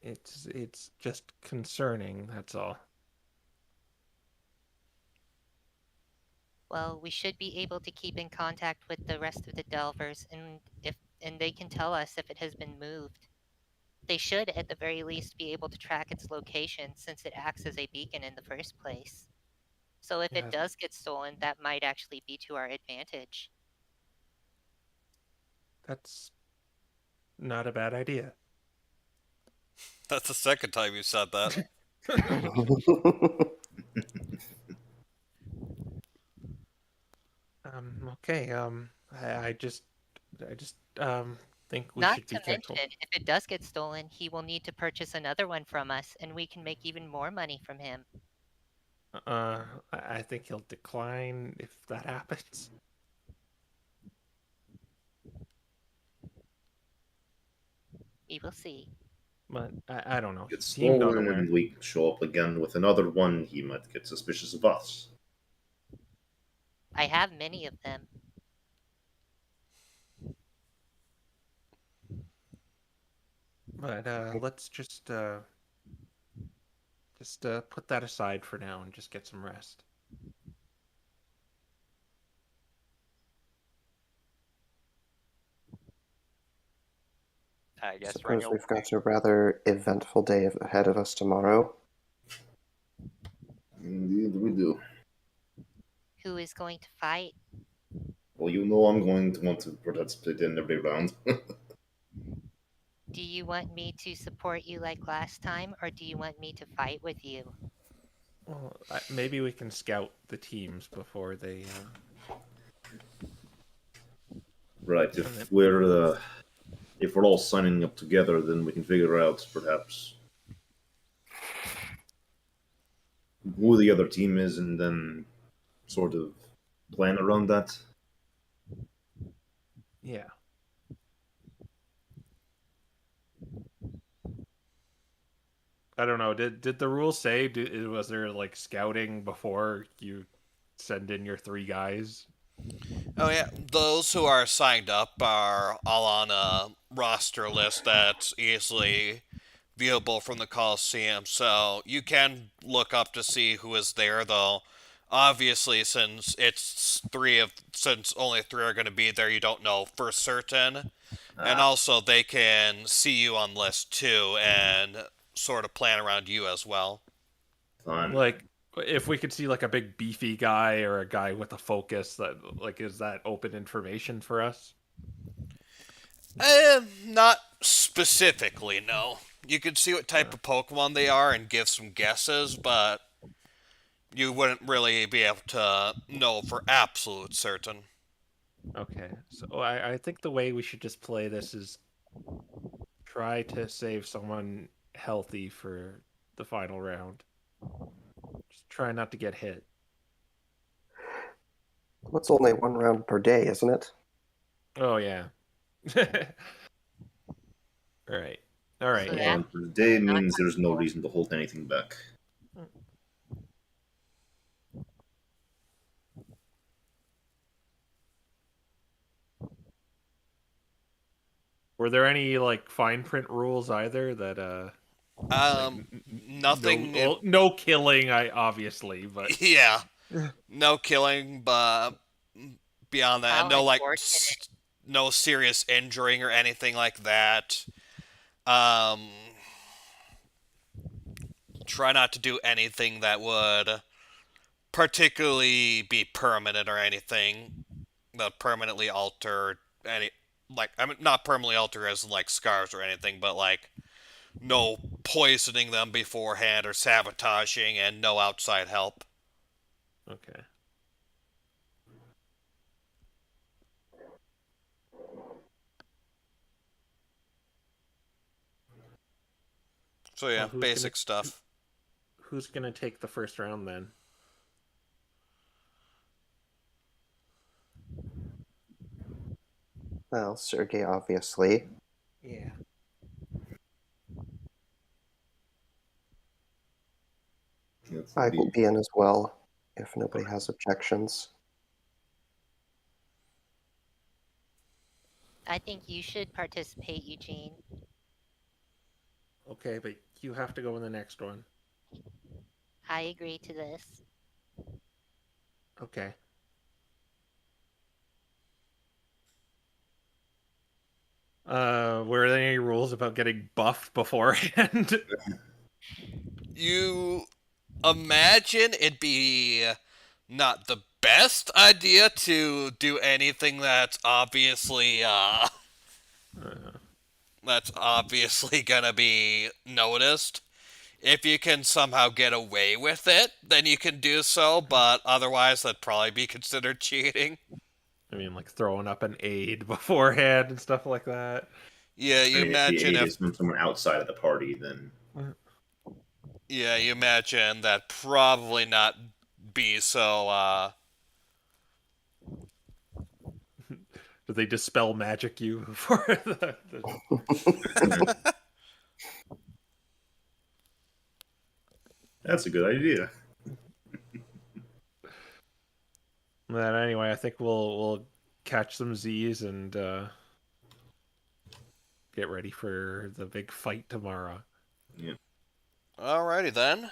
[SPEAKER 4] It's just concerning, that's all.
[SPEAKER 6] Well, we should be able to keep in contact with the rest of the Delvers, and they can tell us if it has been moved. They should, at the very least, be able to track its location since it acts as a beacon in the first place. So if it
[SPEAKER 4] Yeah,
[SPEAKER 6] does get stolen, that might actually be to our advantage.
[SPEAKER 4] that's not a bad idea.
[SPEAKER 1] That's the second time you said that.
[SPEAKER 4] Okay, I just think we
[SPEAKER 6] Not
[SPEAKER 4] should be
[SPEAKER 6] to
[SPEAKER 4] careful.
[SPEAKER 6] mention, if it does get stolen, he will need to purchase another one from us, and we can make even more money from him.
[SPEAKER 4] I think he'll decline if that happens.
[SPEAKER 6] We will see.
[SPEAKER 4] But I don't know. He
[SPEAKER 3] Gets
[SPEAKER 4] seemed
[SPEAKER 3] stolen
[SPEAKER 4] unaware.
[SPEAKER 3] and we show up again with another one, he might get suspicious of us.
[SPEAKER 6] I have many of them.
[SPEAKER 4] But let's just put that aside for now and just get some rest.
[SPEAKER 2] I guess
[SPEAKER 5] Suppose
[SPEAKER 2] Reniel.
[SPEAKER 5] we've got a rather eventful day ahead of us tomorrow.
[SPEAKER 3] Indeed, we do.
[SPEAKER 6] Who is going to fight?
[SPEAKER 3] Well, you know I'm going to want to participate in every round.
[SPEAKER 6] Do you want me to support you like last time, or do you want me to fight with you?
[SPEAKER 4] Well, maybe we can scout the teams before they.
[SPEAKER 3] Right, if we're all signing up together, then we can figure out perhaps who the other team is, and then sort of plan around that.
[SPEAKER 4] Yeah. I don't know. Did the rules say? Was there like scouting before you send in your 3 guys?
[SPEAKER 1] Oh yeah, those who are signed up are all on a roster list that's easily viewable from the Coliseum, so you can look up to see who is there. Though, obviously, since only 3 are going to be there, you don't know for certain. And also, they can see you on list too and sort of plan around you as well.
[SPEAKER 3] Fine.
[SPEAKER 4] Like, if we could see like a big beefy guy or a guy with a focus, that like is that open information for us?
[SPEAKER 1] Not specifically, no. You can see what type of Pokemon they are and give some guesses, but you wouldn't really be able to know for absolute certain.
[SPEAKER 4] Okay, so I think the way we should just play this is try to save someone healthy for the final round. Just try not to get hit.
[SPEAKER 5] Well, it's only 1 round per day, isn't it?
[SPEAKER 4] Oh yeah. All right. All right.
[SPEAKER 6] So
[SPEAKER 3] Well,
[SPEAKER 6] that
[SPEAKER 3] the day
[SPEAKER 6] not
[SPEAKER 3] means there's no reason to hold anything back.
[SPEAKER 4] Were there any like fine print rules either that
[SPEAKER 1] Nothing.
[SPEAKER 4] no killing, I obviously, but
[SPEAKER 1] Yeah, no killing, but beyond that,
[SPEAKER 6] How
[SPEAKER 1] no
[SPEAKER 6] unfortunate.
[SPEAKER 1] no serious injuring or anything like that. Um, try not to do anything that would particularly be permanent or anything that permanently alter any, like, I mean, not permanently alter as in, like, scars or anything, but like no poisoning them beforehand or sabotaging, and no outside help.
[SPEAKER 4] okay.
[SPEAKER 1] So yeah,
[SPEAKER 4] Well,
[SPEAKER 1] basic stuff.
[SPEAKER 4] who's gonna take the first round then?
[SPEAKER 5] Well, Sergey, obviously.
[SPEAKER 4] Yeah.
[SPEAKER 3] That's
[SPEAKER 5] I will
[SPEAKER 3] the-
[SPEAKER 5] be in as well, if nobody has objections.
[SPEAKER 6] I think you should participate, Eugene.
[SPEAKER 4] Okay, but you have to go in the next one.
[SPEAKER 6] I agree to this.
[SPEAKER 4] Okay. Were there any rules about getting buffed beforehand?
[SPEAKER 1] You imagine it'd be not the best idea to do anything that's obviously gonna be noticed. If you can somehow get away with it, then you can do so, but otherwise that'd probably be considered cheating.
[SPEAKER 4] I mean, like throwing up an aid beforehand and stuff like that.
[SPEAKER 1] Yeah,
[SPEAKER 3] I
[SPEAKER 1] you
[SPEAKER 3] mean, if the
[SPEAKER 1] imagine
[SPEAKER 3] aid
[SPEAKER 1] if
[SPEAKER 3] is from someone outside of the party, then
[SPEAKER 1] yeah, you imagine that probably not be so
[SPEAKER 4] Do they dispel magic you before
[SPEAKER 3] that's a good idea.
[SPEAKER 4] But anyway, I think we'll catch some Z's and get ready for the big fight tomorrow.
[SPEAKER 1] Alrighty then.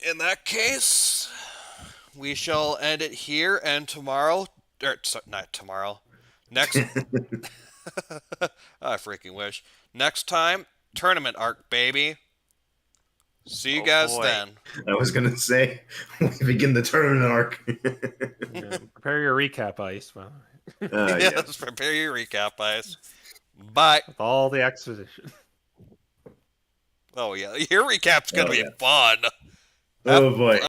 [SPEAKER 1] In that case, we shall end it here, and tomorrow, not tomorrow, next, I freaking wish. Next time, tournament arc, baby. See you guys
[SPEAKER 2] boy.
[SPEAKER 1] then.
[SPEAKER 3] I was gonna say we begin the tournament arc.
[SPEAKER 4] Prepare your recap, Ice. Well,
[SPEAKER 1] Yes, prepare your recap, Ice. Bye.
[SPEAKER 4] with all the exposition.
[SPEAKER 1] Oh yeah, your recap's gonna be fun.
[SPEAKER 3] Oh boy.